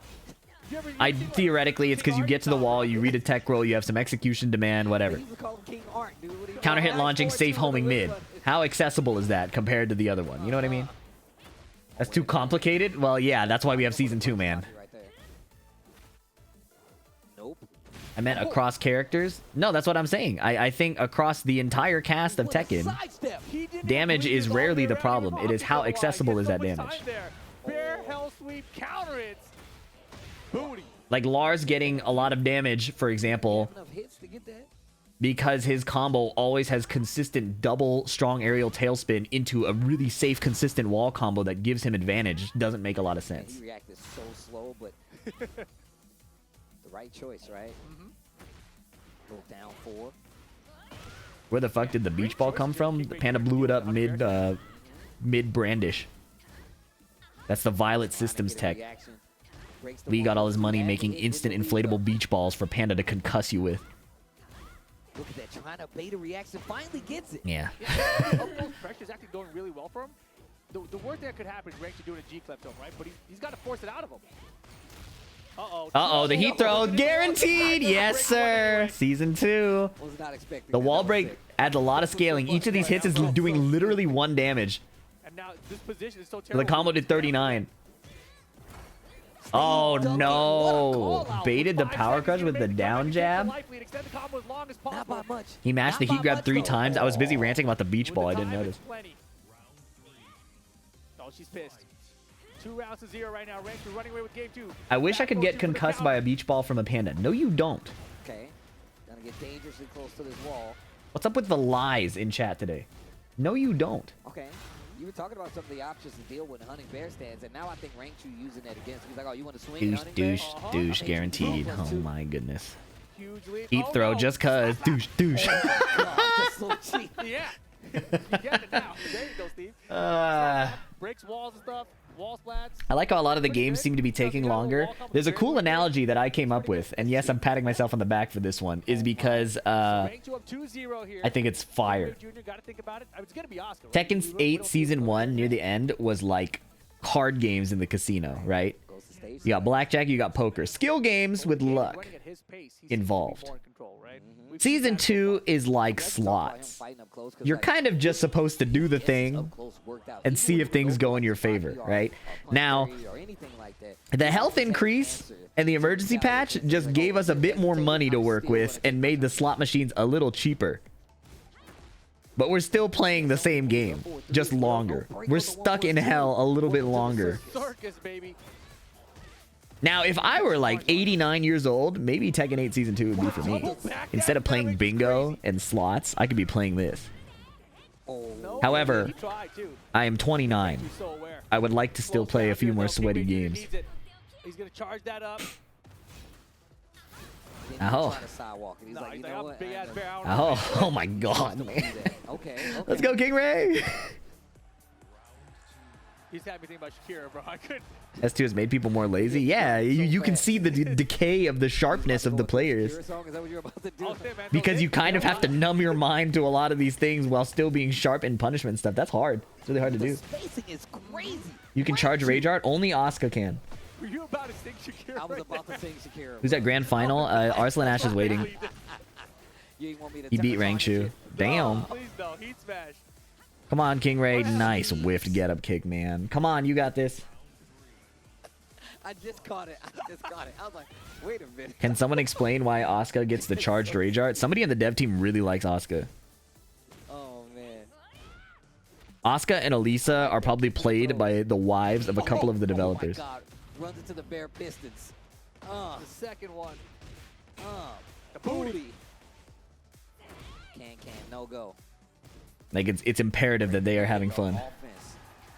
Theoretically, it's because you get to the wall, you read a tech roll, you have some execution demand, whatever. Counter hit launching, safe homing mid. How accessible is that compared to the other one? You know what I mean? That's too complicated? Well, yeah, that's why we have Season 2, man. I meant across characters? No, that's what I'm saying. I think across the entire cast of Tekken, damage is rarely the problem. It is how accessible is that damage. Like Lars getting a lot of damage, for example, because his combo always has consistent double strong aerial tailspin into a really safe, consistent wall combo that gives him advantage. Doesn't make a lot of sense. He reacted so slow, but the right choice, right? Little down 4. Where the fuck did the beach ball come from? The Panda blew it up mid brandish. That's the Violet Systems tech. Lee got all his money making instant inflatable beach balls for Panda to concuss you with. Look at that, trying to bait a reaction, finally gets it. Yeah. Pressure's actually going really well for him. The worst thing that could happen is Rangchu doing a G-clip to him, right? But he's got to force it out of him. Uh-oh, the heat throw, guaranteed! Yes, sir! Season 2. Was not expecting the wall break adds a lot of scaling. Each of these hits is doing literally 1 damage. And now this position is so terrible. The combo did 39. Oh no! Baited the power crush with the down jab. Not by much. He mashed the heat grab 3 times. I was busy ranting about the beach ball. I didn't notice. Oh, she's pissed. 2 rounds to 0 right now. Rangchu running away with game 2. I wish I could get concussed by a beach ball from a Panda. No, you don't. Okay. Gonna get dangerously close to this wall. What's up with the lies in chat today? No, you don't. Okay. You were talking about some of the options to deal with hunting bear stands, and now I think Rangchu using that against him. He's like, oh, you want to swing douche, guaranteed. Oh my goodness. Heat throw just cuz. Douche. Yeah. You get it now. There you go, Steve. Breaks walls and stuff. Wall splats. I like how a lot of the games seem to be taking longer. There's a cool analogy that I came up with, and yes, I'm patting myself on the back for this one, is because I think it's fire. Tekken 8 Season 1 near the end was like card games in the casino, right? You got blackjack, you got poker. Skill games with luck involved. Season 2 is like slots. You're kind of just supposed to do the thing and see if things go in your favor, right? Now, the health increase and the emergency patch just gave us a bit more money to work with and made the slot machines a little cheaper. But we're still playing the same game, just longer. We're stuck in hell a little bit longer. Now, if I were like 89 years old, maybe Tekken 8 Season 2 would be for me. Instead of playing bingo and slots, I could be playing this. However, I am 29. I would like to still play a few more sweaty games. He's going to charge that up. Oh. Oh my god, man. Let's go, KingRey! He's had me think about Shakira, bro. I couldn't. S2 has made people more lazy. Yeah, you can see the decay of the sharpness of the players. Because you kind of have to numb your mind to a lot of these things while still being sharp in punishment and stuff. That's hard. It's really hard to do. You can charge Rage Art. Only Asuka can. Were you about to sing Shakira? I was about to sing Shakira. Who's at grand final? Arslan Ash is waiting. He beat Rangchu. Damn. Please no, heat smash. Come on, KingRey. Nice whiffed get up kick, man. Come on, you got this. I just caught it. I was like, wait a minute. Can someone explain why Asuka gets the charged Rage Art? Somebody on the dev team really likes Asuka. Oh, man. Asuka and Elisa are probably played by the wives of a couple of the developers. Oh my God. Runs into the bare pistons. The second one. The booty. Can, no go. Like, it's imperative that they are having fun.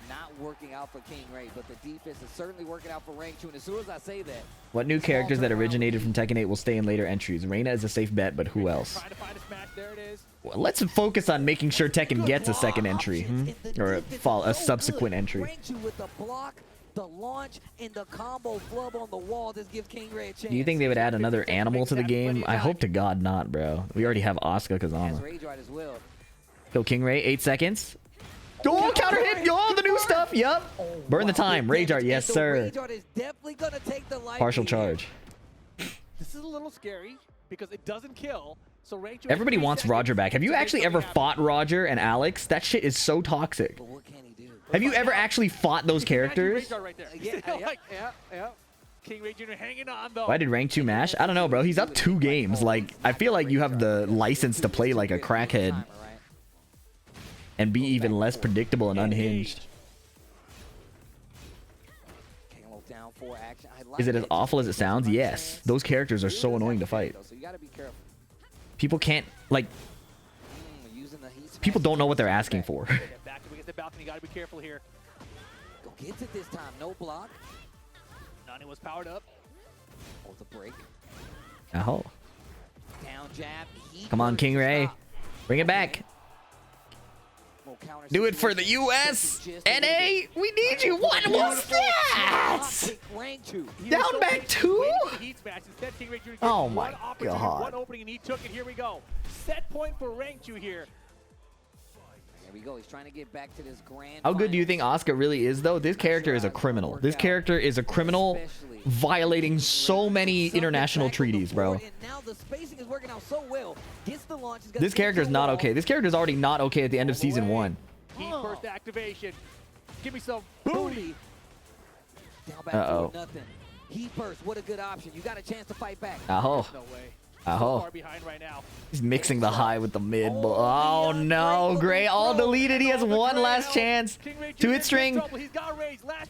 Not working out for KingRey, but the defense is certainly working out for Rangchu. And as soon as I say that, what new characters that originated from Tekken 8 will stay in later entries? Reyna is a safe bet, but who else? Trying to find a smash. There it is. Well, let's focus on making sure Tekken gets a second entry, or a subsequent entry. Rangchu with the block, the launch, and the combo flub on the wall. This gives KingRey a chance. Do you think they would add another animal to the game? I hope to God not, bro. We already have Asuka Kazama. Kill KingRey, 8 seconds. Oh, counter hit! Yo, the new stuff! Yup! Burn the time. ReyJr, yes, sir. Partial charge. This is a little scary because it doesn't kill. So Rangchu Everybody wants Roger back. Have you actually ever fought Roger and Alex? That shit is so toxic. But what can he do? Have you ever actually fought those characters? Right there. Yeah. KingReyJr hanging on though. Why did Rangchu mash? I don't know, bro. He's up 2 games. Like, I feel like you have the license to play like a crackhead and be even less predictable and unhinged. Is it as awful as it sounds? Yes. Those characters are so annoying to fight. People can't, like, people don't know what they're asking for. Back up against the balcony. Gotta be careful here. Go get it this time. No block. Nani was powered up. Oh, the break. Oh. Down jab. Come on, KingRey. Bring it back. Do it for the US! NA! We need you! What was that? Down back 2? Oh my God. One opening and he took it. Here we go. Set point for Rangchu here. There we go. He's trying to get back to this grand. How good do you think Asuka really is, though? This character is a criminal. This character is a criminal violating so many international treaties, bro. This character is not okay. This character is already not okay at the end of Season 1. Heat burst activation. Give me some booty. Uh-oh. Heat burst, what a good option. You got a chance to fight back. No way. Far behind right now. He's mixing the high with the mid. Oh no, Gray all deleted. He has one last chance. 2-hit string.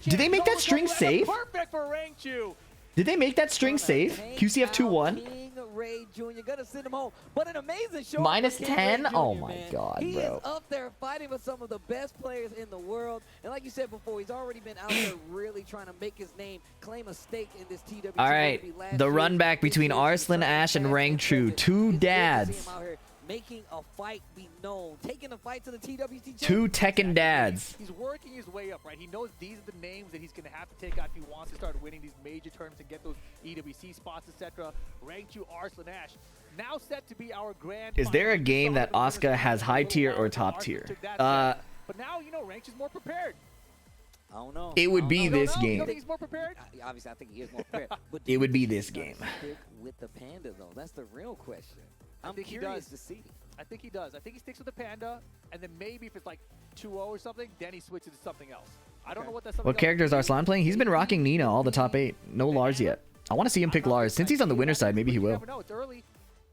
Did they make that string safe? Perfect for Rangchu. Did they make that string safe? QCF 2-1. KingReyJr. Gonna send him home. But an amazing show. Minus 10? Oh my man. God, he bro. He is up there fighting with some of the best players in the world. And like you said before, he's already been out there really trying to make his name, claim a stake in this TWT. All right, the run back between Arslan Ash and Rangchu. 2 dads. Making a fight be known, taking a fight to the TWT. 2 Tekken dads. He's working his way up, right? He knows these are the names that he's going to have to take out if he wants to start winning these major tournaments and get those EWC spots, etc. Rangchu, Arslan Ash, now set to be our grand. Is there a game that Asuka has high tier or top tier? But now, you know, Rangchu's more prepared. I don't know. It would be this game. You think he's more prepared? Obviously, I think he is more prepared. But it would be this game. Stick with the Panda, though. That's the real question. I'm curious to see. I think he does. I think he sticks with the Panda, and then maybe if it's like 2-0 or something, then he switches to something else. I don't know what that's. What character is Arslan playing? He's been rocking Nina all the top 8. No Lars yet. I want to see him pick Lars. Since he's on the winner's side, maybe he will. Never know. It's early.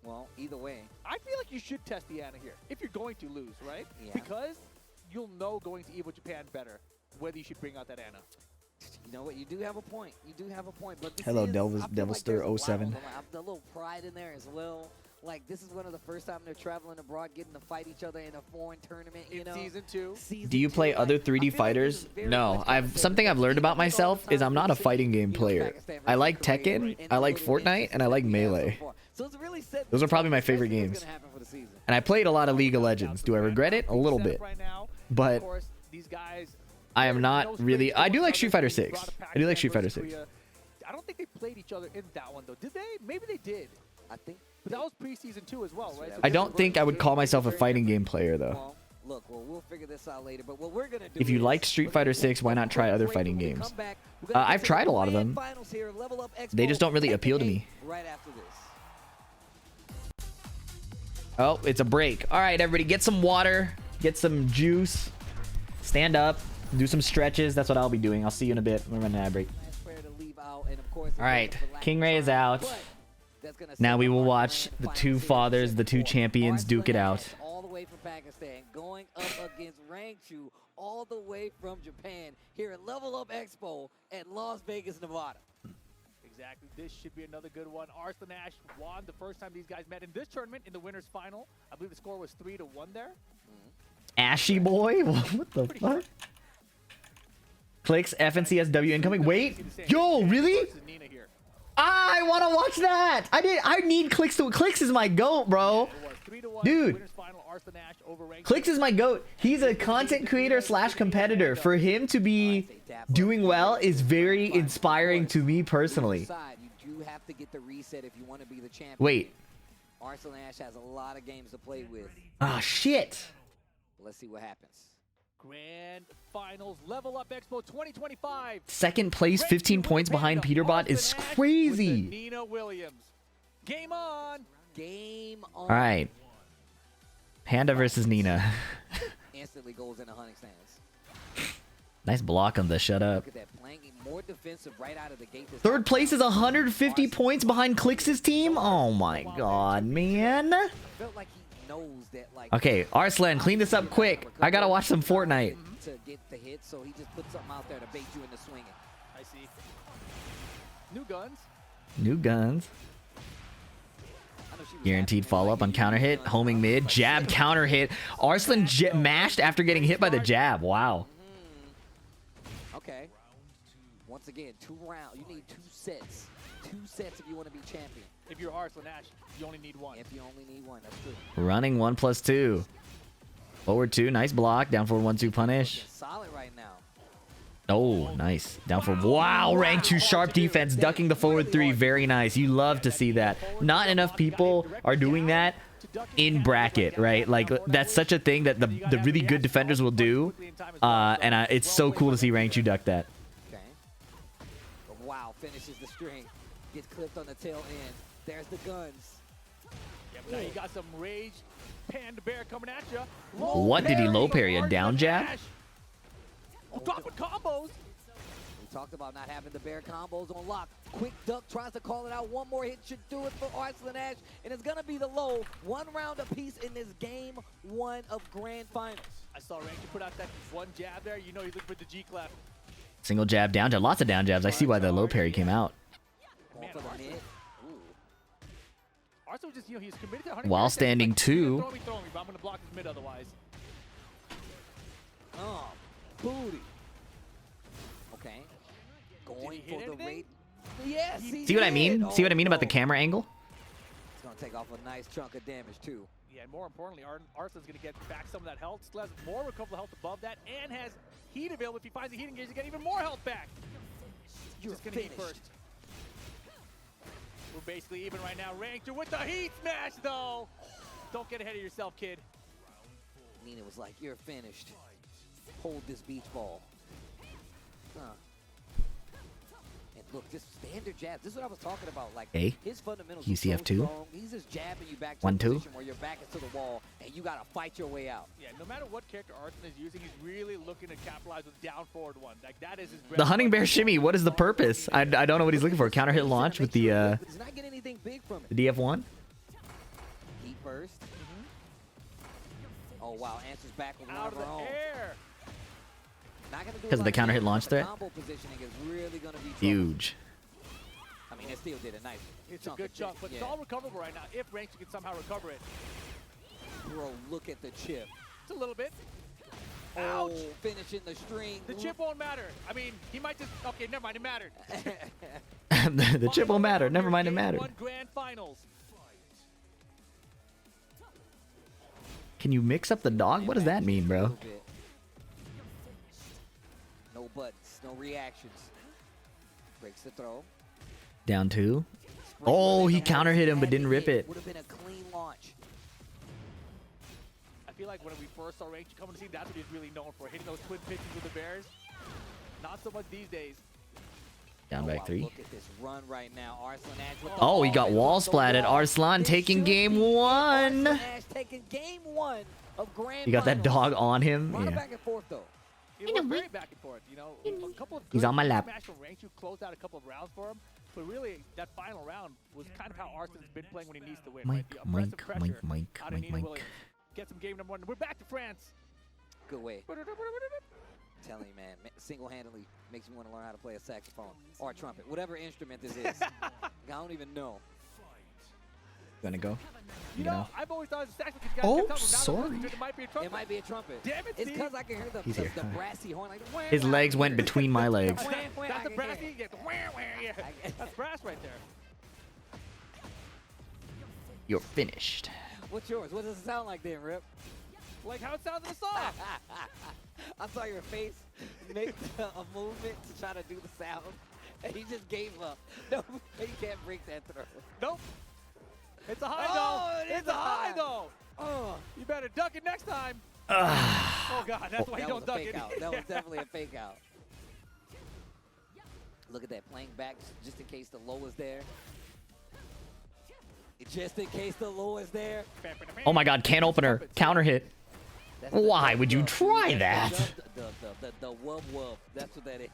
Well, either way. I feel like you should test the Ana here if you're going to lose, right? Yeah. Because you'll know going to Evo Japan better whether you should bring out that Ana. You know what? You do have a point. You do have a point. But hello, Devilstir 07. The little pride in there as well. Like, this is one of the first time they're traveling abroad, getting to fight each other in a foreign tournament, you know? Season 2. Do you play other 3D fighters? No. Something I've learned about myself is I'm not a fighting game player. I like Tekken, I like Fortnite, and I like Melee. Those are probably my favorite games. And I played a lot of League of Legends. Do I regret it? A little bit. But I am not really... I do like Street Fighter 6. I do like Street Fighter 6. I don't think they played each other in that one, though. Did they? Maybe they did. I think... But that was pre-season 2 as well, right? So I don't think I would call myself a fighting game player, though. Look, we'll figure this out later, but what we're gonna do if you liked Street Fighter 6, why not try other fighting games? I've tried a lot of them. They just don't really appeal to me. Right after this. Oh, it's a break. All right, everybody, get some water, get some juice, stand up, do some stretches. That's what I'll be doing. I'll see you in a bit. We're running an ad break. All right, KingRey is out. Now we will watch the 2 fathers, the 2 champions, duke it out. All the way from Pakistan, going up against Rangchu, all the way from Japan, here at Level Up Expo at Las Vegas, Nevada. Exactly. This should be another good one. Arslan Ash won the first time these guys met in this tournament in the winners final. I believe the score was 3-1 there. Ashy boy? What the fuck? Clicks FNCSW incoming. Wait, yo, really? I want to watch that. I need Clicks to. Clicks is my goat, bro. Dude, Clicks is my goat. He's a content creator / competitor. For him to be doing well is very inspiring to me personally. Wait. Arslan Ash has a lot of games to play with. Ah, shit. Let's see what happens. Grand Finals Level Up Expo 2025. Second place, 15 points behind Peterbot is crazy. Nina Williams. Game on. Game on. All right. Panda versus Nina. Instantly goes into hunting stance. Nice block on the shut up. Look at that, playing more defensive right out of the gate. Third place is 150 points behind Clicks' team. Oh my god, man. Felt like he knows that, like, okay, Arslan, clean this up quick. I gotta watch some Fortnite. To get the hit, so he just put something out there to bait you into swinging. I see. New guns. New guns. Guaranteed follow-up on counter hit. Homing mid. Jab counter hit. Arslan mashed after getting hit by the jab. Wow. Okay. Once again, 2 rounds. You need 2 sets. 2 sets if you want to be champion. If you're Arslan Ash, you only need 1. If you only need 1, that's true. Running 1+2. Forward 2. Nice block. Down forward 1-2 punish. Solid right now. Oh, nice. Down for wow, Rangchu sharp defense, ducking the forward 3. Very nice. You love to see that. Not enough people are doing that in bracket, right? Like, that's such a thing that the really good defenders will do. And it's so cool to see Rangchu duck that. Okay. Wow, finishes the string. Gets clipped on the tail end. There's the guns. Yep, now you got some rage. Panda Bear coming at you. What did he low parry? A down jab? Dropping combos. We talked about not having the bear combos on lock. Quick duck tries to call it out. One more hit should do it for Arslan Ash. And it's going to be the low. 1 round apiece in this game 1 of Grand Finals. I saw Rangchu put out that 1 jab there. You know he's looking for the G clap. Single jab, down jab. Lots of down jabs. I see why the low parry came out. Going for the mid. Arslan was just, you know, he's committed to 100. While standing like, 2. Throw me, but I'm going to block his mid otherwise. Oh, booty. Okay. Going for the rate. Yes, See what I mean? See what I mean about the camera angle? It's going to take off a nice chunk of damage, too. Yeah, and more importantly, Arslan's going to get back some of that health. Still has more recoverable health above that, and has heat available. If he finds the heat engage, to get even more health back. You're just going to heat first. We're basically even right now. Rangchu with the heat smash, though. Don't get ahead of yourself, kid. Nina was like, you're finished. Hold this beach ball. And look, this standard jab. This is what I was talking about. Like, his fundamentals. UCF2. He's just jabbing you back to 1-2. a position where your back is to the wall, and you got to fight your way out. Yeah, no matter what character Arslan is using, he's really looking to capitalize with down forward 1. Like, that is his The hunting bear shimmy. What is the purpose? I don't know what he's looking for. Counter hit launch with the He's not getting anything big from it. the DF1. Heat first. Oh, wow. Answers back with out of the air. Because of the counter hit launch threat. Combo positioning is really going to be Huge. I mean, it still did a nice It's a good chunk, but it's all recoverable right now if Rangchu can somehow recover it. Bro, look at the chip. It's a little bit. Ouch. Ouch. Finishing the string. The chip won't matter. I mean, he might just... Okay, never mind. It mattered. The chip won't matter. Never mind, it mattered. 1 Grand Finals. Can you mix up the dog? What does that mean, bro? No buttons, no reactions. Breaks the throw. Down 2. Oh, he counter hit him but didn't rip it. Would have been a clean launch. I feel like when we first saw Rangchu come to the scene, that's what he's really known for, hitting those twin pitches with the Bears. Not so much these days. Down back 3. Look at this run right now. Arslan Ash with the Oh, he ball got and wall with the splatted. wall. Arslan This taking should game be 1. Arslan Ash taking game 1 of Grand You got that Finals. dog on him? Run Yeah. back and forth though. It was very back and forth, you know. A couple of He's on my lap. Smash from Rangchu closed out a couple of rounds for him, but really that final round was kind of how Arslan's been playing when he needs to win. Mike, right? The aggressive pressure out of Nina Mike. Williams. Get some game number 1. We're back to France. Good way. Telling you, man, single-handedly makes me want to learn how to play a saxophone or a trumpet, whatever instrument this is. I don't even know. Gonna go. You know, I've always thought it's actually Oh, sorry. It might be a trumpet. It might be a trumpet. Damn it, It's Steve. because I can hear the brassy horn. Like, wah, His wah, legs I went can hear it. between my legs. That's the brassy. Yeah, the wah, wah, yeah. That's brass right there. You're finished. What's yours? What does it sound like then, Rip? Like how it sounds in the song. I saw your face make a movement to try to do the sound, and he just gave up. No, he can't break that throw. Nope. It's a high Oh, though. It's a high though. Oh, You better duck it next time. Oh God, that's why you that don't was a duck fake it. out. That was definitely a fake out. Look at that, playing back just in case the low is there. Just in case the low is there. Oh my God, can opener. Counter hit. That's the Why dub would you dub. try That's that? The wub wub. That's what that is.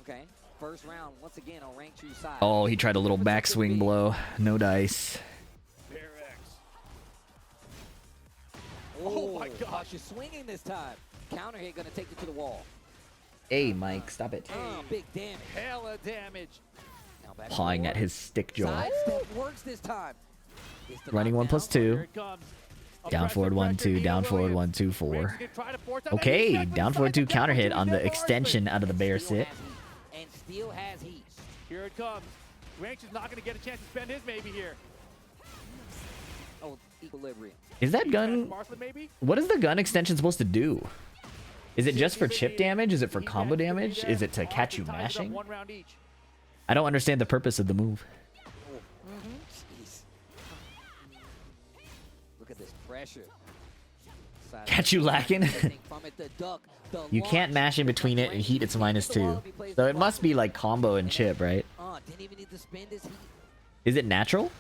Okay, first round once again on Rangchu's side. Oh, he tried a little backswing blow. No dice. Oh my gosh. You're swinging this time. Counter hit gonna take you to the wall. Hey, Mike, stop it. Big damage. Hella damage. Now back Pawing forward. at his stick jaw. Side step works this time. It's the Running 1 knockdown. plus Here 2. it comes. Down forward 1 2. Down forward 1 2 4. Okay, down forward 2 counter hit on the extension out of the bear Steel sit. has heat, and Steel has heat. Here it comes. Rangchu's not going to get a chance to spend his maybe here. Oh, equilibrium. Is that gun? Arslan maybe? What is the gun extension supposed to do? Is it just for chip damage? Is it for combo damage? Is it to catch you mashing? One round each. I don't understand the purpose of the move. Jeez. Look at this pressure. Side Catch you lacking? from it, the duck, the You can't launch. mash in between it and heat it's -2. So it must be like combo and chip, right? Didn't even need to spend his heat. Is it natural?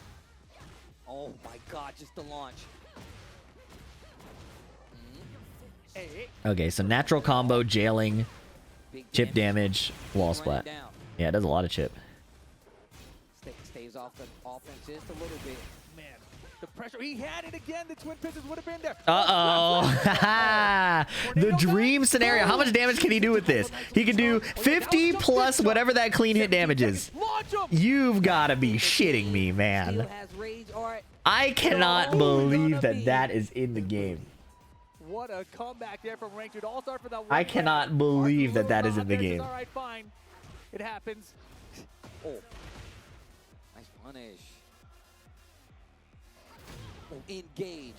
Oh my God, just the launch. Hey, Okay, so natural combo, jailing, Big chip damage, wall Run it splat. down. Yeah, it does a lot of chip. Stays off the offense just a little bit. man. The pressure. He had it again. The Twin Pistons would have been there. Uh-oh. The dream scenario. How much damage can he do with this? He can do 50 plus whatever that clean hit damage is. Launch him. You've got to be shitting me, Steel man. has rage art. I cannot believe that that is in the game. What a comeback there from Rangchu. All start for that one I cannot round. believe Arslan that is out in the there says, game. All right, fine. It happens. Oh. Nice punish. Oh, engage.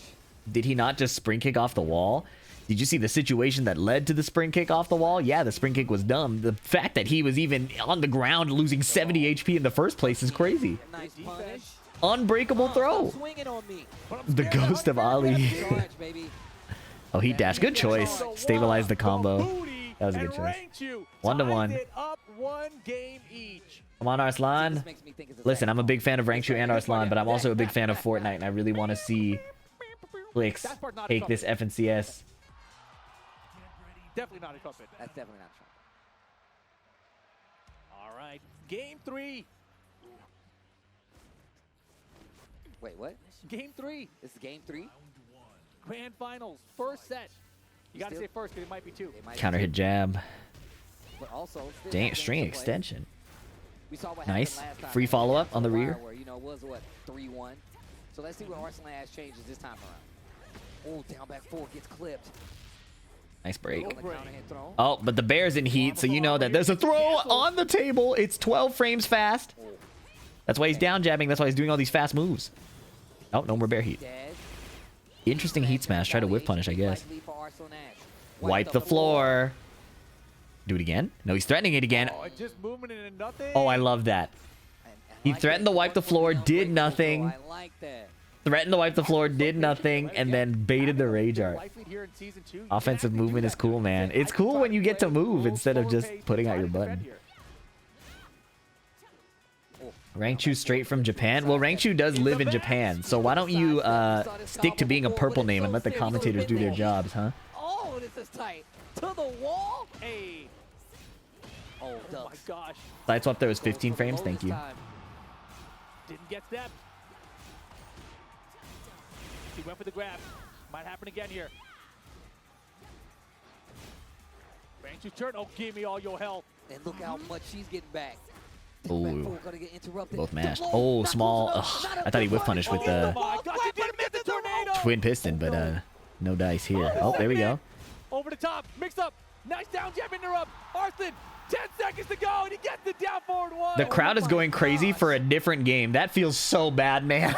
Did he not just spring kick off the wall? Did you see the situation that led to the spring kick off the wall? Yeah, the spring kick was dumb. The fact that he was even on the ground losing 70 HP in the first place is crazy. Nice punish. Unbreakable throw. Stop swinging on me. The ghost of Ali. Charge, baby. Oh, he dashed. Good choice. Stabilized the combo. That was a good choice. 1-1. Up one game each. Come on, Arslan. This makes me think it's a Listen, I'm a second. big fan of Rangchu and Arslan, but I'm also a big fan of Fortnite, and I really want to see Flix take this FNCS. Definitely not a trumpet. That's definitely not true. All right. Game 3. Wait, what? Game 3. This is game 3? Grand finals. First set. You got to Still- say first because it might be 2. It might be Counter hit two, jab. but also still Dang, have string games to play. extension. We saw what Nice. happened last time. Free follow-up on the rear. Where, you know, it was what, 3-1. So let's see what Arslan Ash changes this time around. Oh, down back 4 gets clipped. Nice break. On the counter hit throw. Oh, but the bear's in heat, so you know that there's a throw on the table. It's 12 frames fast. That's why he's down jabbing. That's why he's doing all these fast moves. Oh, no more bear heat. Dead. Interesting heat smash. Try to whip punish, I guess. Likely for Arslan Ash. Wipe the floor. Do it again? No, he's threatening it again. Oh, just movement and nothing. Oh, I love that. He threatened to wipe the floor, did nothing. I like that. Threatened to wipe the floor, did nothing, and then baited the rage art. Offensive movement is cool, man. It's cool when you get to move instead of just putting out your button. Rangchu straight from Japan? Well, Rangchu does live in Japan, so why don't you stick to being a purple name and let the commentators do their jobs, huh? Oh, this is tight. To the wall. Hey. Oh, Oh my ducks. gosh. Side swap there was 15 frames, thank you. Didn't get stepped. He went for the grab. Might happen again here. Rangchu's turn. Oh, give me all your help. And look how much she's getting back. Ooh. Both mashed. Oh, small. Ugh, I thought he whiff punished with the twin piston, but no dice here. Oh, there we go. Over the top, mix up. Nice down jab interrupt. Arslan, 10 seconds to go, and he gets the down forward one. The crowd is going crazy for a different game. That feels so bad, man.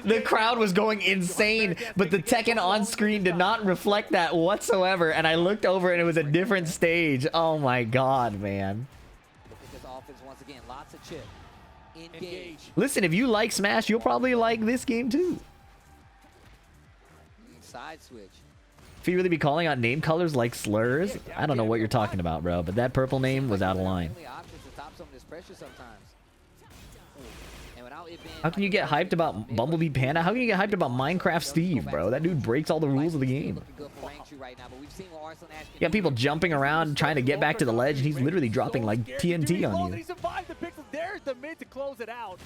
The crowd was going insane, but the Tekken on screen did not reflect that whatsoever. And I looked over and it was a different stage. Oh my God, man. Look at this offense once again. Lots of chip. Engage. Listen, if you like Smash, you'll probably like this game too. Side switch. If you really be calling out name colors like slurs, I don't know what you're talking about, bro. But that purple name was out of line. How can you get hyped about Bumblebee Panda? How can you get hyped about Minecraft Steve, bro? That dude breaks all the rules of the game. You got people jumping around trying to get back to the ledge, and he's literally dropping like TNT on you. He survived the pixel. There's the mid to close it out.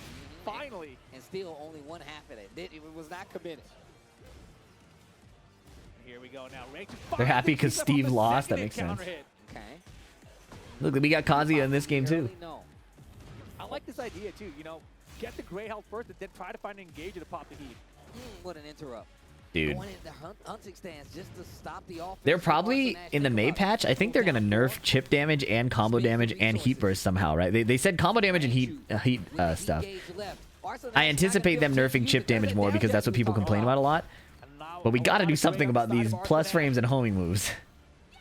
Finally. And still only one half of it. It was not committed. Here we go now. They're happy because Steve lost. That makes sense. Okay. Look, we got Kazuya in this game too. I like this idea too. You know, get the gray health first, and then try to find an engager to pop the heat. What an interrupt. Dude. Hunting stance just to stop the offense. They're probably in the May patch. I think they're gonna nerf chip damage and combo damage and heat burst somehow, right? They said combo damage and heat stuff. I anticipate them nerfing chip damage more because that's what people complain about a lot. But we got to do something about these plus frames and homing moves.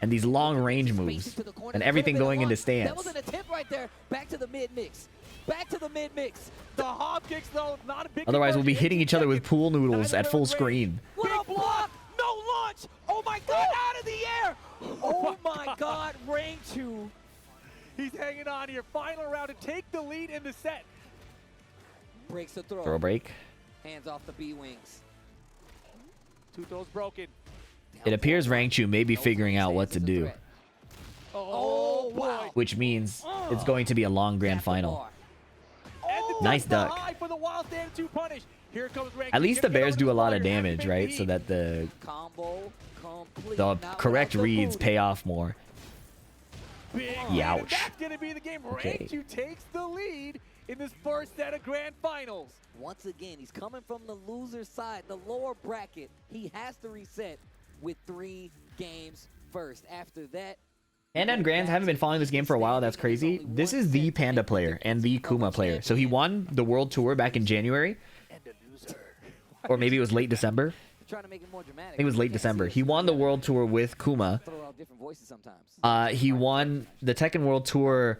And these long range moves. And everything going into stance. That was an attempt right there. Back to the mid mix. Back to the mid mix. The hop kicks though, not a big. Otherwise, we'll be hitting each other with pool noodles at full screen. What a block! No launch! Oh my God! Out of the air! Oh my God! Rangchu. He's hanging on here. Final round to take the lead in the set. Breaks the throw. Throw break. Hands off the B wings. Two throws broken. It appears Rangchu may be figuring out what to do. Oh boy. Which means it's going to be a long grand final. Nice duck. At least the bears do a lot of damage, right? So that the correct reads pay off more. Youch. That's gonna be the game. Rangchu takes the lead in this first set of grand finals. Once again, he's coming from the loser side, the lower bracket. He has to reset with 3 games first. After that, Panda and Grands haven't been following this game for a while. That's crazy. This is the Panda player and the Kuma player. So he won the World Tour back in January. Or maybe it was late December. trying to make it more dramatic. I think it was late December. He won the World Tour with Kuma. He won the Tekken World Tour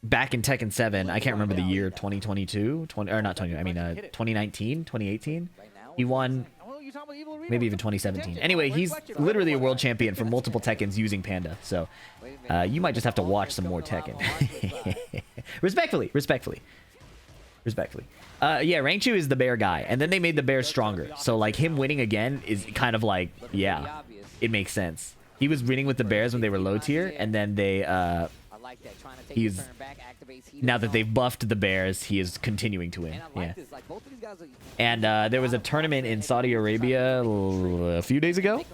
back in Tekken 7. I can't remember the year, 2022, or not 20. I mean 2019, 2018. He won maybe even 2017. Anyway, he's literally a world champion for multiple Tekkens using Panda. So you might just have to watch some more Tekken. Respectfully. Yeah, Rangchu is the bear guy, and then they made the bears stronger. So like him winning again is kind of like, yeah, it makes sense. He was winning with the bears when they were low tier, and then they now that they've buffed the bears, he is continuing to win. Yeah. And there was a tournament in Saudi Arabia a few days ago,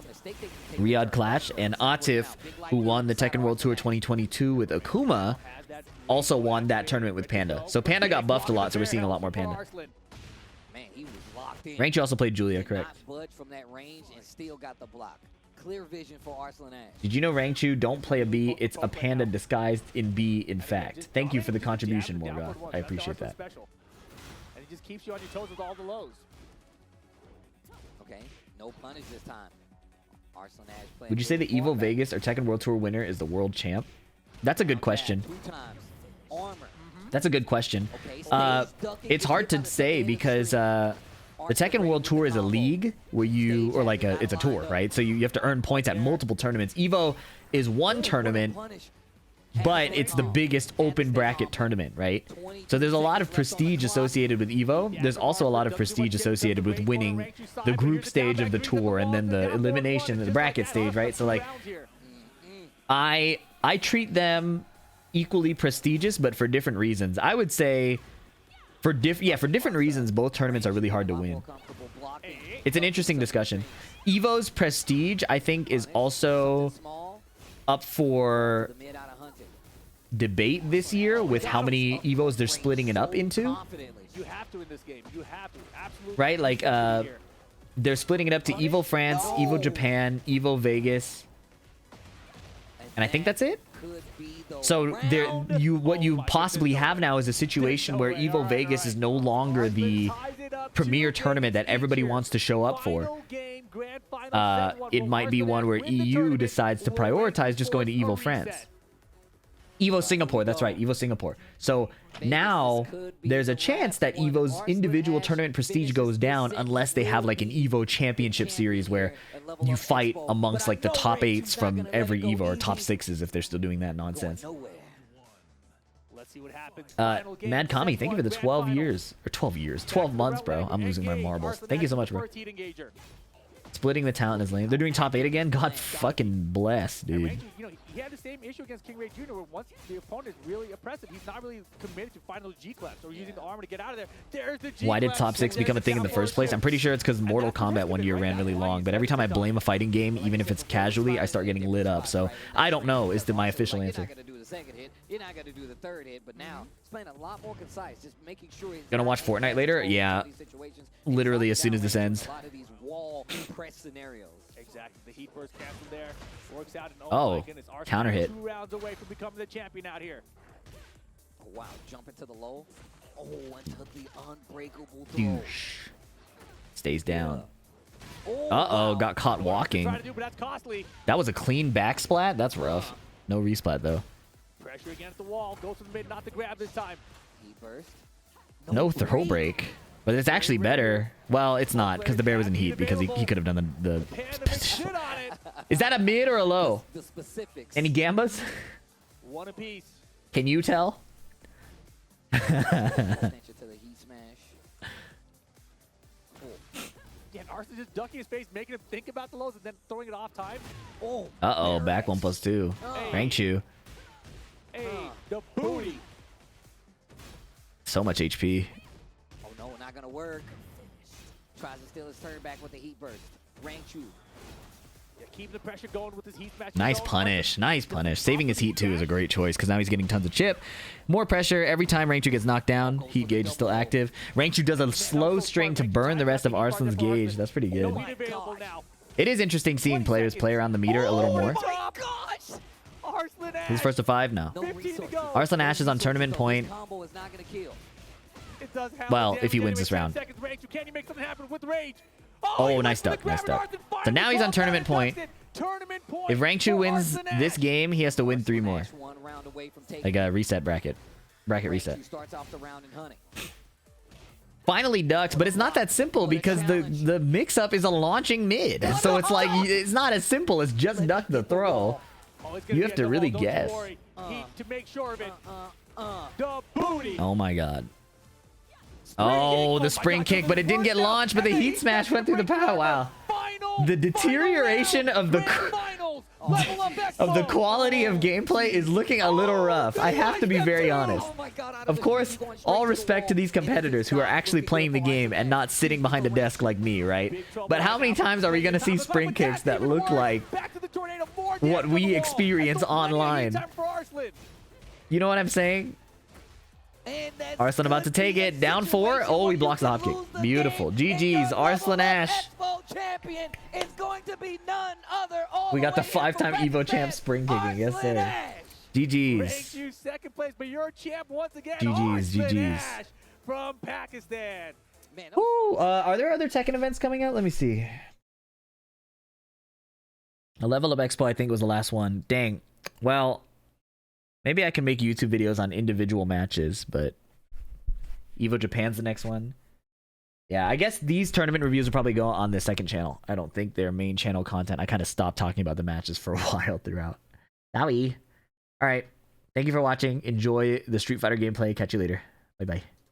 Riyadh Clash, and Atif, who won the Tekken World Tour 2022 with Akuma, also won that tournament with Panda. So Panda got buffed a lot, so we're seeing a lot more Panda. Rangchu also played Julia, correct? Clear vision for Arslan Ash. Did you know Rangchu don't play a B? It's a Panda disguised in B, in fact. Thank you for the contribution, Morgoth. I appreciate that. And it just keeps you on your toes with all the lows. Okay, no punish this time. Arslan Ash. Would you say the Evo Vegas or Tekken World Tour winner is the world champ? That's a good question. That's a good question. It's hard to say because the Tekken World Tour is a league where you, or like it's a tour, right? So you have to earn points at multiple tournaments. Evo is one tournament, but it's the biggest open bracket tournament, right? So there's a lot of prestige associated with Evo. There's also a lot of prestige associated with winning the group stage of the tour and then the elimination of the bracket stage, right? So like, I treat them equally prestigious, but for different reasons. I would say for different reasons, both tournaments are really hard to win. It's an interesting discussion. Evo's prestige, I think, is also up for debate this year with how many Evos they're splitting it up into. You have to in this game. You have to. Absolutely. Right? Like, they're splitting it up to Evo France, Evo Japan, Evo Vegas. And I think that's it. So what you possibly have now is a situation where Evo Vegas is no longer the premier tournament that everybody wants to show up for. It might be one where EU decides to prioritize just going to Evo France. Evo Singapore, that's right, Evo Singapore. So now there's a chance that Evo's individual tournament prestige goes down unless they have like an Evo championship series where you fight amongst like the top 8s from every Evo, or top 6s if they're still doing that nonsense. Mad Kami, thank you for the 12 years. Or 12 months, bro. I'm losing my marbles. Thank you so much, bro. Splitting the talent is lame. They're doing top 8 again? God fucking bless, dude. He had the same issue against KingReyJr, where once the opponent is really oppressive, he's not really committed to finding those G-claps or using the armor to get out of there. There's the G-clap. Why did top 6 become a thing in the first place? I'm pretty sure it's because Mortal Kombat one year ran really long, but every time I blame a fighting game, even if it's casually, I start getting lit up. So I don't know is my official answer. You're not going to do the second hit. You're not going to do the third hit, but now it's playing a lot more concise, just making sure he's gonna watch Fortnite later? Yeah. Literally as soon as this ends. A lot of these wall press scenarios. Exactly. The heat burst canceled there. Works out. And oh, my goodness, counter hit. 2 rounds away from becoming the champion out here. Oh, wow. Jump into the low. Oh, into the unbreakable throw. Douche. Stays down. Yeah. Uh-oh, got caught walking. But that's costly. That was a clean back splat? That's rough. No resplat, though. Pressure against the wall. Goes to the mid, not the grab this time. Heat burst. No throw break. But it's actually better. Well, it's not, because the bear was in heat, because he could have done the Is that a mid or a low? The specifics. Any gambas? One apiece. Can you tell? To the heat smash. Yeah, Arslan just ducking his face, making him think about the lows, and then throwing it off time. Oh. Uh-oh, back 1+2. Rangchu. Hey, the booty. So much HP. Oh no, not gonna work. Tries to steal his turn back with the heat burst. Rangchu. Yeah, keep the pressure going with his heat smash. Nice punish. Nice punish. Saving his heat too is a great choice because now he's getting tons of chip. More pressure every time Rangchu gets knocked down. Heat gauge is still active. Rangchu does a slow string to burn the rest of Arslan's gauge. That's pretty good. It is interesting seeing players play around the meter a little more. Oh my gosh! Arslan Ash. He's first to 5 now. Arslan Ash is on tournament point. Well, if he wins this round. Oh, nice duck, nice duck. So now he's on tournament point. If Rangchu wins this game, he has to win 3 more. Like a reset bracket. Bracket reset. Finally ducked, but it's not that simple because the mix-up is a launching mid. So it's like, it's not as simple as just duck the throw. You have to really guess. Oh my god. Oh, the spring kick, but it didn't get launched, but the heat smash went through the power. Wow. The deterioration of the quality of gameplay is looking a little rough. I have to be very honest. Of course, all respect to these competitors who are actually playing the game and not sitting behind a desk like me, right? But how many times are we going to see spring kicks that look like what we experience online? You know what I'm saying? Arslan about to take it. Down 4. Oh, he blocks the hop kick. Beautiful. GG's. Arslan Ash. We got the 5-time Evo champ spring kicking. Yes, sir. GG's. Second place, but you're champ once again. GG's. GG's. From Pakistan. Ooh, are there other Tekken events coming out? Let me see. A Level Up Expo, I think, was the last one. Dang. Well, maybe I can make YouTube videos on individual matches, but Evo Japan's the next one. Yeah, I guess these tournament reviews will probably go on the second channel. I don't think they're main channel content. I kind of stopped talking about the matches for a while throughout. Wowie. All right. Thank you for watching. Enjoy the Street Fighter gameplay. Catch you later. Bye-bye.